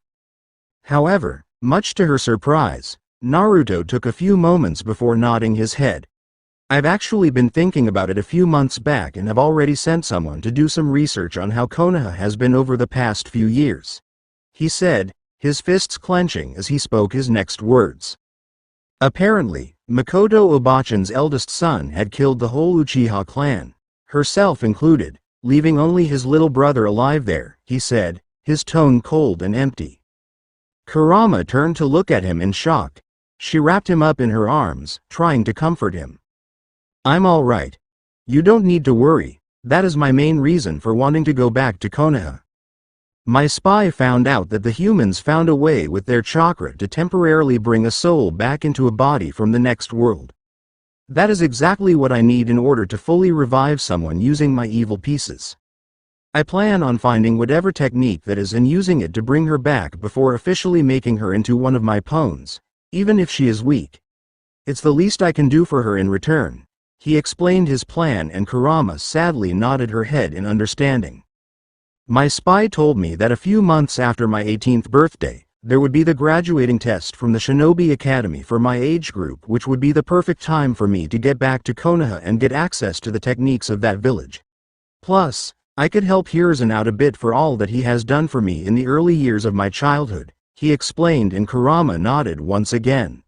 However, much to her surprise, Naruto took a few moments before nodding his head. "I've actually been thinking about it a few months back and have already sent someone to do some research on how Konoha has been over the past few years," he said, his fists clenching as he spoke his next words. Apparently, Makoto Obachan's eldest son had killed the whole Uchiha clan, herself included, leaving only his little brother alive there, he said, his tone cold and empty. Kurama turned to look at him in shock. She wrapped him up in her arms, trying to comfort him. "I'm all right. You don't need to worry. That is my main reason for wanting to go back to Konoha." My spy found out that the humans found a way with their chakra to temporarily bring a soul back into a body from the next world. That is exactly what I need in order to fully revive someone using my evil pieces. I plan on finding whatever technique that is and using it to bring her back before officially making her into one of my pawns, even if she is weak. It's the least I can do for her in return. He explained his plan and Kurama sadly nodded her head in understanding. My spy told me that a few months after my 18th birthday, there would be the graduating test from the Shinobi Academy for my age group, which would be the perfect time for me to get back to Konoha and get access to the techniques of that village. Plus, I could help Hiruzen out a bit for all that he has done for me in the early years of my childhood, he explained, and Kurama nodded once again.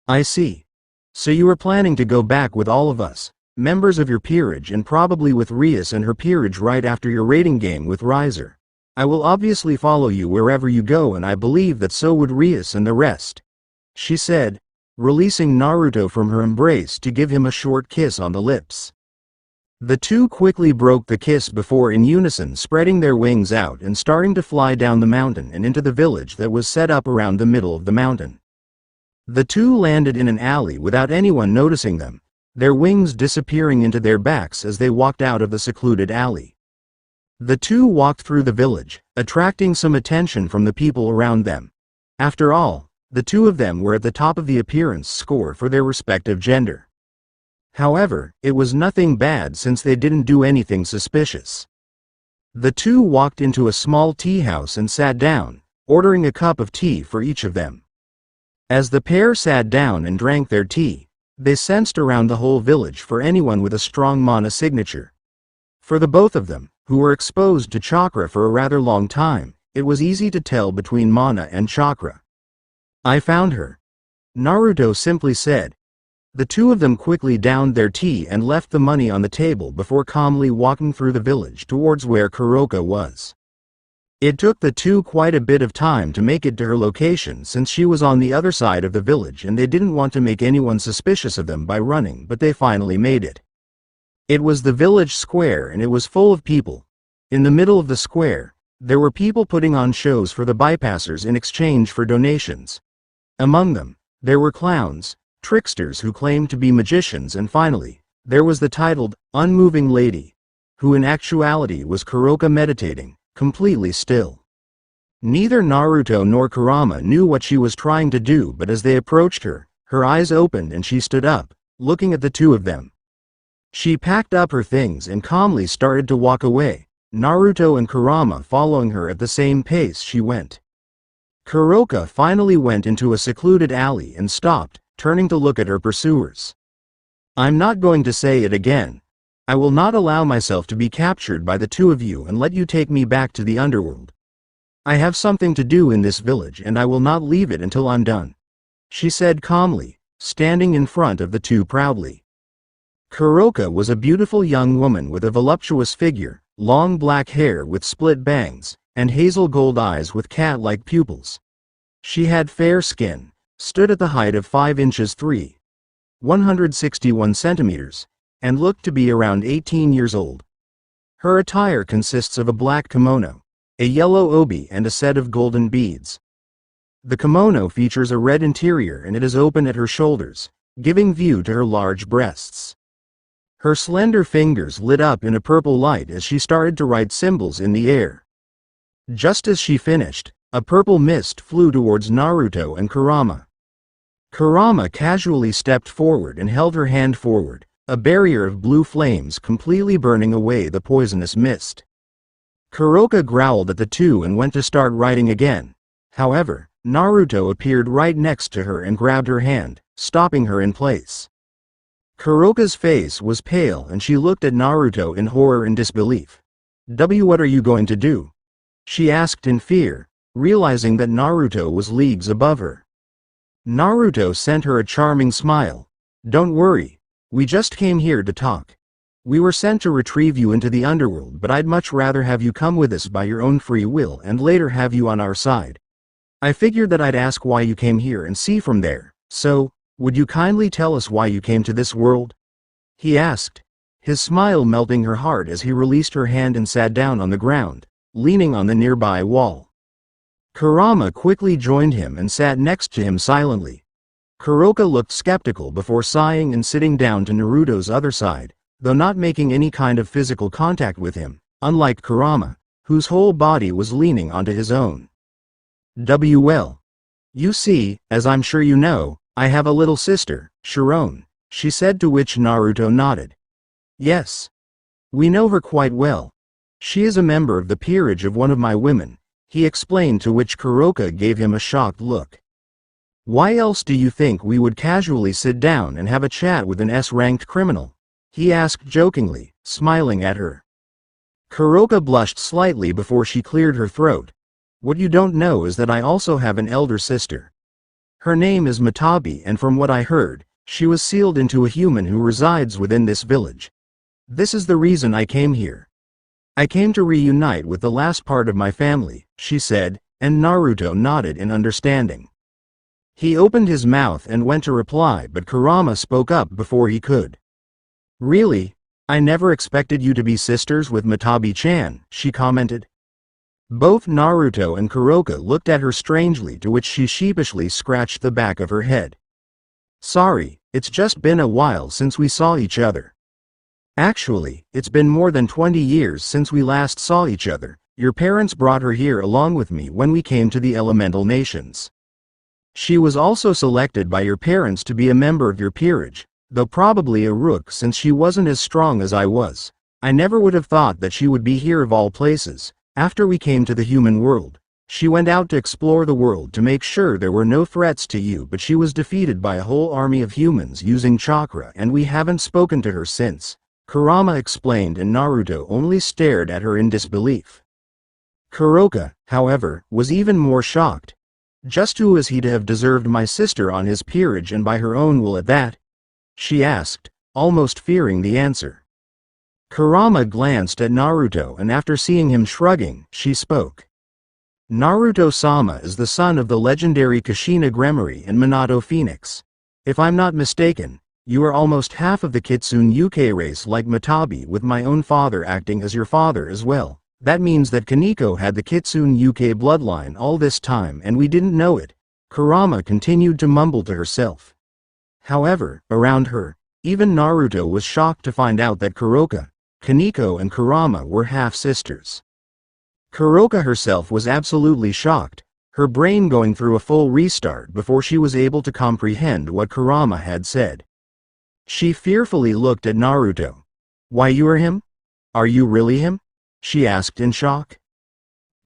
I see. So you are planning to go back with all of us, members of your peerage, and probably with Rias and her peerage right after your raiding game with Riser. I will obviously follow you wherever you go, and I believe that so would Rias and the rest, she said, releasing Naruto from her embrace to give him a short kiss on the lips. The two quickly broke the kiss before in unison spreading their wings out and starting to fly down the mountain and into the village that was set up around the middle of the mountain. The two landed in an alley without anyone noticing them, their wings disappearing into their backs as they walked out of the secluded alley. The two walked through the village, attracting some attention from the people around them. After all, the two of them were at the top of the appearance score for their respective gender. However, it was nothing bad since they didn't do anything suspicious. The two walked into a small tea house and sat down, ordering a cup of tea for each of them. As the pair sat down and drank their tea, they sensed around the whole village for anyone with a strong mana signature. For the both of them, who were exposed to chakra for a rather long time, it was easy to tell between mana and chakra. I found her, Naruto simply said. The two of them quickly downed their tea and left the money on the table before calmly walking through the village towards where Kuroka was. It took the two quite a bit of time to make it to her location since she was on the other side of the village and they didn't want to make anyone suspicious of them by running, but they finally made it. It was the village square and it was full of people. In the middle of the square, there were people putting on shows for the bypassers in exchange for donations. Among them, there were clowns, tricksters who claimed to be magicians, and finally, there was the titled, unmoving lady, who in actuality was Kuroka meditating, completely still. Neither Naruto nor Kurama knew what she was trying to do, but as they approached her, her eyes opened and she stood up, looking at the two of them. She packed up her things and calmly started to walk away, Naruto and Kurama following her at the same pace she went. Kuroka finally went into a secluded alley and stopped, turning to look at her pursuers. I'm not going to say it again. I will not allow myself to be captured by the two of you and let you take me back to the underworld. I have something to do in this village and I will not leave it until I'm done, she said calmly, standing in front of the two proudly. Kuroka was a beautiful young woman with a voluptuous figure, long black hair with split bangs, and hazel gold eyes with cat-like pupils. She had fair skin, stood at the height of 5 inches 161 centimeters, and looked to be around 18 years old. Her attire consists of a black kimono, a yellow obi and a set of golden beads. The kimono features a red interior and it is open at her shoulders, giving view to her large breasts. Her slender fingers lit up in a purple light as she started to write symbols in the air. Just as she finished, a purple mist flew towards Naruto and Kurama. Kurama casually stepped forward and held her hand forward, a barrier of blue flames completely burning away the poisonous mist. Kuroka growled at the two and went to start writing again. However, Naruto appeared right next to her and grabbed her hand, stopping her in place. Kuroka's face was pale and she looked at Naruto in horror and disbelief. What are you going to do?" she asked in fear, realizing that Naruto was leagues above her. Naruto sent her a charming smile. "Don't worry. We just came here to talk. We were sent to retrieve you into the underworld, but I'd much rather have you come with us by your own free will and later have you on our side. I figured that I'd ask why you came here and see from there, so, would you kindly tell us why you came to this world?" he asked, his smile melting her heart as he released her hand and sat down on the ground, leaning on the nearby wall. Kurama quickly joined him and sat next to him silently. Kuroka looked skeptical before sighing and sitting down to Naruto's other side, though not making any kind of physical contact with him, unlike Kurama, whose whole body was leaning onto his own. Well. You see, as I'm sure you know, I have a little sister, Sharon, she said, to which Naruto nodded. Yes. We know her quite well. She is a member of the peerage of one of my women, he explained, to which Kuroka gave him a shocked look. Why else do you think we would casually sit down and have a chat with an S-ranked criminal? He asked jokingly, smiling at her. Kuroka blushed slightly before she cleared her throat. What you don't know is that I also have an elder sister. Her name is Matabi, and from what I heard, she was sealed into a human who resides within this village. This is the reason I came here. I came to reunite with the last part of my family, she said, and Naruto nodded in understanding. He opened his mouth and went to reply, but Kurama spoke up before he could. Really? I never expected you to be sisters with Matabi-chan, she commented. Both Naruto and Kuroka looked at her strangely, to which she sheepishly scratched the back of her head. Sorry, it's just been a while since we saw each other. Actually, it's been more than 20 years since we last saw each other. Your parents brought her here along with me when we came to the Elemental Nations. She was also selected by your parents to be a member of your peerage, though probably a rook since she wasn't as strong as I was. I never would have thought that she would be here of all places. After we came to the human world, she went out to explore the world to make sure there were no threats to you, but she was defeated by a whole army of humans using chakra, and we haven't spoken to her since, Kurama explained, and Naruto only stared at her in disbelief. Kuroka, however, was even more shocked. Just who is he to have deserved my sister on his peerage, and by her own will at that? She asked, almost fearing the answer. Kurama glanced at Naruto, and after seeing him shrugging, she spoke. Naruto-sama is the son of the legendary Kushina Gremory and Minato Phoenix. If I'm not mistaken, you are almost half of the Kitsune Yukai race like Matabi, with my own father acting as your father as well. That means that Kaneko had the Kitsune Yukai bloodline all this time and we didn't know it, Kurama continued to mumble to herself. However, around her, even Naruto was shocked to find out that Kuroka, Kaneko and Kurama were half-sisters. Kuroka herself was absolutely shocked, her brain going through a full restart before she was able to comprehend what Kurama had said. She fearfully looked at Naruto. Why, you are him? Are you really him? She asked in shock.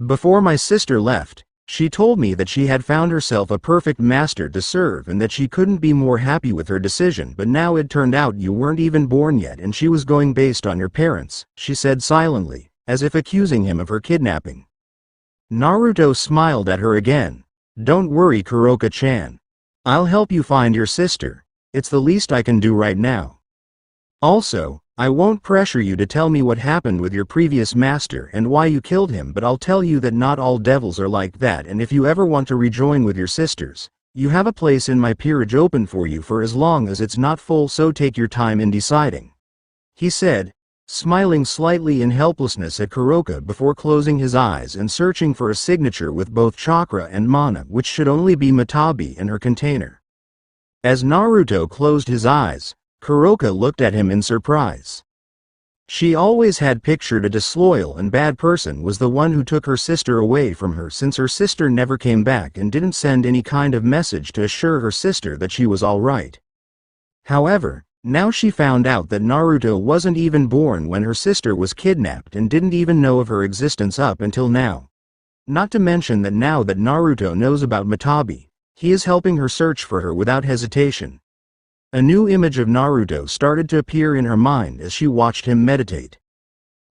Before my sister left, she told me that she had found herself a perfect master to serve and that she couldn't be more happy with her decision, but now it turned out you weren't even born yet and she was going based on your parents, she said silently, as if accusing him of her kidnapping. Naruto smiled at her again. Don't worry, Kuroka-chan. I'll help you find your sister. It's the least I can do right now. Also, I won't pressure you to tell me what happened with your previous master and why you killed him, but I'll tell you that not all devils are like that, and if you ever want to rejoin with your sisters, you have a place in my peerage open for you for as long as it's not full, so take your time in deciding. He said, smiling slightly in helplessness at Kuroka before closing his eyes and searching for a signature with both chakra and mana, which should only be Matabi and her container. As Naruto closed his eyes, Kuroka looked at him in surprise. She always had pictured a disloyal and bad person was the one who took her sister away from her, since her sister never came back and didn't send any kind of message to assure her sister that she was alright. However, now she found out that Naruto wasn't even born when her sister was kidnapped and didn't even know of her existence up until now. Not to mention that now that Naruto knows about Matabi, he is helping her search for her without hesitation. A new image of Naruto started to appear in her mind as she watched him meditate.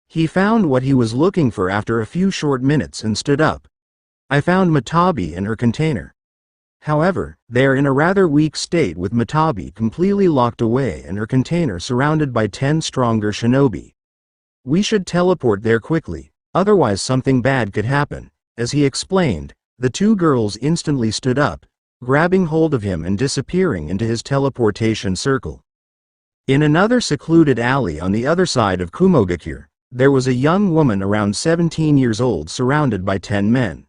He found what he was looking for after a few short minutes and stood up. I found Matabi and her container. However, they are in a rather weak state, with Matabi completely locked away and her container surrounded by 10 stronger shinobi. We should teleport there quickly, otherwise something bad could happen. As he explained, the two girls instantly stood up, grabbing hold of him and disappearing into his teleportation circle. In another secluded alley on the other side of Kumogakure, There was a young woman around 17 years old surrounded by 10 men.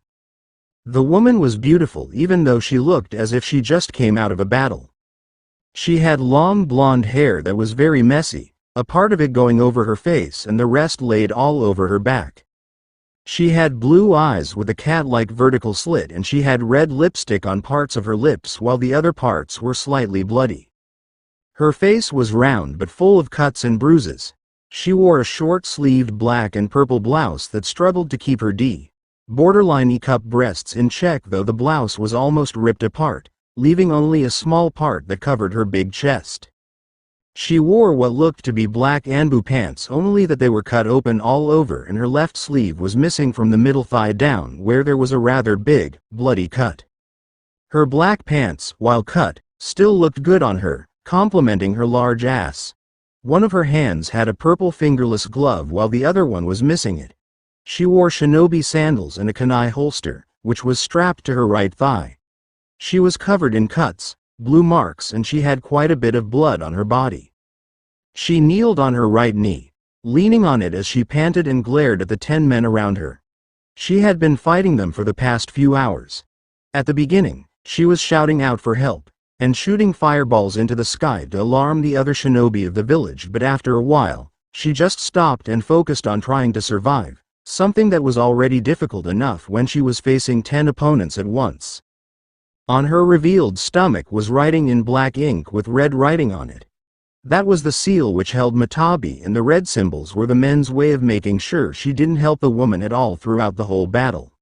The woman was beautiful even though she looked as if she just came out of a battle. She had long blonde hair that was very messy, a part of it going over her face and the rest laid all over her back. She had blue eyes with a cat-like vertical slit and she had red lipstick on parts of her lips while the other parts were slightly bloody. Her face was round but full of cuts and bruises. She wore a short-sleeved black and purple blouse that struggled to keep her borderline E-cup breasts in check, though the blouse was almost ripped apart, leaving only a small part that covered her big chest. She wore what looked to be black Anbu pants, only that they were cut open all over and her left sleeve was missing from the middle thigh down where there was a rather big, bloody cut. Her black pants, while cut, still looked good on her, complementing her large ass. One of her hands had a purple fingerless glove while the other one was missing it. She wore shinobi sandals and a kunai holster, which was strapped to her right thigh. She was covered in cuts, blue marks, and she had quite a bit of blood on her body. She kneeled on her right knee, leaning on it as she panted and glared at the 10 men around her. She had been fighting them for the past few hours. At the beginning, she was shouting out for help, and shooting fireballs into the sky to alarm the other shinobi of the village, but after a while, she just stopped and focused on trying to survive, something that was already difficult enough when she was facing 10 opponents at once. On her revealed stomach was writing in black ink with red writing on it. That was the seal which held Matabi, and the red symbols were the men's way of making sure she didn't help the woman at all throughout the whole battle.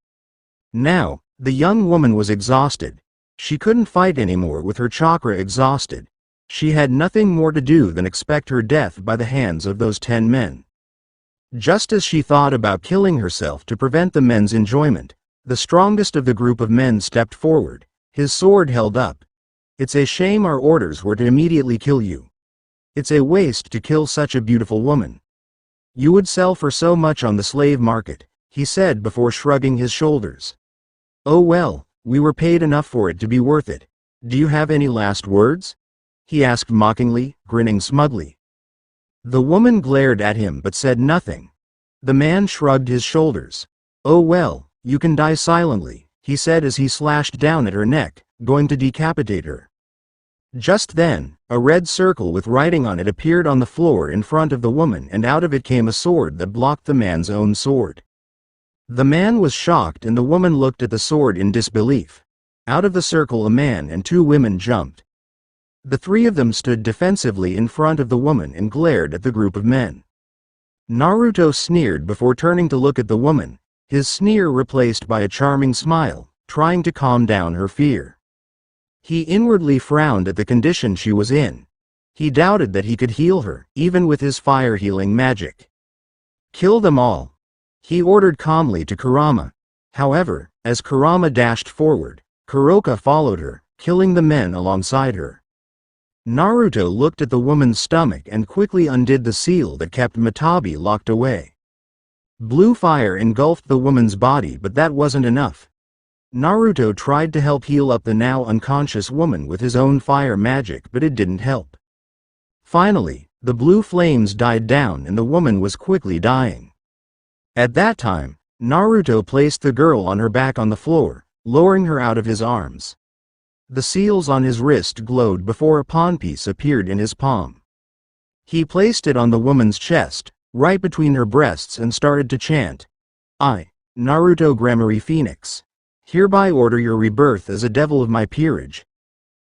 Now, the young woman was exhausted. She couldn't fight anymore with her chakra exhausted. She had nothing more to do than expect her death by the hands of those 10 men. Just as she thought about killing herself to prevent the men's enjoyment, the strongest of the group of men stepped forward, his sword held up. "It's a shame our orders were to immediately kill you. It's a waste to kill such a beautiful woman. You would sell for so much on the slave market," he said before shrugging his shoulders. "Oh well, we were paid enough for it to be worth it. Do you have any last words?" he asked mockingly, grinning smugly. The woman glared at him but said nothing. The man shrugged his shoulders. "Oh well, you can die silently," he said as he slashed down at her neck, going to decapitate her. Just then, a red circle with writing on it appeared on the floor in front of the woman, and out of it came a sword that blocked the man's own sword. The man was shocked and the woman looked at the sword in disbelief. Out of the circle a man and 2 women jumped. The 3 of them stood defensively in front of the woman and glared at the group of men. Naruto sneered before turning to look at the woman, his sneer replaced by a charming smile, trying to calm down her fear. He inwardly frowned at the condition she was in. He doubted that he could heal her, even with his fire-healing magic. "Kill them all," he ordered calmly to Kurama. However, as Kurama dashed forward, Kuroka followed her, killing the men alongside her. Naruto looked at the woman's stomach and quickly undid the seal that kept Matabi locked away. Blue fire engulfed the woman's body, but that wasn't enough. Naruto tried to help heal up the now unconscious woman with his own fire magic, but it didn't help. Finally, the blue flames died down and the woman was quickly dying. At that time, Naruto placed the girl on her back on the floor, lowering her out of his arms. The seals on his wrist glowed before a pawn piece appeared in his palm. He placed it on the woman's chest, right between her breasts, and started to chant, "I, Naruto Grammary Phoenix, hereby order your rebirth as a devil of my peerage.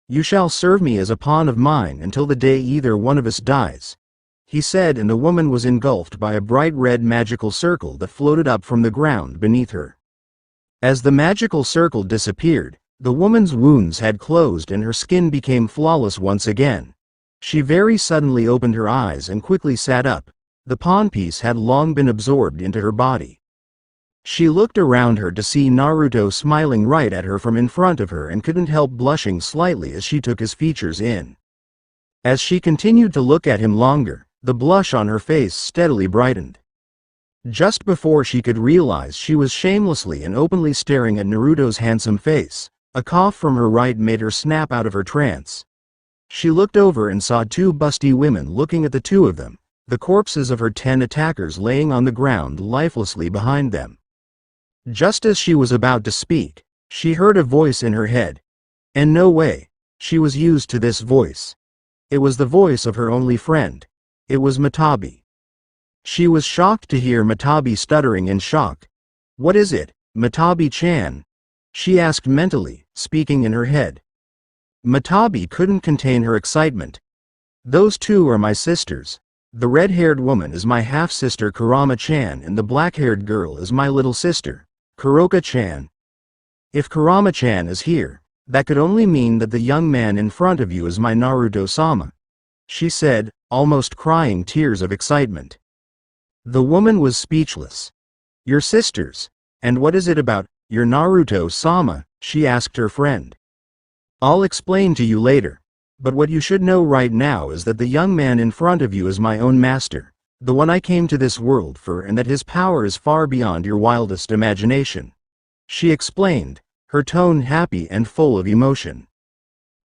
You shall serve me as a pawn of mine until the day either one of us dies," he said, and the woman was engulfed by a bright red magical circle that floated up from the ground beneath her. As the magical circle disappeared, the woman's wounds had closed and her skin became flawless once again. She very suddenly opened her eyes and quickly sat up. The pawn piece had long been absorbed into her body. She looked around her to see Naruto smiling right at her from in front of her and couldn't help blushing slightly as she took his features in. As she continued to look at him longer, the blush on her face steadily brightened. Just before she could realize she was shamelessly and openly staring at Naruto's handsome face, a cough from her right made her snap out of her trance. She looked over and saw 2 busty women looking at the 2 of them, the corpses of her 10 attackers laying on the ground lifelessly behind them. Just as she was about to speak, she heard a voice in her head. And no way. She was used to this voice. It was the voice of her only friend. It was Matabi. She was shocked to hear Matabi stuttering in shock. "What is it, Matabi-chan?" she asked mentally, speaking in her head. Matabi couldn't contain her excitement. "Those two are my sisters. The red-haired woman is my half-sister Kurama-chan and the black-haired girl is my little sister, Kuroka-chan. If Kurama-chan is here, that could only mean that the young man in front of you is my Naruto-sama," she said, almost crying tears of excitement. The woman was speechless. "Your sisters? And what is it about your Naruto-sama?" she asked her friend. "I'll explain to you later. But what you should know right now is that the young man in front of you is my own master, the one I came to this world for, and that his power is far beyond your wildest imagination," she explained, her tone happy and full of emotion.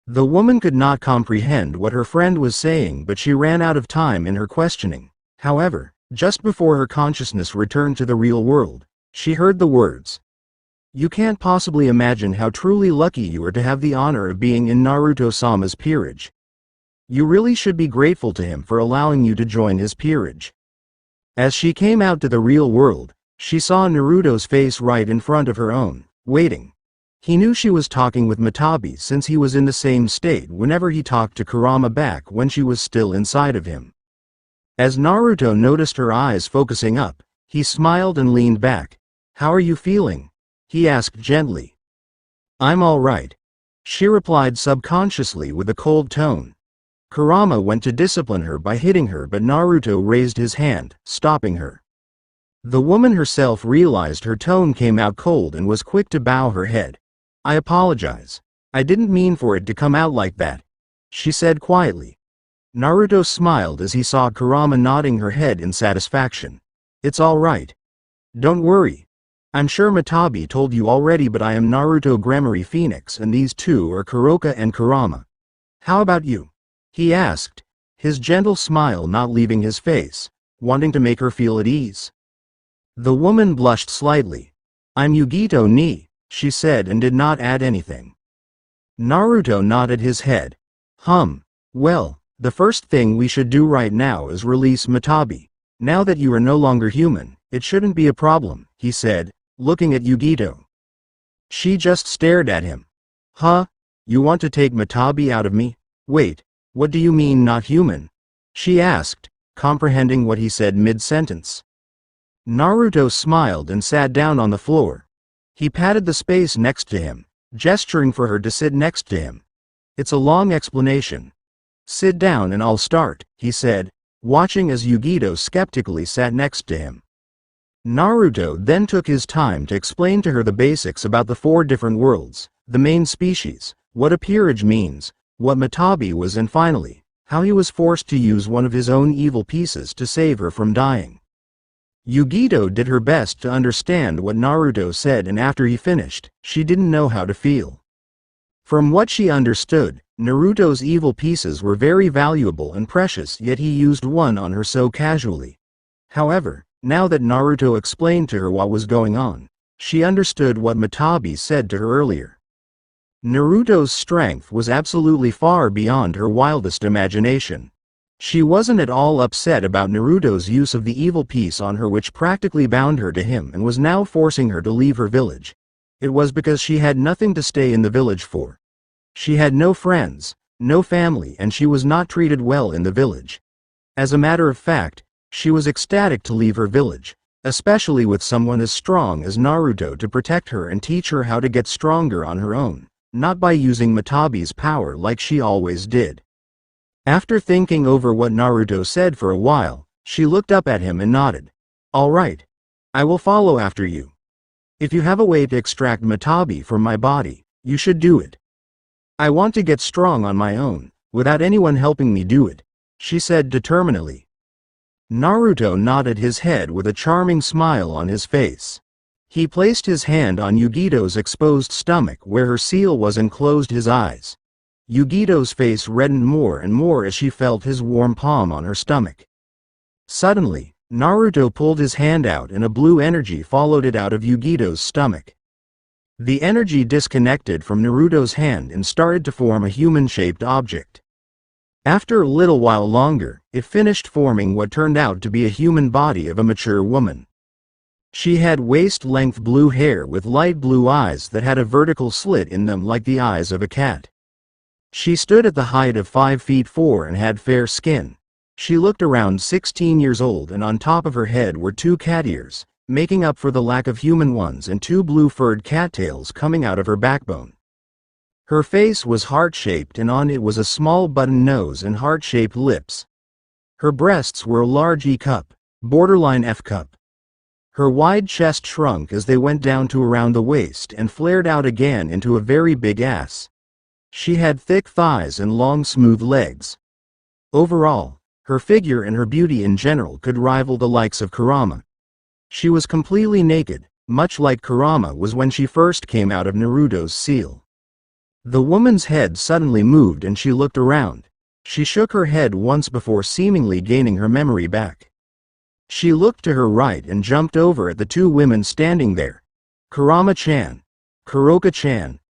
The woman could not comprehend what her friend was saying, but she ran out of time in her questioning. However, just before her consciousness returned to the real world, she heard the words, "You can't possibly imagine how truly lucky you are to have the honor of being in Naruto-sama's peerage. You really should be grateful to him for allowing you to join his peerage." As she came out to the real world, she saw Naruto's face right in front of her own, waiting. He knew she was talking with Matabi since he was in the same state whenever he talked to Kurama back when she was still inside of him. As Naruto noticed her eyes focusing up, he smiled and leaned back. "How are you feeling?" he asked gently. "I'm all right," she replied subconsciously with a cold tone. Kurama went to discipline her by hitting her, but Naruto raised his hand, stopping her. The woman herself realized her tone came out cold and was quick to bow her head. "I apologize. I didn't mean for it to come out like that," she said quietly. Naruto smiled as he saw Kurama nodding her head in satisfaction. "It's all right. Don't worry. I'm sure Matabi told you already, but I am Naruto Gremory Phoenix and these two are Kuroka and Kurama. How about you?" he asked, his gentle smile not leaving his face, wanting to make her feel at ease. The woman blushed slightly. "I'm Yugito ni," she said and did not add anything. Naruto nodded his head. Well, the first thing we should do right now is release Matabi. Now that you are no longer human, it shouldn't be a problem," he said, looking at Yugito. She just stared at him. "Huh? You want to take Matabi out of me? Wait, what do you mean not human?" she asked, comprehending what he said mid-sentence. Naruto smiled and sat down on the floor. He patted the space next to him, gesturing for her to sit next to him. "It's a long explanation. Sit down and I'll start," he said, watching as Yugito skeptically sat next to him. Naruto then took his time to explain to her the basics about the 4 different worlds, the main species, what a peerage means, what Matabi was, and finally, how he was forced to use one of his own evil pieces to save her from dying. Yugito did her best to understand what Naruto said, and after he finished, she didn't know how to feel. From what she understood, Naruto's evil pieces were very valuable and precious, yet he used one on her so casually. However, now that Naruto explained to her what was going on, she understood what Matabi said to her earlier. Naruto's strength was absolutely far beyond her wildest imagination. She wasn't at all upset about Naruto's use of the evil piece on her, which practically bound her to him and was now forcing her to leave her village. It was because she had nothing to stay in the village for. She had no friends, no family, and she was not treated well in the village. As a matter of fact, she was ecstatic to leave her village, especially with someone as strong as Naruto to protect her and teach her how to get stronger on her own, not by using Matabi's power like she always did. After thinking over what Naruto said for a while, she looked up at him and nodded. "All right. I will follow after you. If you have a way to extract Matabi from my body, you should do it. I want to get strong on my own, without anyone helping me do it," she said determinedly. Naruto nodded his head with a charming smile on his face. He placed his hand on Yugito's exposed stomach where her seal was and closed his eyes. Yugito's face reddened more and more as she felt his warm palm on her stomach. Suddenly, Naruto pulled his hand out and a blue energy followed it out of Yugito's stomach. The energy disconnected from Naruto's hand and started to form a human-shaped object. After a little while longer, it finished forming what turned out to be a human body of a mature woman. She had waist-length blue hair with light blue eyes that had a vertical slit in them like the eyes of a cat. She stood at the height of 5 feet 4 and had fair skin. She looked around 16 years old, and on top of her head were 2 cat ears, making up for the lack of human ones, and 2 blue-furred cattails coming out of her backbone. Her face was heart-shaped and on it was a small button nose and heart-shaped lips. Her breasts were a large E-cup, borderline F-cup. Her wide chest shrunk as they went down to around the waist and flared out again into a very big ass. She had thick thighs and long smooth legs. Overall, her figure and her beauty in general could rival the likes of Kurama. She was completely naked, much like Kurama was when she first came out of Naruto's seal. The woman's head suddenly moved and she looked around. She shook her head once before seemingly gaining her memory back. She looked to her right and jumped over at the 2 women standing there. "Kurama-chan. Kuroka-chan.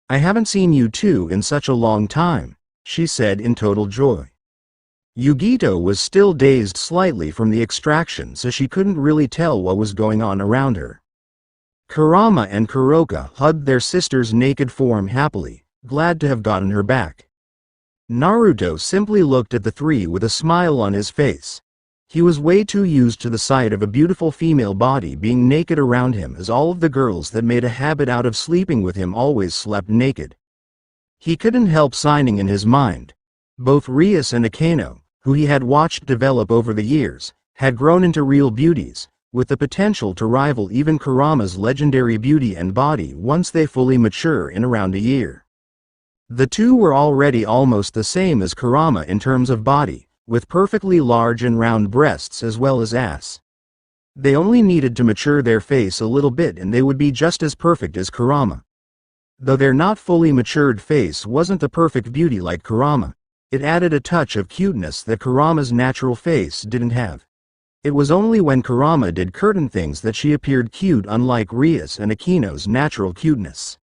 I haven't seen you two in such a long time," she said in total joy. Yugito was still dazed slightly from the extraction, so she couldn't really tell what was going on around her. Kurama and Kuroka hugged their sister's naked form happily, glad to have gotten her back. Naruto simply looked at the 3 with a smile on his face. He was way too used to the sight of a beautiful female body being naked around him, as all of the girls that made a habit out of sleeping with him always slept naked. He couldn't help signing in his mind. Both Rias and Akeno, who he had watched develop over the years, had grown into real beauties, with the potential to rival even Kurama's legendary beauty and body once they fully mature in around a year. The 2 were already almost the same as Kurama in terms of body, with perfectly large and round breasts as well as ass. They only needed to mature their face a little bit and they would be just as perfect as Kurama. Though their not fully matured face wasn't the perfect beauty like Kurama, it added a touch of cuteness that Kurama's natural face didn't have. It was only when Kurama did certain things that she appeared cute, unlike Rias and Akeno's natural cuteness.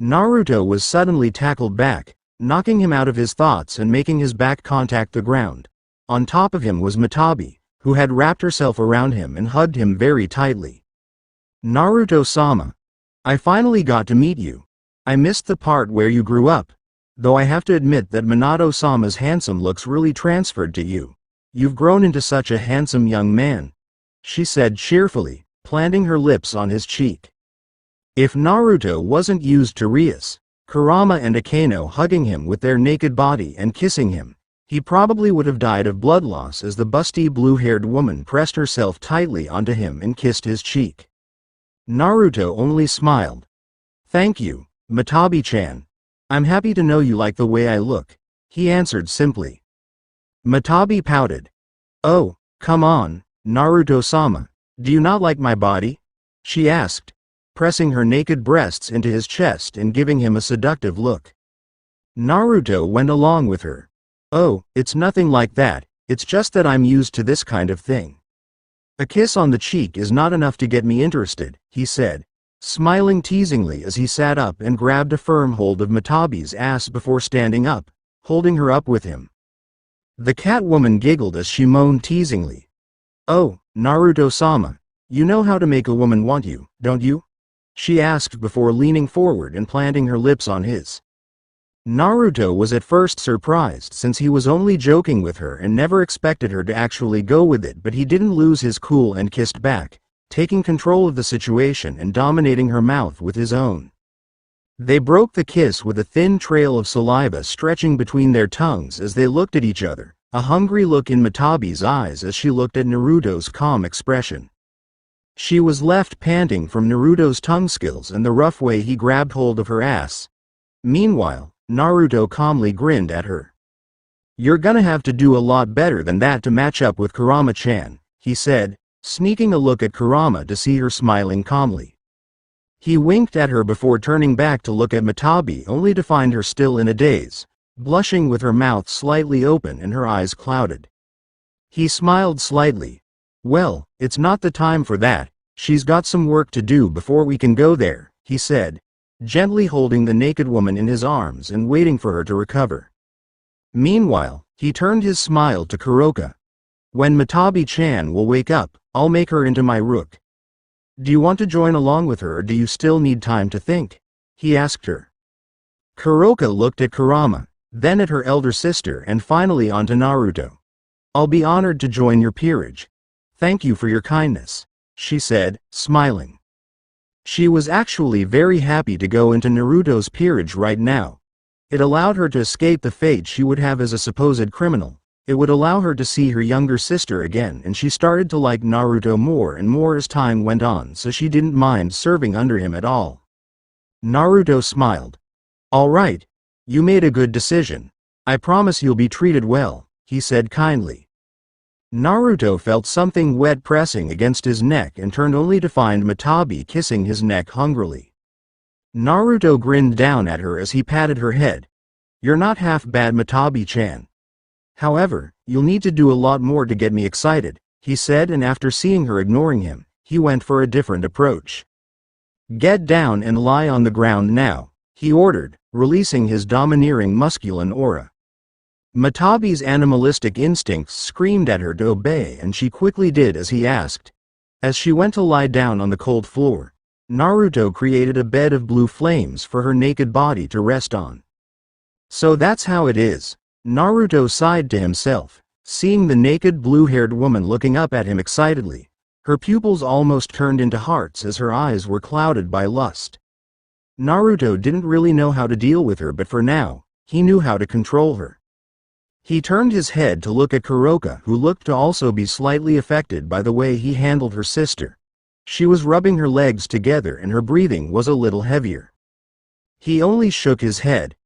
Naruto was suddenly tackled back, knocking him out of his thoughts and making his back contact the ground. On top of him was Matabi, who had wrapped herself around him and hugged him very tightly. "Naruto-sama. I finally got to meet you. I missed the part where you grew up. Though I have to admit that Minato-sama's handsome looks really transferred to you. You've grown into such a handsome young man," she said cheerfully, planting her lips on his cheek. If Naruto wasn't used to Rias, Kurama and Akeno hugging him with their naked body and kissing him, he probably would have died of blood loss as the busty blue-haired woman pressed herself tightly onto him and kissed his cheek. Naruto only smiled. "Thank you, Matabi-chan. I'm happy to know you like the way I look," he answered simply. Matabi pouted. "Oh, come on, Naruto-sama. Do you not like my body?" she asked, pressing her naked breasts into his chest and giving him a seductive look. Naruto went along with her. "Oh, it's nothing like that, it's just that I'm used to this kind of thing. A kiss on the cheek is not enough to get me interested," he said, smiling teasingly as he sat up and grabbed a firm hold of Matabi's ass before standing up, holding her up with him. The cat woman giggled as she moaned teasingly. "Oh, Naruto-sama, you know how to make a woman want you, don't you?" she asked before leaning forward and planting her lips on his. Naruto was at first surprised since he was only joking with her and never expected her to actually go with it, but he didn't lose his cool and kissed back, taking control of the situation and dominating her mouth with his own. They broke the kiss with a thin trail of saliva stretching between their tongues as they looked at each other, a hungry look in Matabi's eyes as she looked at Naruto's calm expression. She was left panting from Naruto's tongue skills and the rough way he grabbed hold of her ass. Meanwhile, Naruto calmly grinned at her. "You're gonna have to do a lot better than that to match up with Kurama-chan," he said, sneaking a look at Kurama to see her smiling calmly. He winked at her before turning back to look at Matabi only to find her still in a daze, blushing with her mouth slightly open and her eyes clouded. He smiled slightly. Well, it's not the time for that, she's got some work to do before we can go there, he said, gently holding the naked woman in his arms and waiting for her to recover. Meanwhile, he turned his smile to Kuroka. When Matabi-chan will wake up, I'll make her into my rook. Do you want to join along with her or do you still need time to think? He asked her. Kuroka looked at Kurama, then at her elder sister and finally onto Naruto. I'll be honored to join your peerage. Thank you for your kindness, she said, smiling. She was actually very happy to go into Naruto's peerage right now. It allowed her to escape the fate she would have as a supposed criminal. It would allow her to see her younger sister again, and she started to like Naruto more and more as time went on, so she didn't mind serving under him at all. Naruto smiled. All right. You made a good decision. I promise you'll be treated well, he said kindly. Naruto felt something wet pressing against his neck and turned only to find Matabi kissing his neck hungrily. Naruto grinned down at her as he patted her head. You're not half bad, Matabi-chan. However, you'll need to do a lot more to get me excited, he said, and after seeing her ignoring him, he went for a different approach. Get down and lie on the ground now, he ordered, releasing his domineering masculine aura. Matabi's animalistic instincts screamed at her to obey, and she quickly did as he asked. As she went to lie down on the cold floor, Naruto created a bed of blue flames for her naked body to rest on. So that's how it is. Naruto sighed to himself, seeing the naked blue-haired woman looking up at him excitedly. Her pupils almost turned into hearts as her eyes were clouded by lust. Naruto didn't really know how to deal with her, but for now, he knew how to control her. He turned his head to look at Kuroka, who looked to also be slightly affected by the way he handled her sister. She was rubbing her legs together and her breathing was a little heavier. He only shook his head.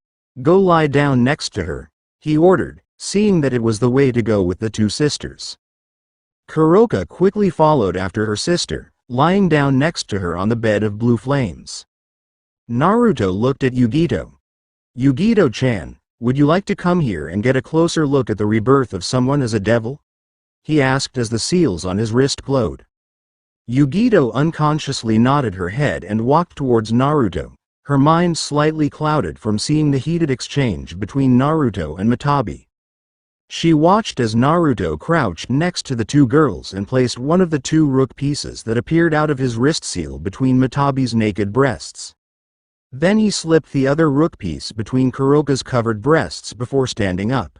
Go lie down next to her, he ordered, seeing that it was the way to go with the two sisters. Kuroka quickly followed after her sister, lying down next to her on the bed of blue flames. Naruto looked at Yugito. Yugito-chan, would you like to come here and get a closer look at the rebirth of someone as a devil? He asked as the seals on his wrist glowed. Yugito unconsciously nodded her head and walked towards Naruto, her mind slightly clouded from seeing the heated exchange between Naruto and Matabi. She watched as Naruto crouched next to the two girls and placed one of the two rook pieces that appeared out of his wrist seal between Matabi's naked breasts. Then he slipped the other rook piece between Kuroka's covered breasts before standing up.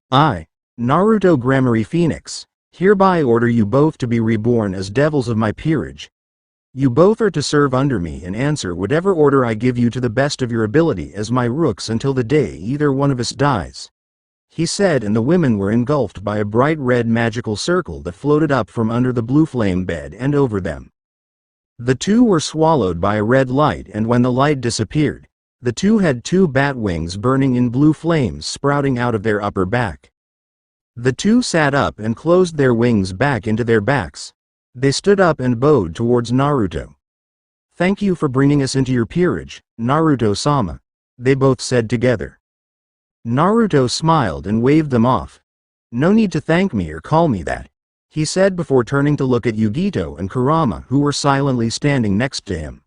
I, Naruto Grammary Phoenix, hereby order you both to be reborn as devils of my peerage. You both are to serve under me and answer whatever order I give you to the best of your ability as my rooks until the day either one of us dies, he said, and the women were engulfed by a bright red magical circle that floated up from under the blue flame bed and over them. The two were swallowed by a red light, and when the light disappeared, the two had two bat wings burning in blue flames sprouting out of their upper back. The two sat up and closed their wings back into their backs. They stood up and bowed towards Naruto. Thank you for bringing us into your peerage, Naruto-sama, they both said together. Naruto smiled and waved them off. No need to thank me or call me that, he said before turning to look at Yugito and Kurama, who were silently standing next to him.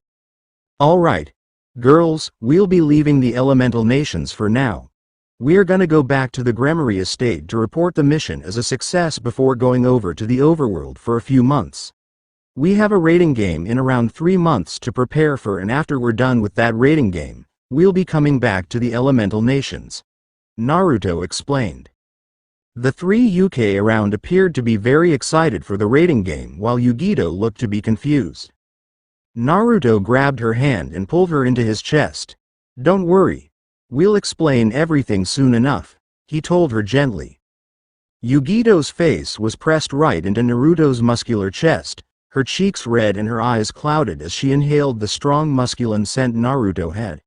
All right, girls, we'll be leaving the elemental nations for now. We're gonna go back to the Grammary Estate to report the mission as a success before going over to the overworld for a few months. We have a raiding game in around 3 months to prepare for, and after we're done with that raiding game, we'll be coming back to the elemental nations, Naruto explained. The three UK around appeared to be very excited for the raiding game, while Yugito looked to be confused. Naruto grabbed her hand and pulled her into his chest. Don't worry. We'll explain everything soon enough, he told her gently. Yugito's face was pressed right into Naruto's muscular chest, her cheeks red and her eyes clouded as she inhaled the strong masculine scent Naruto had.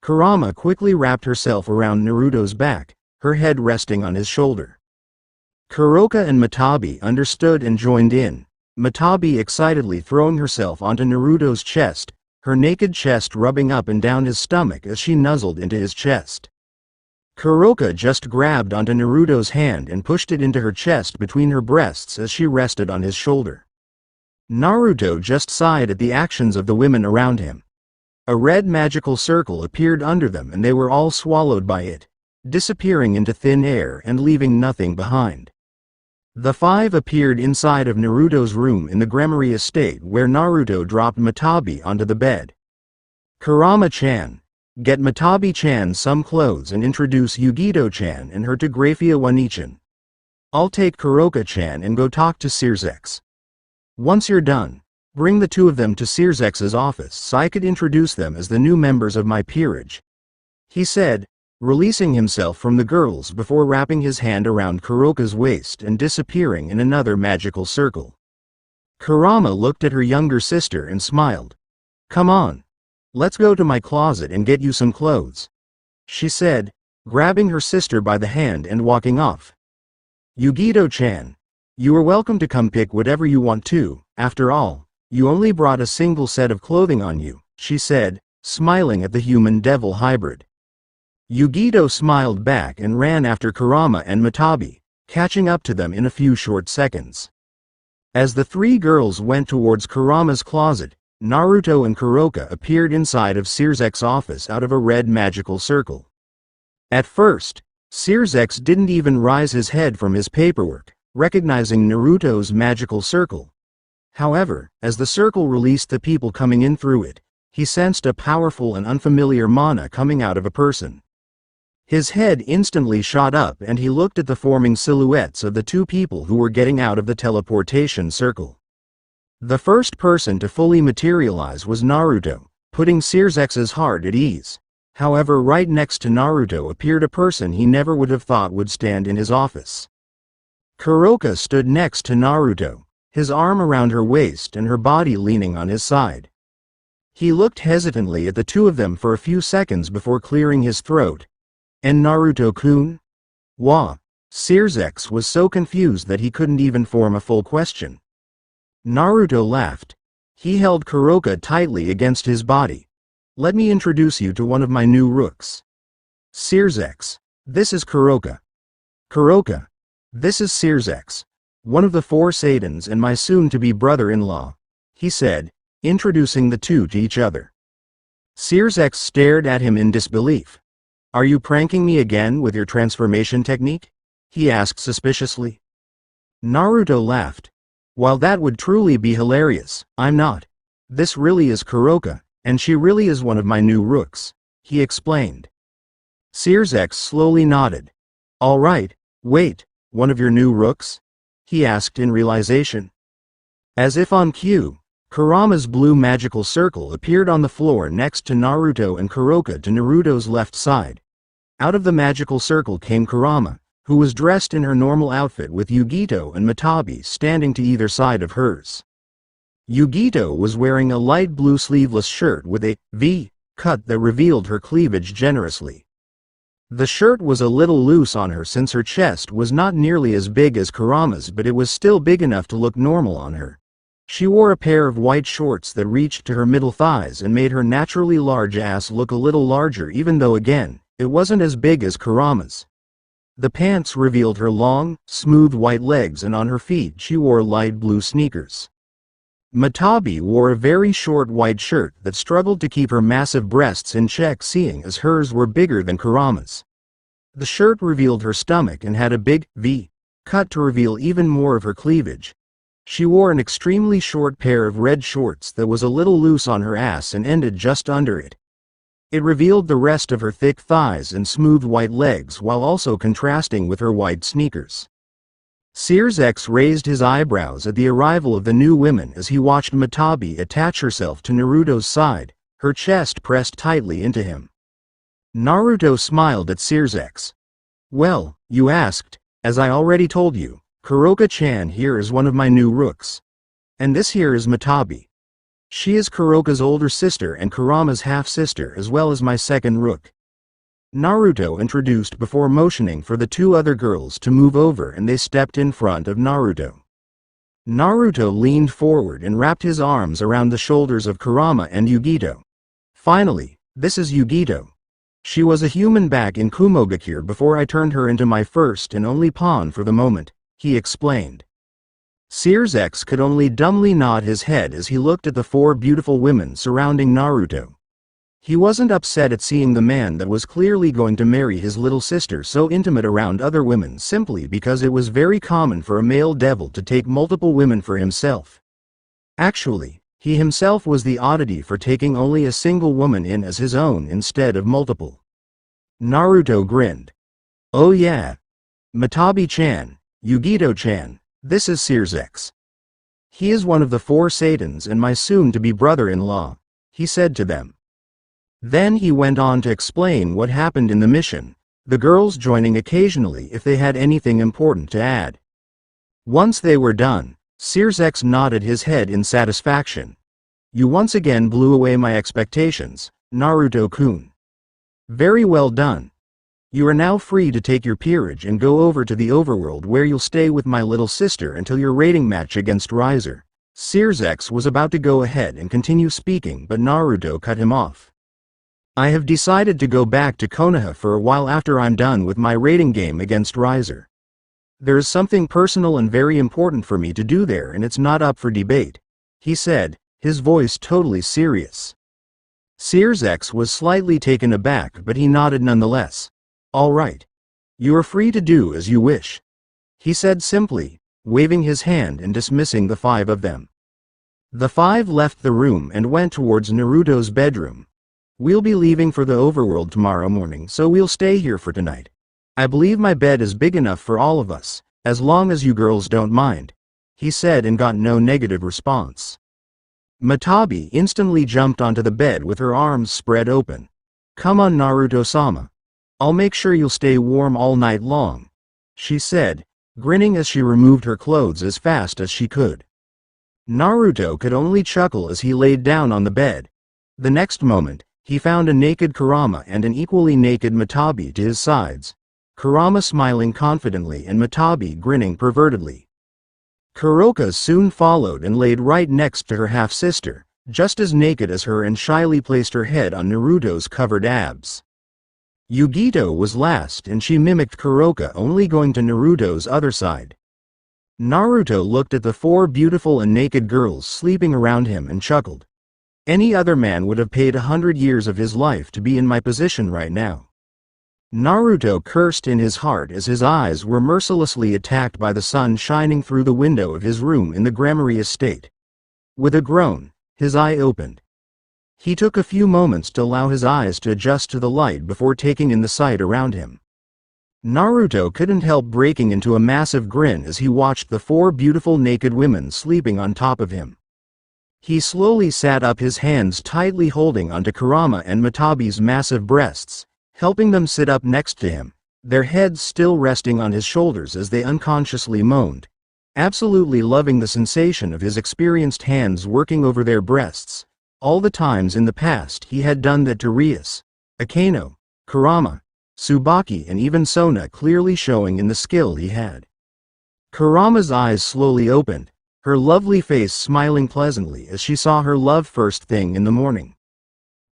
Kurama quickly wrapped herself around Naruto's back, her head resting on his shoulder. Kuroka and Matabi understood and joined in, Matabi excitedly throwing herself onto Naruto's chest, her naked chest rubbing up and down his stomach as she nuzzled into his chest. Kuroka just grabbed onto Naruto's hand and pushed it into her chest between her breasts as she rested on his shoulder. Naruto just sighed at the actions of the women around him. A red magical circle appeared under them and they were all swallowed by it, disappearing into thin air and leaving nothing behind. The five appeared inside of Naruto's room in the Gremory estate where Naruto dropped Matabi onto the bed. Kurama-chan, get Matabi-chan some clothes and introduce Yugito-chan and her to Grafia Wanichan. I'll take Kuroka-chan and go talk to Sirzex. Once you're done, bring the two of them to Sirzex's office so I could introduce them as the new members of my peerage, he said, releasing himself from the girls before wrapping his hand around Kuroka's waist and disappearing in another magical circle. Kurama looked at her younger sister and smiled. Come on. Let's go to my closet and get you some clothes, she said, grabbing her sister by the hand and walking off. Yugito-chan, you are welcome to come pick whatever you want to, after all, you only brought a single set of clothing on you, she said, smiling at the human-devil hybrid. Yugito smiled back and ran after Kurama and Matabi, catching up to them in a few short seconds. As the three girls went towards Kurama's closet, Naruto and Kuroka appeared inside of Sirzex's office out of a red magical circle. At first, Sirzex didn't even rise his head from his paperwork, recognizing Naruto's magical circle. However, as the circle released the people coming in through it, he sensed a powerful and unfamiliar mana coming out of a person. His head instantly shot up and he looked at the forming silhouettes of the two people who were getting out of the teleportation circle. The first person to fully materialize was Naruto, putting Sirzex's heart at ease. However, right next to Naruto appeared a person he never would have thought would stand in his office. Kuroka stood next to Naruto, his arm around her waist and her body leaning on his side. He looked hesitantly at the two of them for a few seconds before clearing his throat. And Naruto-kun? Wah! Sirzex was so confused that he couldn't even form a full question. Naruto laughed. He held Kuroka tightly against his body. Let me introduce you to one of my new rooks. Sirzex, this is Kuroka. Kuroka, this is Sirzex, one of the four Saiyans and my soon-to-be brother-in-law, he said, introducing the two to each other. Sirzex stared at him in disbelief. Are you pranking me again with your transformation technique? He asked suspiciously. Naruto laughed. While that would truly be hilarious, I'm not. This really is Kuroka, and she really is one of my new rooks, he explained. Sirzex slowly nodded. All right, wait, one of your new rooks? He asked in realization. As if on cue, Kurama's blue magical circle appeared on the floor next to Naruto and Kuroka to Naruto's left side. Out of the magical circle came Kurama, who was dressed in her normal outfit with Yugito and Matabi standing to either side of hers. Yugito was wearing a light blue sleeveless shirt with a V cut that revealed her cleavage generously. The shirt was a little loose on her since her chest was not nearly as big as Kurama's, but it was still big enough to look normal on her. She wore a pair of white shorts that reached to her middle thighs and made her naturally large ass look a little larger, even though again, it wasn't as big as Kurama's. The pants revealed her long, smooth white legs and on her feet she wore light blue sneakers. Matabi wore a very short white shirt that struggled to keep her massive breasts in check, seeing as hers were bigger than Kurama's. The shirt revealed her stomach and had a big V cut to reveal even more of her cleavage. She wore an extremely short pair of red shorts that was a little loose on her ass and ended just under it. It revealed the rest of her thick thighs and smooth white legs while also contrasting with her white sneakers. Sirzex raised his eyebrows at the arrival of the new women as he watched Matabi attach herself to Naruto's side, her chest pressed tightly into him. Naruto smiled at Sirzex. Well, you asked, as I already told you, Kuroka-chan here is one of my new rooks. And this here is Matabi. She is Kuroka's older sister and Kurama's half-sister as well as my second rook. Naruto introduced before motioning for the two other girls to move over and they stepped in front of Naruto. Naruto leaned forward and wrapped his arms around the shoulders of Kurama and Yugito. Finally, this is Yugito. She was a human back in Kumogakure before I turned her into my first and only pawn for the moment, he explained. Sears X could only dumbly nod his head as he looked at the four beautiful women surrounding Naruto. He wasn't upset at seeing the man that was clearly going to marry his little sister so intimate around other women simply because it was very common for a male devil to take multiple women for himself. Actually, he himself was the oddity for taking only a single woman in as his own instead of multiple. Naruto grinned. Oh yeah. Matabi-chan, Yugito-chan, this is Sears X. He is one of the four Satans and my soon-to-be brother-in-law, he said to them. Then he went on to explain what happened in the mission, the girls joining occasionally if they had anything important to add. Once they were done, Sears X nodded his head in satisfaction. You once again blew away my expectations, Naruto-kun. Very well done. You are now free to take your peerage and go over to the overworld where you'll stay with my little sister until your rating match against Riser. Sears X was about to go ahead and continue speaking but Naruto cut him off. I have decided to go back to Konoha for a while after I'm done with my rating game against Riser. There is something personal and very important for me to do there and it's not up for debate, he said, his voice totally serious. Sears X was slightly taken aback but he nodded nonetheless. All right. You are free to do as you wish, he said simply, waving his hand and dismissing the five of them. The five left the room and went towards Naruto's bedroom. We'll be leaving for the overworld tomorrow morning so we'll stay here for tonight. I believe my bed is big enough for all of us, as long as you girls don't mind, he said and got no negative response. Matabi instantly jumped onto the bed with her arms spread open. Come on Naruto-sama. I'll make sure you'll stay warm all night long, she said, grinning as she removed her clothes as fast as she could. Naruto could only chuckle as he laid down on the bed. The next moment, he found a naked Kurama and an equally naked Matabi to his sides, Kurama smiling confidently and Matabi grinning pervertedly. Kuroka soon followed and laid right next to her half-sister, just as naked as her and shyly placed her head on Naruto's covered abs. Yugito was last and she mimicked Kuroka only going to Naruto's other side. Naruto looked at the four beautiful and naked girls sleeping around him and chuckled. Any other man would have paid 100 years of his life to be in my position right now. Naruto cursed in his heart as his eyes were mercilessly attacked by the sun shining through the window of his room in the Gramarye estate. With a groan, his eye opened. He took a few moments to allow his eyes to adjust to the light before taking in the sight around him. Naruto couldn't help breaking into a massive grin as he watched the four beautiful naked women sleeping on top of him. He slowly sat up, his hands tightly holding onto Kurama and Matabi's massive breasts, helping them sit up next to him, their heads still resting on his shoulders as they unconsciously moaned, absolutely loving the sensation of his experienced hands working over their breasts. All the times in the past he had done that to Rias, Akeno, Kurama, Tsubaki and even Sona, clearly showing in the skill he had. Kurama's eyes slowly opened, her lovely face smiling pleasantly as she saw her love first thing in the morning.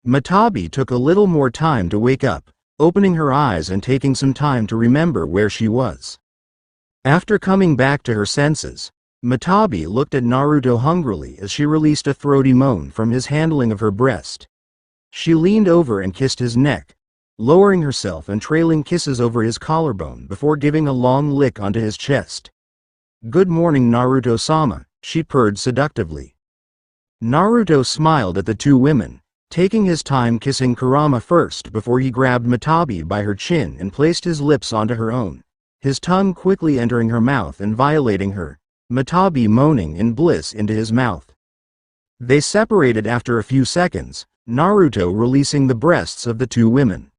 Matabi took a little more time to wake up, opening her eyes and taking some time to remember where she was. After coming back to her senses, Matabi looked at Naruto hungrily as she released a throaty moan from his handling of her breast. She leaned over and kissed his neck, lowering herself and trailing kisses over his collarbone before giving a long lick onto his chest. Good morning Naruto-sama, she purred seductively. Naruto smiled at the two women, taking his time kissing Kurama first before he grabbed Matabi by her chin and placed his lips onto her own, his tongue quickly entering her mouth and violating her, Matabi moaning in bliss into his mouth. They separated after a few seconds, Naruto releasing the breasts of the two women.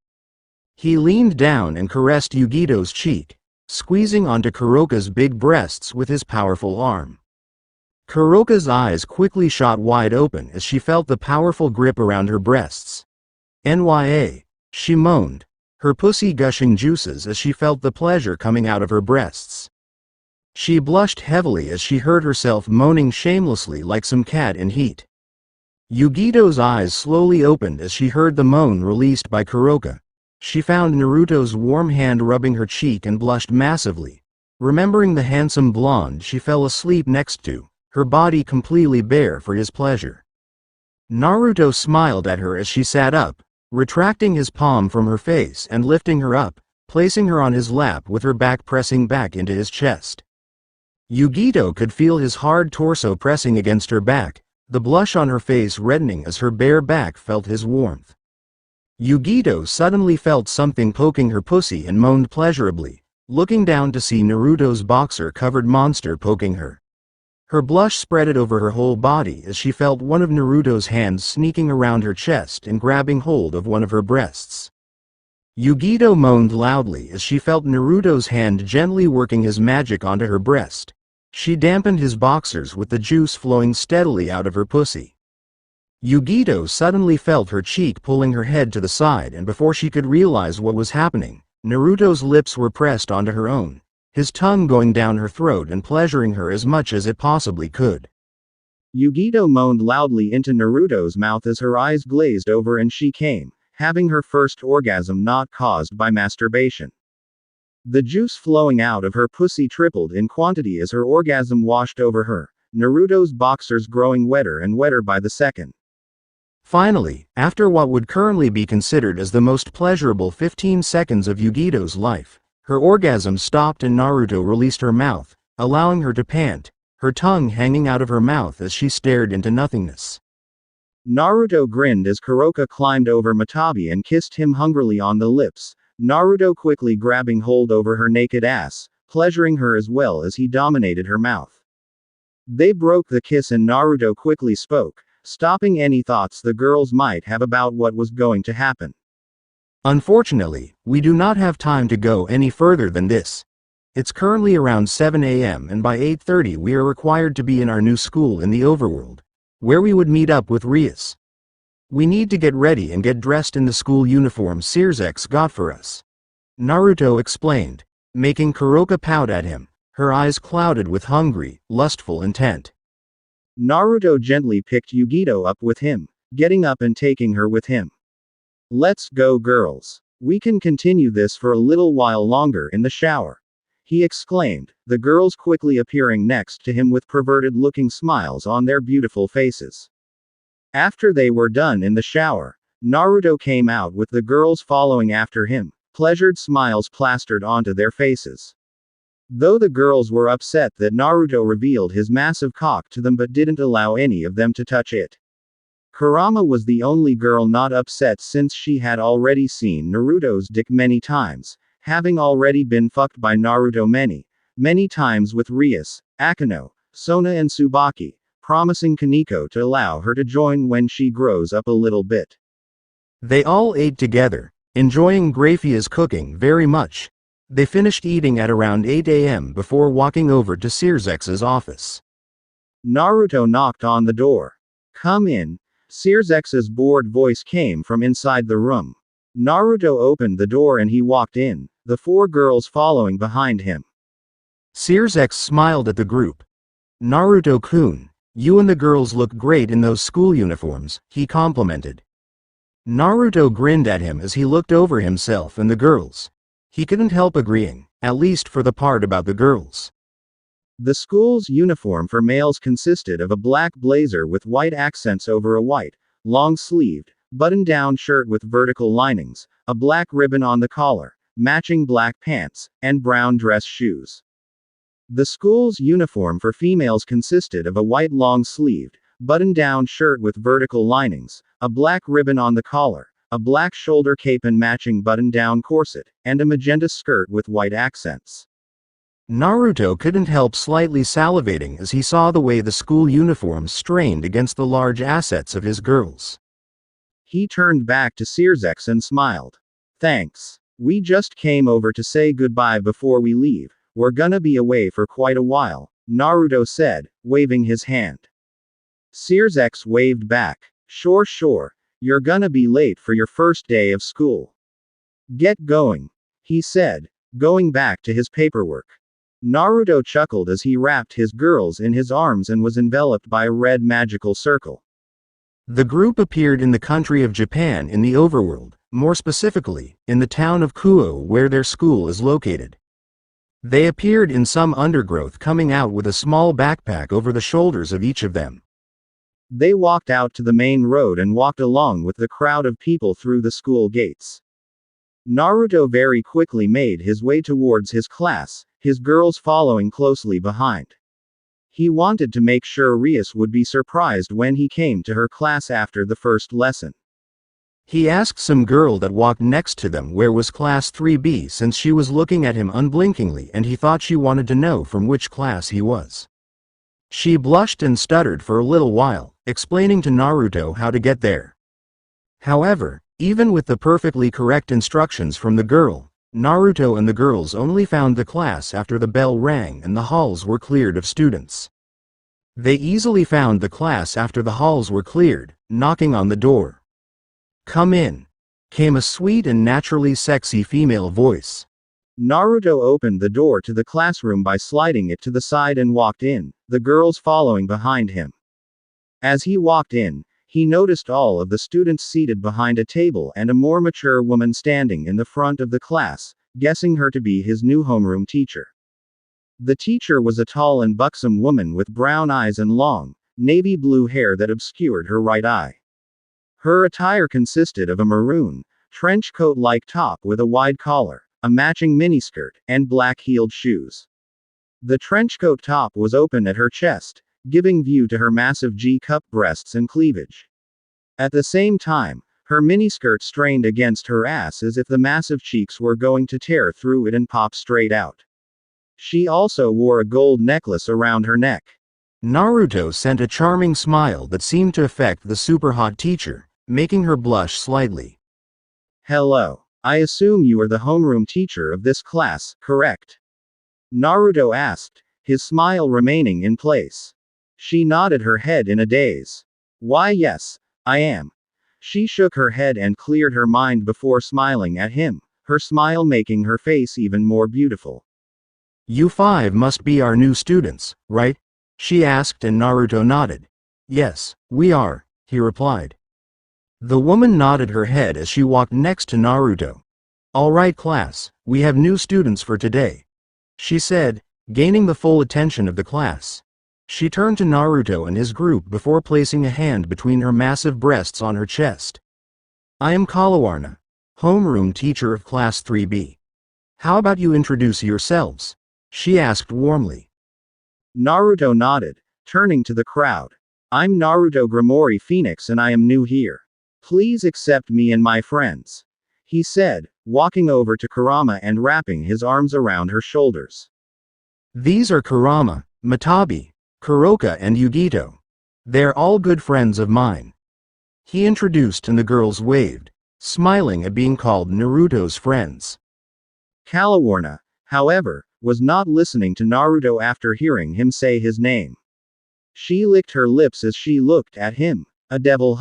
He leaned down and caressed Yugito's cheek, squeezing onto Kuroka's big breasts with his powerful arm. Kuroka's eyes quickly shot wide open as she felt the powerful grip around her breasts. "Nya," she moaned, her pussy gushing juices as she felt the pleasure coming out of her breasts. She blushed heavily as she heard herself moaning shamelessly like some cat in heat. Yugito's eyes slowly opened as she heard the moan released by Kuroka, She found Naruto's warm hand rubbing her cheek and blushed massively. Remembering the handsome blonde she fell asleep next to, her body completely bare for his pleasure. Naruto smiled at her as she sat up, retracting his palm from her face and lifting her up, placing her on his lap with her back pressing back into his chest. Yugito could feel his hard torso pressing against her back, the blush on her face reddening as her bare back felt his warmth. Yugito suddenly felt something poking her pussy and moaned pleasurably, looking down to see Naruto's boxer-covered monster poking her. Her blush spread over her whole body as she felt one of Naruto's hands sneaking around her chest and grabbing hold of one of her breasts. Yugito moaned loudly as she felt Naruto's hand gently working his magic onto her breast. She dampened his boxers with the juice flowing steadily out of her pussy. Yugito suddenly felt her cheek pulling her head to the side, and before she could realize what was happening, Naruto's lips were pressed onto her own, his tongue going down her throat and pleasuring her as much as it possibly could. Yugito moaned loudly into Naruto's mouth as her eyes glazed over and she came, having her first orgasm not caused by masturbation. The juice flowing out of her pussy tripled in quantity as her orgasm washed over her, Naruto's boxers growing wetter and wetter by the second. Finally, after what would currently be considered as the most pleasurable 15 seconds of Yugito's life, her orgasm stopped and Naruto released her mouth, allowing her to pant, her tongue hanging out of her mouth as she stared into nothingness. Naruto grinned as Kuroka climbed over Matabi and kissed him hungrily on the lips, Naruto quickly grabbing hold over her naked ass, pleasuring her as well as he dominated her mouth. They broke the kiss and Naruto quickly spoke, stopping any thoughts the girls might have about what was going to happen. Unfortunately, we do not have time to go any further than this. It's currently around 7 a.m. and by 8:30 we are required to be in our new school in the overworld, where we would meet up with Rias. We need to get ready and get dressed in the school uniform Searsex got for us. Naruto explained, making Kuroka pout at him, her eyes clouded with hungry, lustful intent. Naruto gently picked Yugito up with him, getting up and taking her with him. Let's go girls. We can continue this for a little while longer in the shower, he exclaimed, the girls quickly appearing next to him with perverted-looking smiles on their beautiful faces. After they were done in the shower, Naruto came out with the girls following after him, pleasured smiles plastered onto their faces. Though the girls were upset that Naruto revealed his massive cock to them but didn't allow any of them to touch it. Kurama was the only girl not upset since she had already seen Naruto's dick many times, having already been fucked by Naruto many times with Rias, Akano, Sona and Tsubaki, promising Kaneko to allow her to join when she grows up a little bit. They all ate together, enjoying Graphia's cooking very much. They finished eating at around 8 a.m. before walking over to Searsex's office. Naruto knocked on the door. Come in. Searsex's bored voice came from inside the room. Naruto opened the door and he walked in, the four girls following behind him. Searsex smiled at the group. Naruto-kun, you and the girls look great in those school uniforms, he complimented. Naruto grinned at him as he looked over himself and the girls. He couldn't help agreeing, at least for the part about the girls. The school's uniform for males consisted of a black blazer with white accents over a white, long-sleeved, button-down shirt with vertical linings, a black ribbon on the collar, matching black pants, and brown dress shoes. The school's uniform for females consisted of a white long-sleeved, button-down shirt with vertical linings, a black ribbon on the collar, a black shoulder cape and matching button-down corset, and a magenta skirt with white accents. Naruto couldn't help slightly salivating as he saw the way the school uniforms strained against the large assets of his girls. He turned back to Searsex and smiled. Thanks. We just came over to say goodbye before we leave. We're gonna be away for quite a while, Naruto said, waving his hand. Searsex waved back. Sure. You're gonna be late for your first day of school. Get going, he said, going back to his paperwork. Naruto chuckled as he wrapped his girls in his arms and was enveloped by a red magical circle. The group appeared in the country of Japan in the overworld, more specifically, in the town of Kuo where their school is located. They appeared in some undergrowth coming out with a small backpack over the shoulders of each of them. They walked out to the main road and walked along with the crowd of people through the school gates. Naruto very quickly made his way towards his class, his girls following closely behind. He wanted to make sure Rias would be surprised when he came to her class after the first lesson. He asked some girl that walked next to them where was class 3B since she was looking at him unblinkingly and he thought she wanted to know from which class he was. She blushed and stuttered for a little while, explaining to Naruto how to get there. However, even with the perfectly correct instructions from the girl, Naruto and the girls only found the class after the bell rang and the halls were cleared of students. They easily found the class after the halls were cleared, knocking on the door. "Come in," came a sweet and naturally sexy female voice. Naruto opened the door to the classroom by sliding it to the side and walked in, the girls following behind him. As he walked in, he noticed all of the students seated behind a table and a more mature woman standing in the front of the class, guessing her to be his new homeroom teacher. The teacher was a tall and buxom woman with brown eyes and long, navy blue hair that obscured her right eye. Her attire consisted of a maroon, trench coat-like top with a wide collar, a matching miniskirt, and black-heeled shoes. The trench coat top was open at her chest, giving view to her massive G-cup breasts and cleavage. At the same time, her miniskirt strained against her ass as if the massive cheeks were going to tear through it and pop straight out. She also wore a gold necklace around her neck. Naruto sent a charming smile that seemed to affect the super hot teacher, making her blush slightly. "Hello. I assume you are the homeroom teacher of this class, correct?" Naruto asked, his smile remaining in place. She nodded her head in a daze. "Why yes, I am." She shook her head and cleared her mind before smiling at him, her smile making her face even more beautiful. "You 5 must be our new students, right?" she asked and Naruto nodded. "Yes, we are," he replied. The woman nodded her head as she walked next to Naruto. "All right class, we have new students for today," she said, gaining the full attention of the class. She turned to Naruto and his group before placing a hand between her massive breasts on her chest. "I am Kalawarna, homeroom teacher of class 3B. How about you introduce yourselves?" she asked warmly. Naruto nodded, turning to the crowd. "I'm Naruto Grimori Phoenix and I am new here. Please accept me and my friends," he said, walking over to Kurama and wrapping his arms around her shoulders. "These are Kurama, Matabi, Kuroka and Yugito. They're all good friends of mine," he introduced and the girls waved, smiling at being called Naruto's friends. Kalawarna, however, was not listening to Naruto after hearing him say his name. She licked her lips as she looked at him, a devil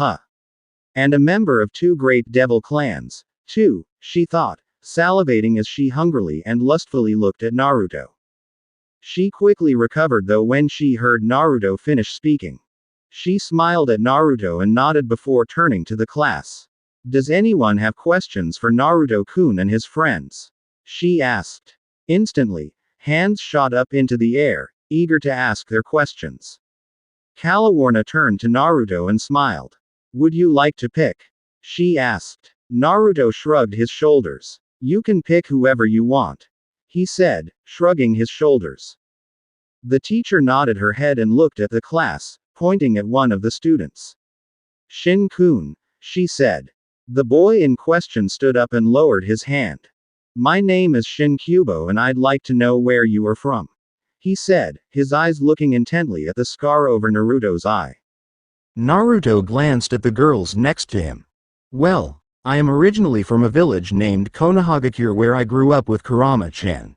and a member of 2 great devil clans, too, she thought, salivating as she hungrily and lustfully looked at Naruto. She quickly recovered though when she heard Naruto finish speaking. She smiled at Naruto and nodded before turning to the class. "Does anyone have questions for Naruto-kun and his friends?" she asked. Instantly, hands shot up into the air, eager to ask their questions. Kalawarna turned to Naruto and smiled. "Would you like to pick?" she asked. Naruto shrugged his shoulders. "You can pick whoever you want," he said, shrugging his shoulders. The teacher nodded her head and looked at the class, pointing at one of the students. "Shin-kun," she said. The boy in question stood up and lowered his hand. "My name is Shin Kubo and I'd like to know where you are from," he said, his eyes looking intently at the scar over Naruto's eye. Naruto glanced at the girls next to him. "Well, I am originally from a village named Konohagakure where I grew up with Kurama-chan,"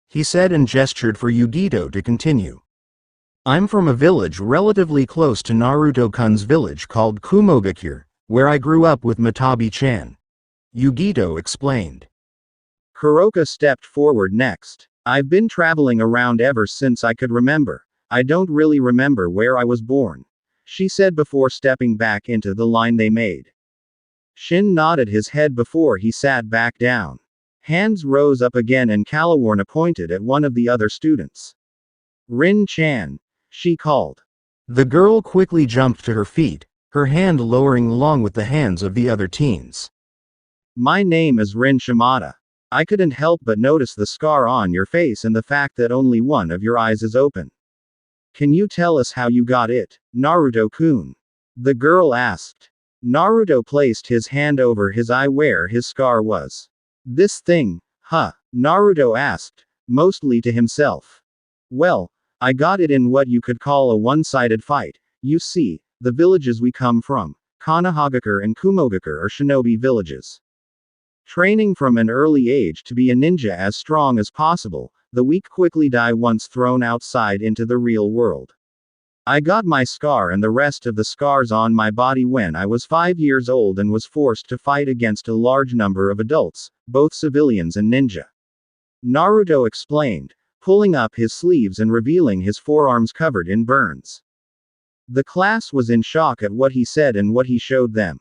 he said and gestured for Yugito to continue. "I'm from a village relatively close to Naruto-kun's village called Kumogakure, where I grew up with Matabi-chan," Yugito explained. Kuroka stepped forward next. "I've been traveling around ever since I could remember. I don't really remember where I was born," she said before stepping back into the line they made. Shin nodded his head before he sat back down. Hands rose up again and Kalawarna pointed at one of the other students. Rin-chan, she called. The girl quickly jumped to her feet, her hand lowering along with the hands of the other teens. My name is Rin Shimada. I couldn't help but notice the scar on your face and the fact that only one of your eyes is open. Can you tell us how you got it, Naruto-kun? The girl asked. Naruto placed his hand over his eye where his scar was. This thing, huh? Naruto asked, mostly to himself. Well, I got it in what you could call a one-sided fight. You see, the villages we come from, Konohagakure and Kumogakure, are shinobi villages. Training from an early age to be a ninja as strong as possible, the weak quickly die once thrown outside into the real world. I got my scar and the rest of the scars on my body when I was 5 years old and was forced to fight against a large number of adults, both civilians and ninja. Naruto explained, pulling up his sleeves and revealing his forearms covered in burns. The class was in shock at what he said and what he showed them.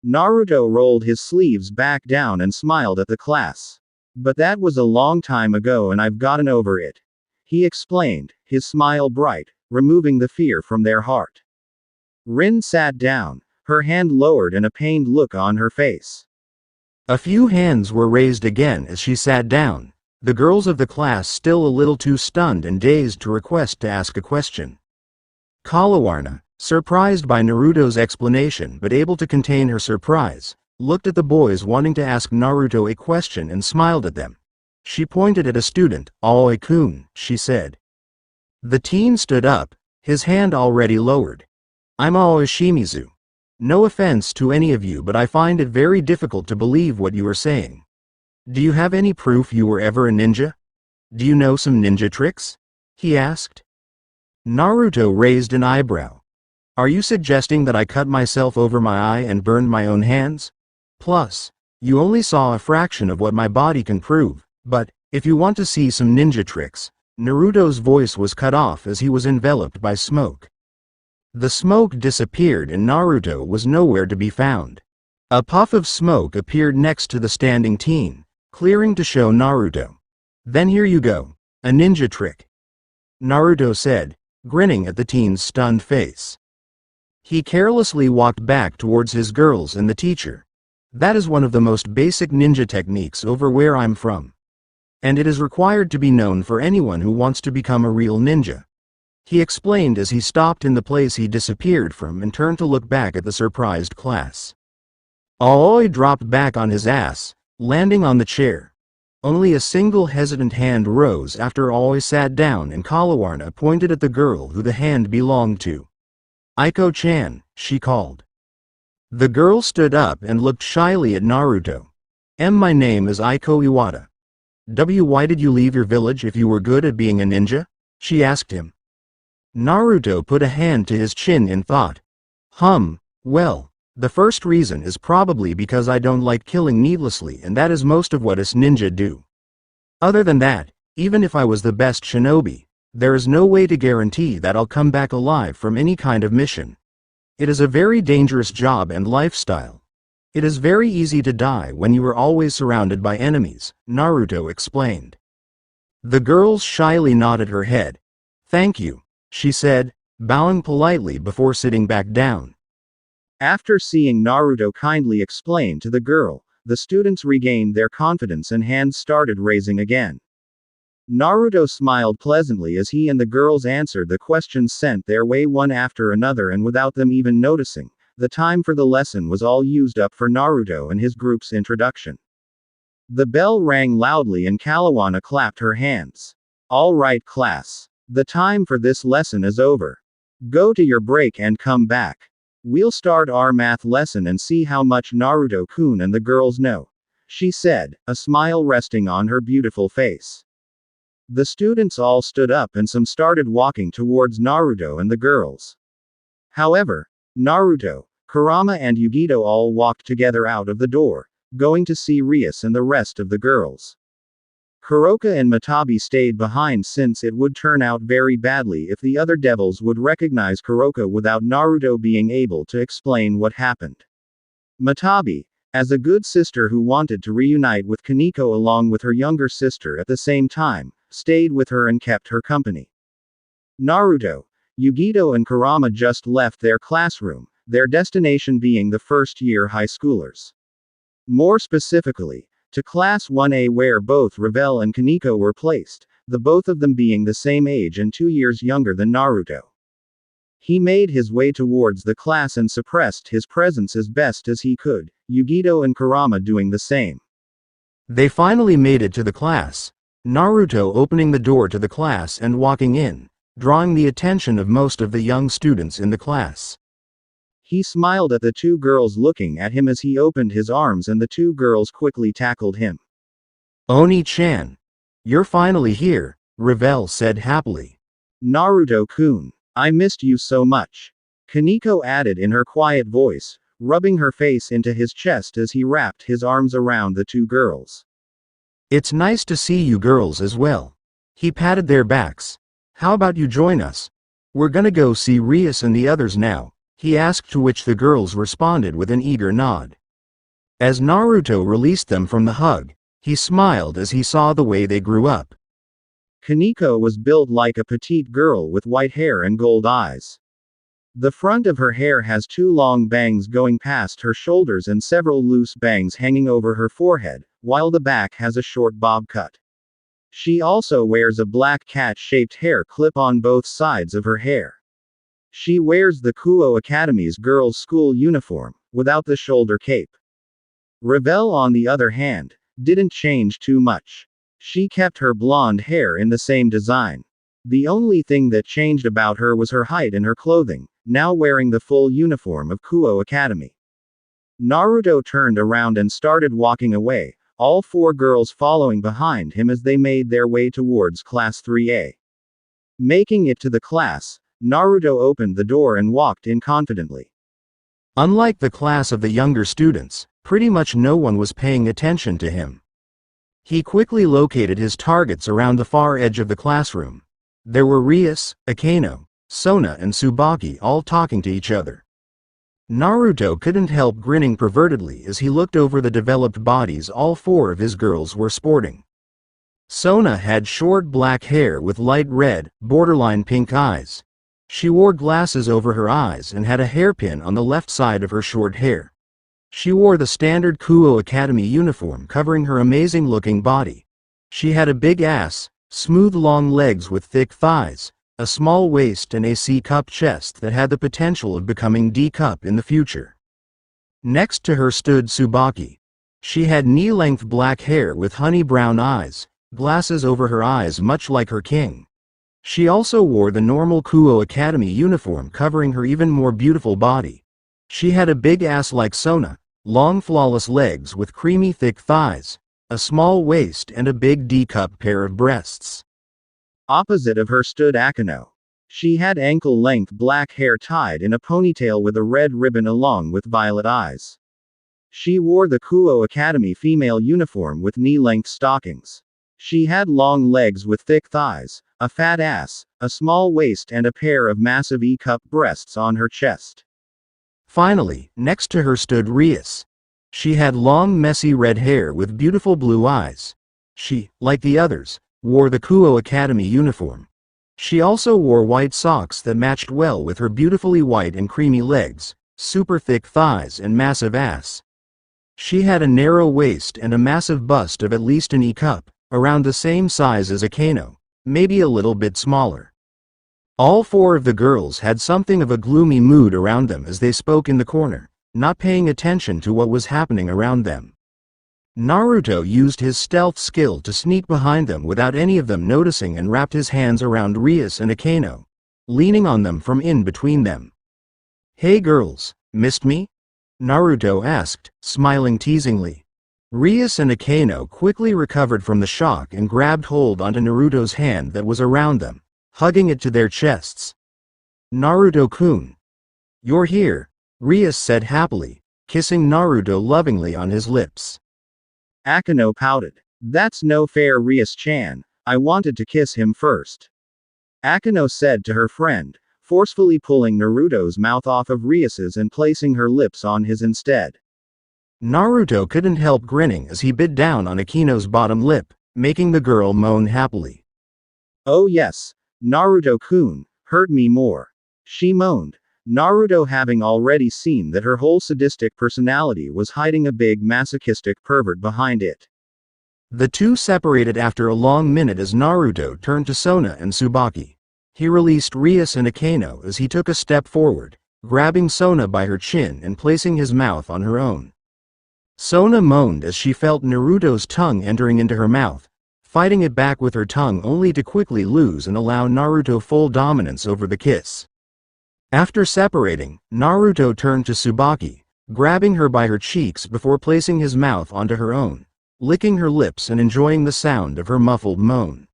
Naruto rolled his sleeves back down and smiled at the class. But that was a long time ago and I've gotten over it. He explained, his smile bright, removing the fear from their heart. Rin sat down, her hand lowered and a pained look on her face. A few hands were raised again as she sat down, the girls of the class still a little too stunned and dazed to request to ask a question. Kalawarna, surprised by Naruto's explanation but able to contain her surprise, looked at the boys wanting to ask Naruto a question and smiled at them. She pointed at a student. Aoi-kun, she said. The teen stood up, his hand already lowered. I'm Aoi Shimizu. No offense to any of you, but I find it very difficult to believe what you are saying. Do you have any proof you were ever a ninja? Do you know some ninja tricks? He asked. Naruto raised an eyebrow. Are you suggesting that I cut myself over my eye and burned my own hands? Plus, you only saw a fraction of what my body can prove, but, if you want to see some ninja tricks, Naruto's voice was cut off as he was enveloped by smoke. The smoke disappeared and Naruto was nowhere to be found. A puff of smoke appeared next to the standing teen, clearing to show Naruto. Then here you go, a ninja trick. Naruto said, grinning at the teen's stunned face. He carelessly walked back towards his girls and the teacher. That is one of the most basic ninja techniques over where I'm from. And it is required to be known for anyone who wants to become a real ninja. He explained as he stopped in the place he disappeared from and turned to look back at the surprised class. Aoi dropped back on his ass, landing on the chair. Only a single hesitant hand rose after Aoi sat down and Kalawarna pointed at the girl who the hand belonged to. Aiko-chan, she called. The girl stood up and looked shyly at Naruto. My name is Aiko Iwata. Why did you leave your village if you were good at being a ninja? She asked him. Naruto put a hand to his chin in thought. Well, the first reason is probably because I don't like killing needlessly, and that is most of what us ninja do. Other than that, even if I was the best shinobi, there is no way to guarantee that I'll come back alive from any kind of mission. It is a very dangerous job and lifestyle. It is very easy to die when you are always surrounded by enemies, Naruto explained. The girl shyly nodded her head. Thank you, she said, bowing politely before sitting back down. After seeing Naruto kindly explain to the girl, the students regained their confidence and hands started raising again. Naruto smiled pleasantly as he and the girls answered the questions sent their way one after another, and without them even noticing, the time for the lesson was all used up for Naruto and his group's introduction. The bell rang loudly and Kalawarna clapped her hands. All right, class. The time for this lesson is over. Go to your break and come back. We'll start our math lesson and see how much Naruto-kun and the girls know, she said, a smile resting on her beautiful face. The students all stood up and some started walking towards Naruto and the girls. However, Naruto, Kurama and Yugito all walked together out of the door, going to see Rias and the rest of the girls. Kuroka and Matabi stayed behind since it would turn out very badly if the other devils would recognize Kuroka without Naruto being able to explain what happened. Matabi, as a good sister who wanted to reunite with Kaneko along with her younger sister at the same time, stayed with her and kept her company. Naruto, Yugito and Kurama just left their classroom, their destination being the first-year high schoolers. More specifically, to Class 1A where both Ravel and Kaneko were placed, the both of them being the same age and 2 years younger than Naruto. He made his way towards the class and suppressed his presence as best as he could, Yugito and Kurama doing the same. They finally made it to the class, Naruto opening the door to the class and walking in, drawing the attention of most of the young students in the class. He smiled at the two girls looking at him as he opened his arms and the two girls quickly tackled him. Oni-chan. You're finally here, Ravel said happily. Naruto-kun. I missed you so much. Kaneko added in her quiet voice, rubbing her face into his chest as he wrapped his arms around the two girls. It's nice to see you girls as well. He patted their backs. How about you join us? We're gonna go see Rias and the others now, he asked, to which the girls responded with an eager nod. As Naruto released them from the hug, he smiled as he saw the way they grew up. Kaneko was built like a petite girl with white hair and gold eyes. The front of her hair has two long bangs going past her shoulders and several loose bangs hanging over her forehead, while the back has a short bob cut. She also wears a black cat-shaped hair clip on both sides of her hair. She wears the Kuo Academy's girls' school uniform, without the shoulder cape. Ravel, on the other hand, didn't change too much. She kept her blonde hair in the same design. The only thing that changed about her was her height and her clothing, now wearing the full uniform of Kuo Academy. Naruto turned around and started walking away, all four girls following behind him as they made their way towards Class 3A. Making it to the class, Naruto opened the door and walked in confidently. Unlike the class of the younger students, pretty much no one was paying attention to him. He quickly located his targets around the far edge of the classroom. There were Rias, Akeno, Sona and Tsubaki all talking to each other. Naruto couldn't help grinning pervertedly as he looked over the developed bodies all four of his girls were sporting. Sona had short black hair with light red, borderline pink eyes. She wore glasses over her eyes and had a hairpin on the left side of her short hair. She wore the standard Kuo Academy uniform covering her amazing-looking body. She had a big ass, smooth long legs with thick thighs, a small waist and a C-cup chest that had the potential of becoming D-cup in the future. Next to her stood Tsubaki. She had knee-length black hair with honey brown eyes, glasses over her eyes much like her king. She also wore the normal Kuo Academy uniform covering her even more beautiful body. She had a big ass like Sona, long flawless legs with creamy thick thighs, a small waist and a big D-cup pair of breasts. Opposite of her stood Akeno. She had ankle-length black hair tied in a ponytail with a red ribbon along with violet eyes. She wore the Kuo Academy female uniform with knee-length stockings. She had long legs with thick thighs, a fat ass, a small waist and a pair of massive E-cup breasts on her chest. Finally, next to her stood Rias. She had long messy red hair with beautiful blue eyes. She, like the others, wore the Kuo Academy uniform. She also wore white socks that matched well with her beautifully white and creamy legs, super thick thighs and massive ass. She had a narrow waist and a massive bust of at least an E-cup, around the same size as Akeno, maybe a little bit smaller. All four of the girls had something of a gloomy mood around them as they spoke in the corner, not paying attention to what was happening around them. Naruto used his stealth skill to sneak behind them without any of them noticing and wrapped his hands around Rias and Akeno, leaning on them from in between them. "Hey girls, missed me?" Naruto asked, smiling teasingly. Rias and Akeno quickly recovered from the shock and grabbed hold onto Naruto's hand that was around them, hugging it to their chests. "Naruto-kun. You're here," Rias said happily, kissing Naruto lovingly on his lips. Akeno pouted. "That's no fair, Rias-chan. I wanted to kiss him first." Akeno said to her friend, forcefully pulling Naruto's mouth off of Rias's and placing her lips on his instead. Naruto couldn't help grinning as he bit down on Akino's bottom lip, making the girl moan happily. Oh yes, Naruto-kun, hurt me more. She moaned. Naruto, having already seen that her whole sadistic personality was hiding a big masochistic pervert behind it. The two separated after a long minute as Naruto turned to Sona and Tsubaki. He released Rias and Akino as he took a step forward, grabbing Sona by her chin and placing his mouth on her own. Sona moaned as she felt Naruto's tongue entering into her mouth, fighting it back with her tongue only to quickly lose and allow Naruto full dominance over the kiss. After separating, Naruto turned to Tsubaki, grabbing her by her cheeks before placing his mouth onto her own, licking her lips and enjoying the sound of her muffled moan.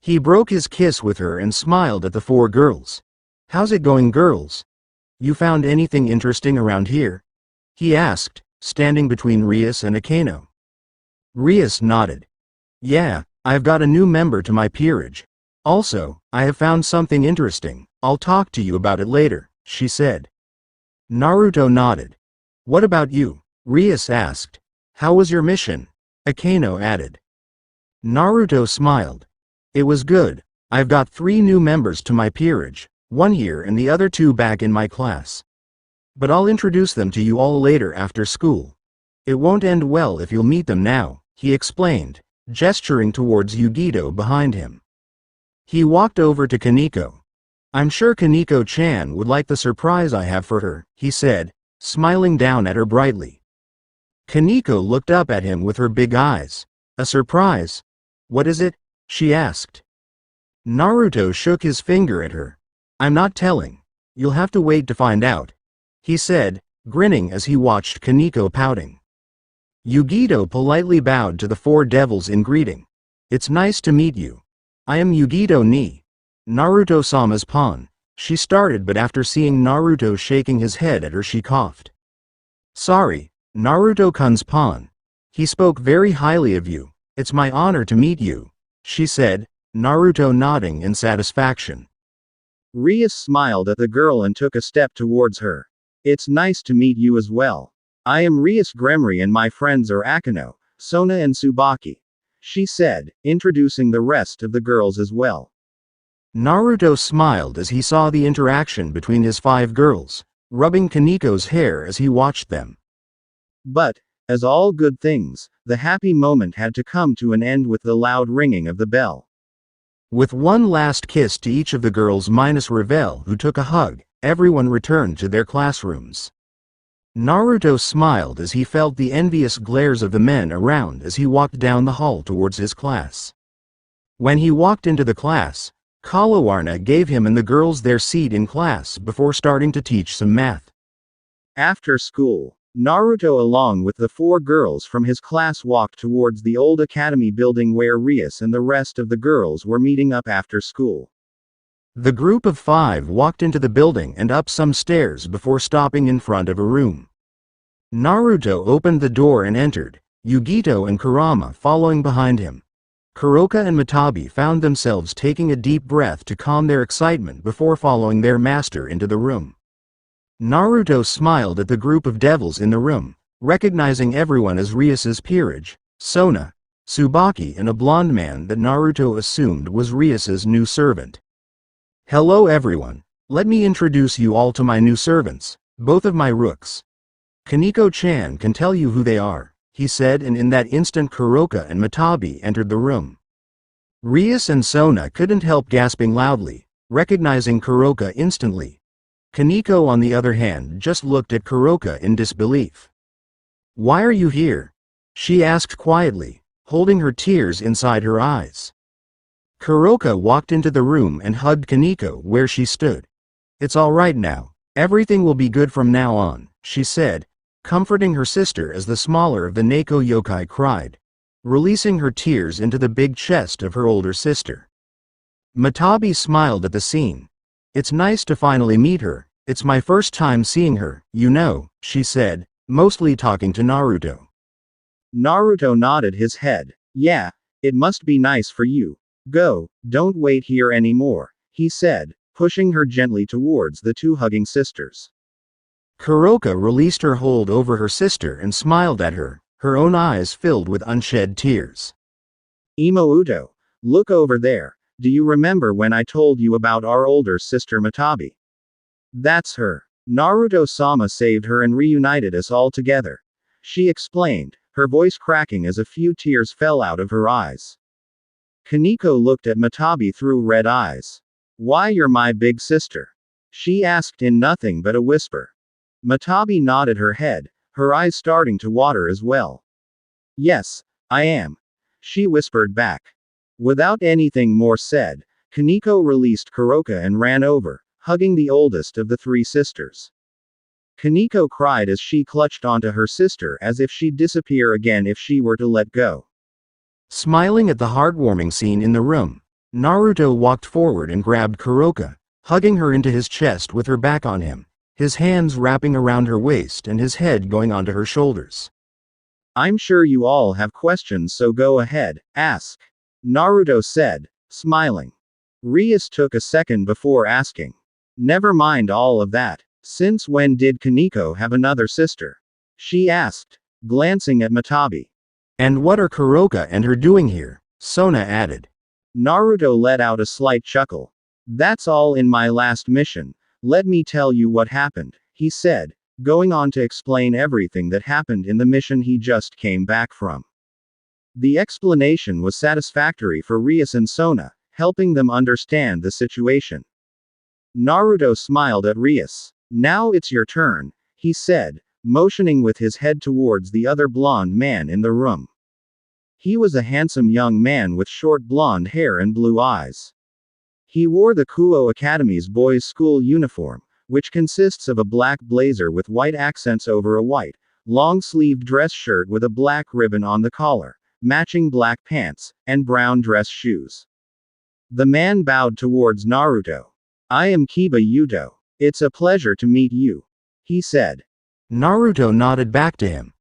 He broke his kiss with her and smiled at the four girls. "How's it going, girls? You found anything interesting around here?" he asked, standing between Rias and Akino. Rias nodded. "Yeah, I've got a new member to my peerage. Also, I have found something interesting. I'll talk to you about it later," she said. Naruto nodded. "What about you?" Rias asked. "How was your mission?" Akino added. Naruto smiled. "It was good. I've got 3 new members to my peerage, 1 here and the other 2 back in my class. But I'll introduce them to you all later after school. It won't end well if you'll meet them now," he explained, gesturing towards Yugito behind him. He walked over to Kaneko. "I'm sure Kaneko-chan would like the surprise I have for her," he said, smiling down at her brightly. Kaneko looked up at him with her big eyes. "A surprise? What is it?" she asked. Naruto shook his finger at her. "I'm not telling. You'll have to wait to find out," he said, grinning as he watched Kaneko pouting. Yugito politely bowed to the 4 devils in greeting. "It's nice to meet you. I am Yugito ni Naruto-sama's pawn," she started, but after seeing Naruto shaking his head at her she coughed. "Sorry, Naruto-kun's pawn. He spoke very highly of you. It's my honor to meet you," she said, Naruto nodding in satisfaction. Rias smiled at the girl and took a step towards her. "It's nice to meet you as well. I am Rias Gremry and my friends are Akino, Sona and Tsubaki," she said, introducing the rest of the girls as well. Naruto smiled as he saw the interaction between his 5 girls, rubbing Kaneko's hair as he watched them. But, as all good things, the happy moment had to come to an end with the loud ringing of the bell. With one last kiss to each of the girls minus Ravel, who took a hug, everyone returned to their classrooms. Naruto smiled as he felt the envious glares of the men around as he walked down the hall towards his class. When he walked into the class, Kalawarna gave him and the girls their seat in class before starting to teach some math. After school, Naruto along with the 4 girls from his class walked towards the old academy building where Rias and the rest of the girls were meeting up after school. The group of 5 walked into the building and up some stairs before stopping in front of a room. Naruto opened the door and entered, Yugito and Kurama following behind him. Kuroka and Matabi found themselves taking a deep breath to calm their excitement before following their master into the room. Naruto smiled at the group of devils in the room, recognizing everyone as Rias's peerage, Sona, Tsubaki and a blonde man that Naruto assumed was Rias's new servant. "Hello everyone, let me introduce you all to my new servants, both of my rooks. Kaneko-chan can tell you who they are," he said, and in that instant Kuroka and Matabi entered the room. Rias and Sona couldn't help gasping loudly, recognizing Kuroka instantly. Kaneko on the other hand just looked at Kuroka in disbelief. "Why are you here?" she asked quietly, holding her tears inside her eyes. Kuroka walked into the room and hugged Kaneko where she stood. "It's all right now, everything will be good from now on," she said, comforting her sister as the smaller of the Neko yokai cried, releasing her tears into the big chest of her older sister. Matabi smiled at the scene. "It's nice to finally meet her, it's my first time seeing her, you know," she said, mostly talking to Naruto. Naruto nodded his head. "Yeah, it must be nice for you. Go, don't wait here anymore," he said, pushing her gently towards the 2 hugging sisters. Kuroka released her hold over her sister and smiled at her, her own eyes filled with unshed tears. Imouto, look over there. Do you remember when I told you about our older sister Matabi? That's her. Naruto-sama saved her and reunited us all together. She explained, her voice cracking as a few tears fell out of her eyes. Kaneko looked at Matabi through red eyes. Why, you're my big sister? She asked in nothing but a whisper. Matabi nodded her head, her eyes starting to water as well. Yes, I am. She whispered back. Without anything more said, Kaneko released Kuroka and ran over, hugging the oldest of the three sisters. Kaneko cried as she clutched onto her sister as if she'd disappear again if she were to let go. Smiling at the heartwarming scene in the room, Naruto walked forward and grabbed Kuroka, hugging her into his chest with her back on him, his hands wrapping around her waist and his head going onto her shoulders. I'm sure you all have questions, so go ahead, ask. Naruto said, smiling. Rias took a second before asking. Never mind all of that. Since when did Kaneko have another sister? She asked, glancing at Matabi. And what are Kuroka and her doing here? Sona added. Naruto let out a slight chuckle. That's all in my last mission. Let me tell you what happened, he said, going on to explain everything that happened in the mission he just came back from. The explanation was satisfactory for Rias and Sona, helping them understand the situation. Naruto smiled at Rias. Now it's your turn, he said, motioning with his head towards the other blonde man in the room. He was a handsome young man with short blonde hair and blue eyes. He wore the Kuo Academy's boys' school uniform, which consists of a black blazer with white accents over a white, long-sleeved dress shirt with a black ribbon on the collar, matching black pants, and brown dress shoes. The man bowed towards Naruto. I am Kiba Yuto. It's a pleasure to meet you, he said. Naruto nodded back to him.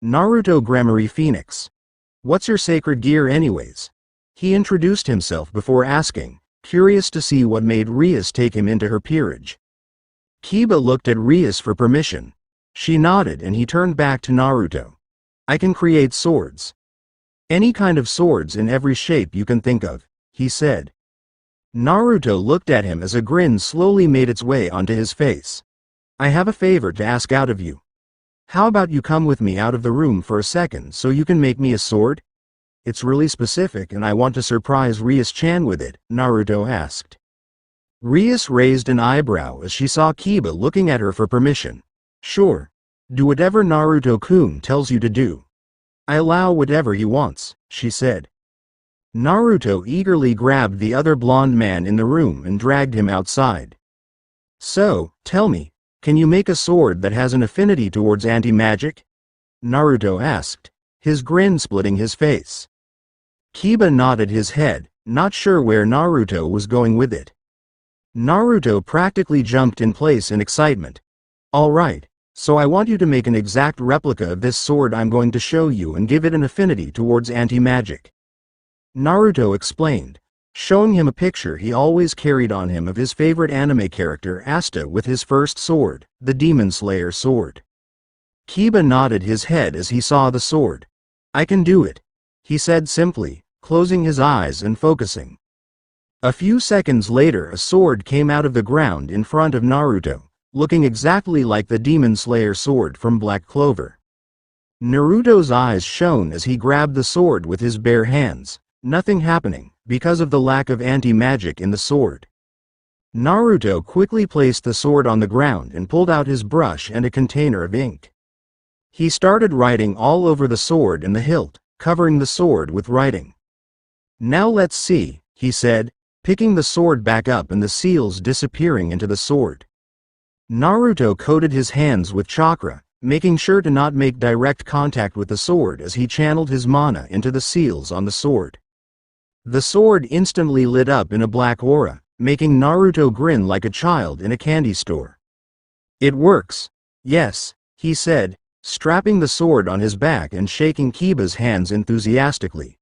Naruto Grammary Phoenix. What's your sacred gear anyways? He introduced himself before asking, curious to see what made Rias take him into her peerage. Kiba looked at Rias for permission. She nodded and he turned back to Naruto. I can create swords. Any kind of swords in every shape you can think of, he said. Naruto looked at him as a grin slowly made its way onto his face. I have a favor to ask out of you. How about you come with me out of the room for a second so you can make me a sword? It's really specific and I want to surprise Rias-chan with it, Naruto asked. Rias raised an eyebrow as she saw Kiba looking at her for permission. Sure. Do whatever Naruto-kun tells you to do. I allow whatever he wants, she said. Naruto eagerly grabbed the other blonde man in the room and dragged him outside. So, tell me, can you make a sword that has an affinity towards anti-magic? Naruto asked, his grin splitting his face. Kiba nodded his head, not sure where Naruto was going with it. Naruto practically jumped in place in excitement. Alright, so I want you to make an exact replica of this sword I'm going to show you and give it an affinity towards anti-magic. Naruto explained, showing him a picture he always carried on him of his favorite anime character Asta with his first sword, the Demon Slayer sword. Kiba nodded his head as he saw the sword. I can do it, he said simply, closing his eyes and focusing. A few seconds later a sword came out of the ground in front of Naruto, looking exactly like the Demon Slayer sword from Black Clover. Naruto's eyes shone as he grabbed the sword with his bare hands. Nothing happening, because of the lack of anti-magic in the sword. Naruto quickly placed the sword on the ground and pulled out his brush and a container of ink. He started writing all over the sword and the hilt, covering the sword with writing. Now let's see, he said, picking the sword back up and the seals disappearing into the sword. Naruto coated his hands with chakra, making sure to not make direct contact with the sword as he channeled his mana into the seals on the sword. The sword instantly lit up in a black aura, making Naruto grin like a child in a candy store. It works. Yes, he said, strapping the sword on his back and shaking Kiba's hands enthusiastically.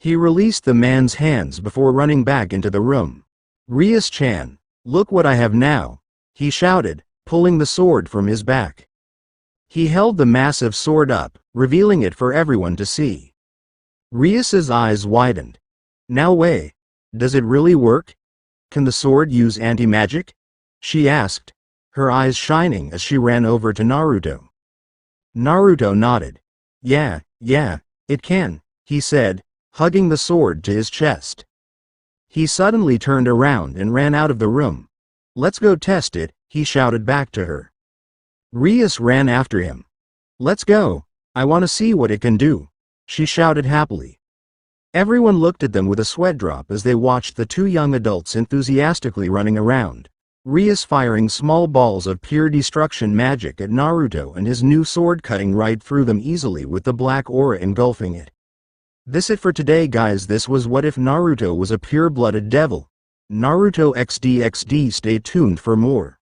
He released the man's hands before running back into the room. Rias-chan, look what I have now, he shouted, pulling the sword from his back. He held the massive sword up, revealing it for everyone to see. Rias's eyes widened. Now wait, does it really work? Can the sword use anti-magic? She asked, her eyes shining as she ran over to Naruto. Naruto nodded. Yeah, it can, he said, hugging the sword to his chest. He suddenly turned around and ran out of the room. Let's go test it, he shouted back to her. Rias ran after him. Let's go, I want to see what it can do, she shouted happily. Everyone looked at them with a sweat drop as they watched the two young adults enthusiastically running around. Rias firing small balls of pure destruction magic at Naruto and his new sword cutting right through them easily with the black aura engulfing it. This it for today guys, this was What If Naruto Was a Pure-Blooded Devil. Naruto DxD, stay tuned for more.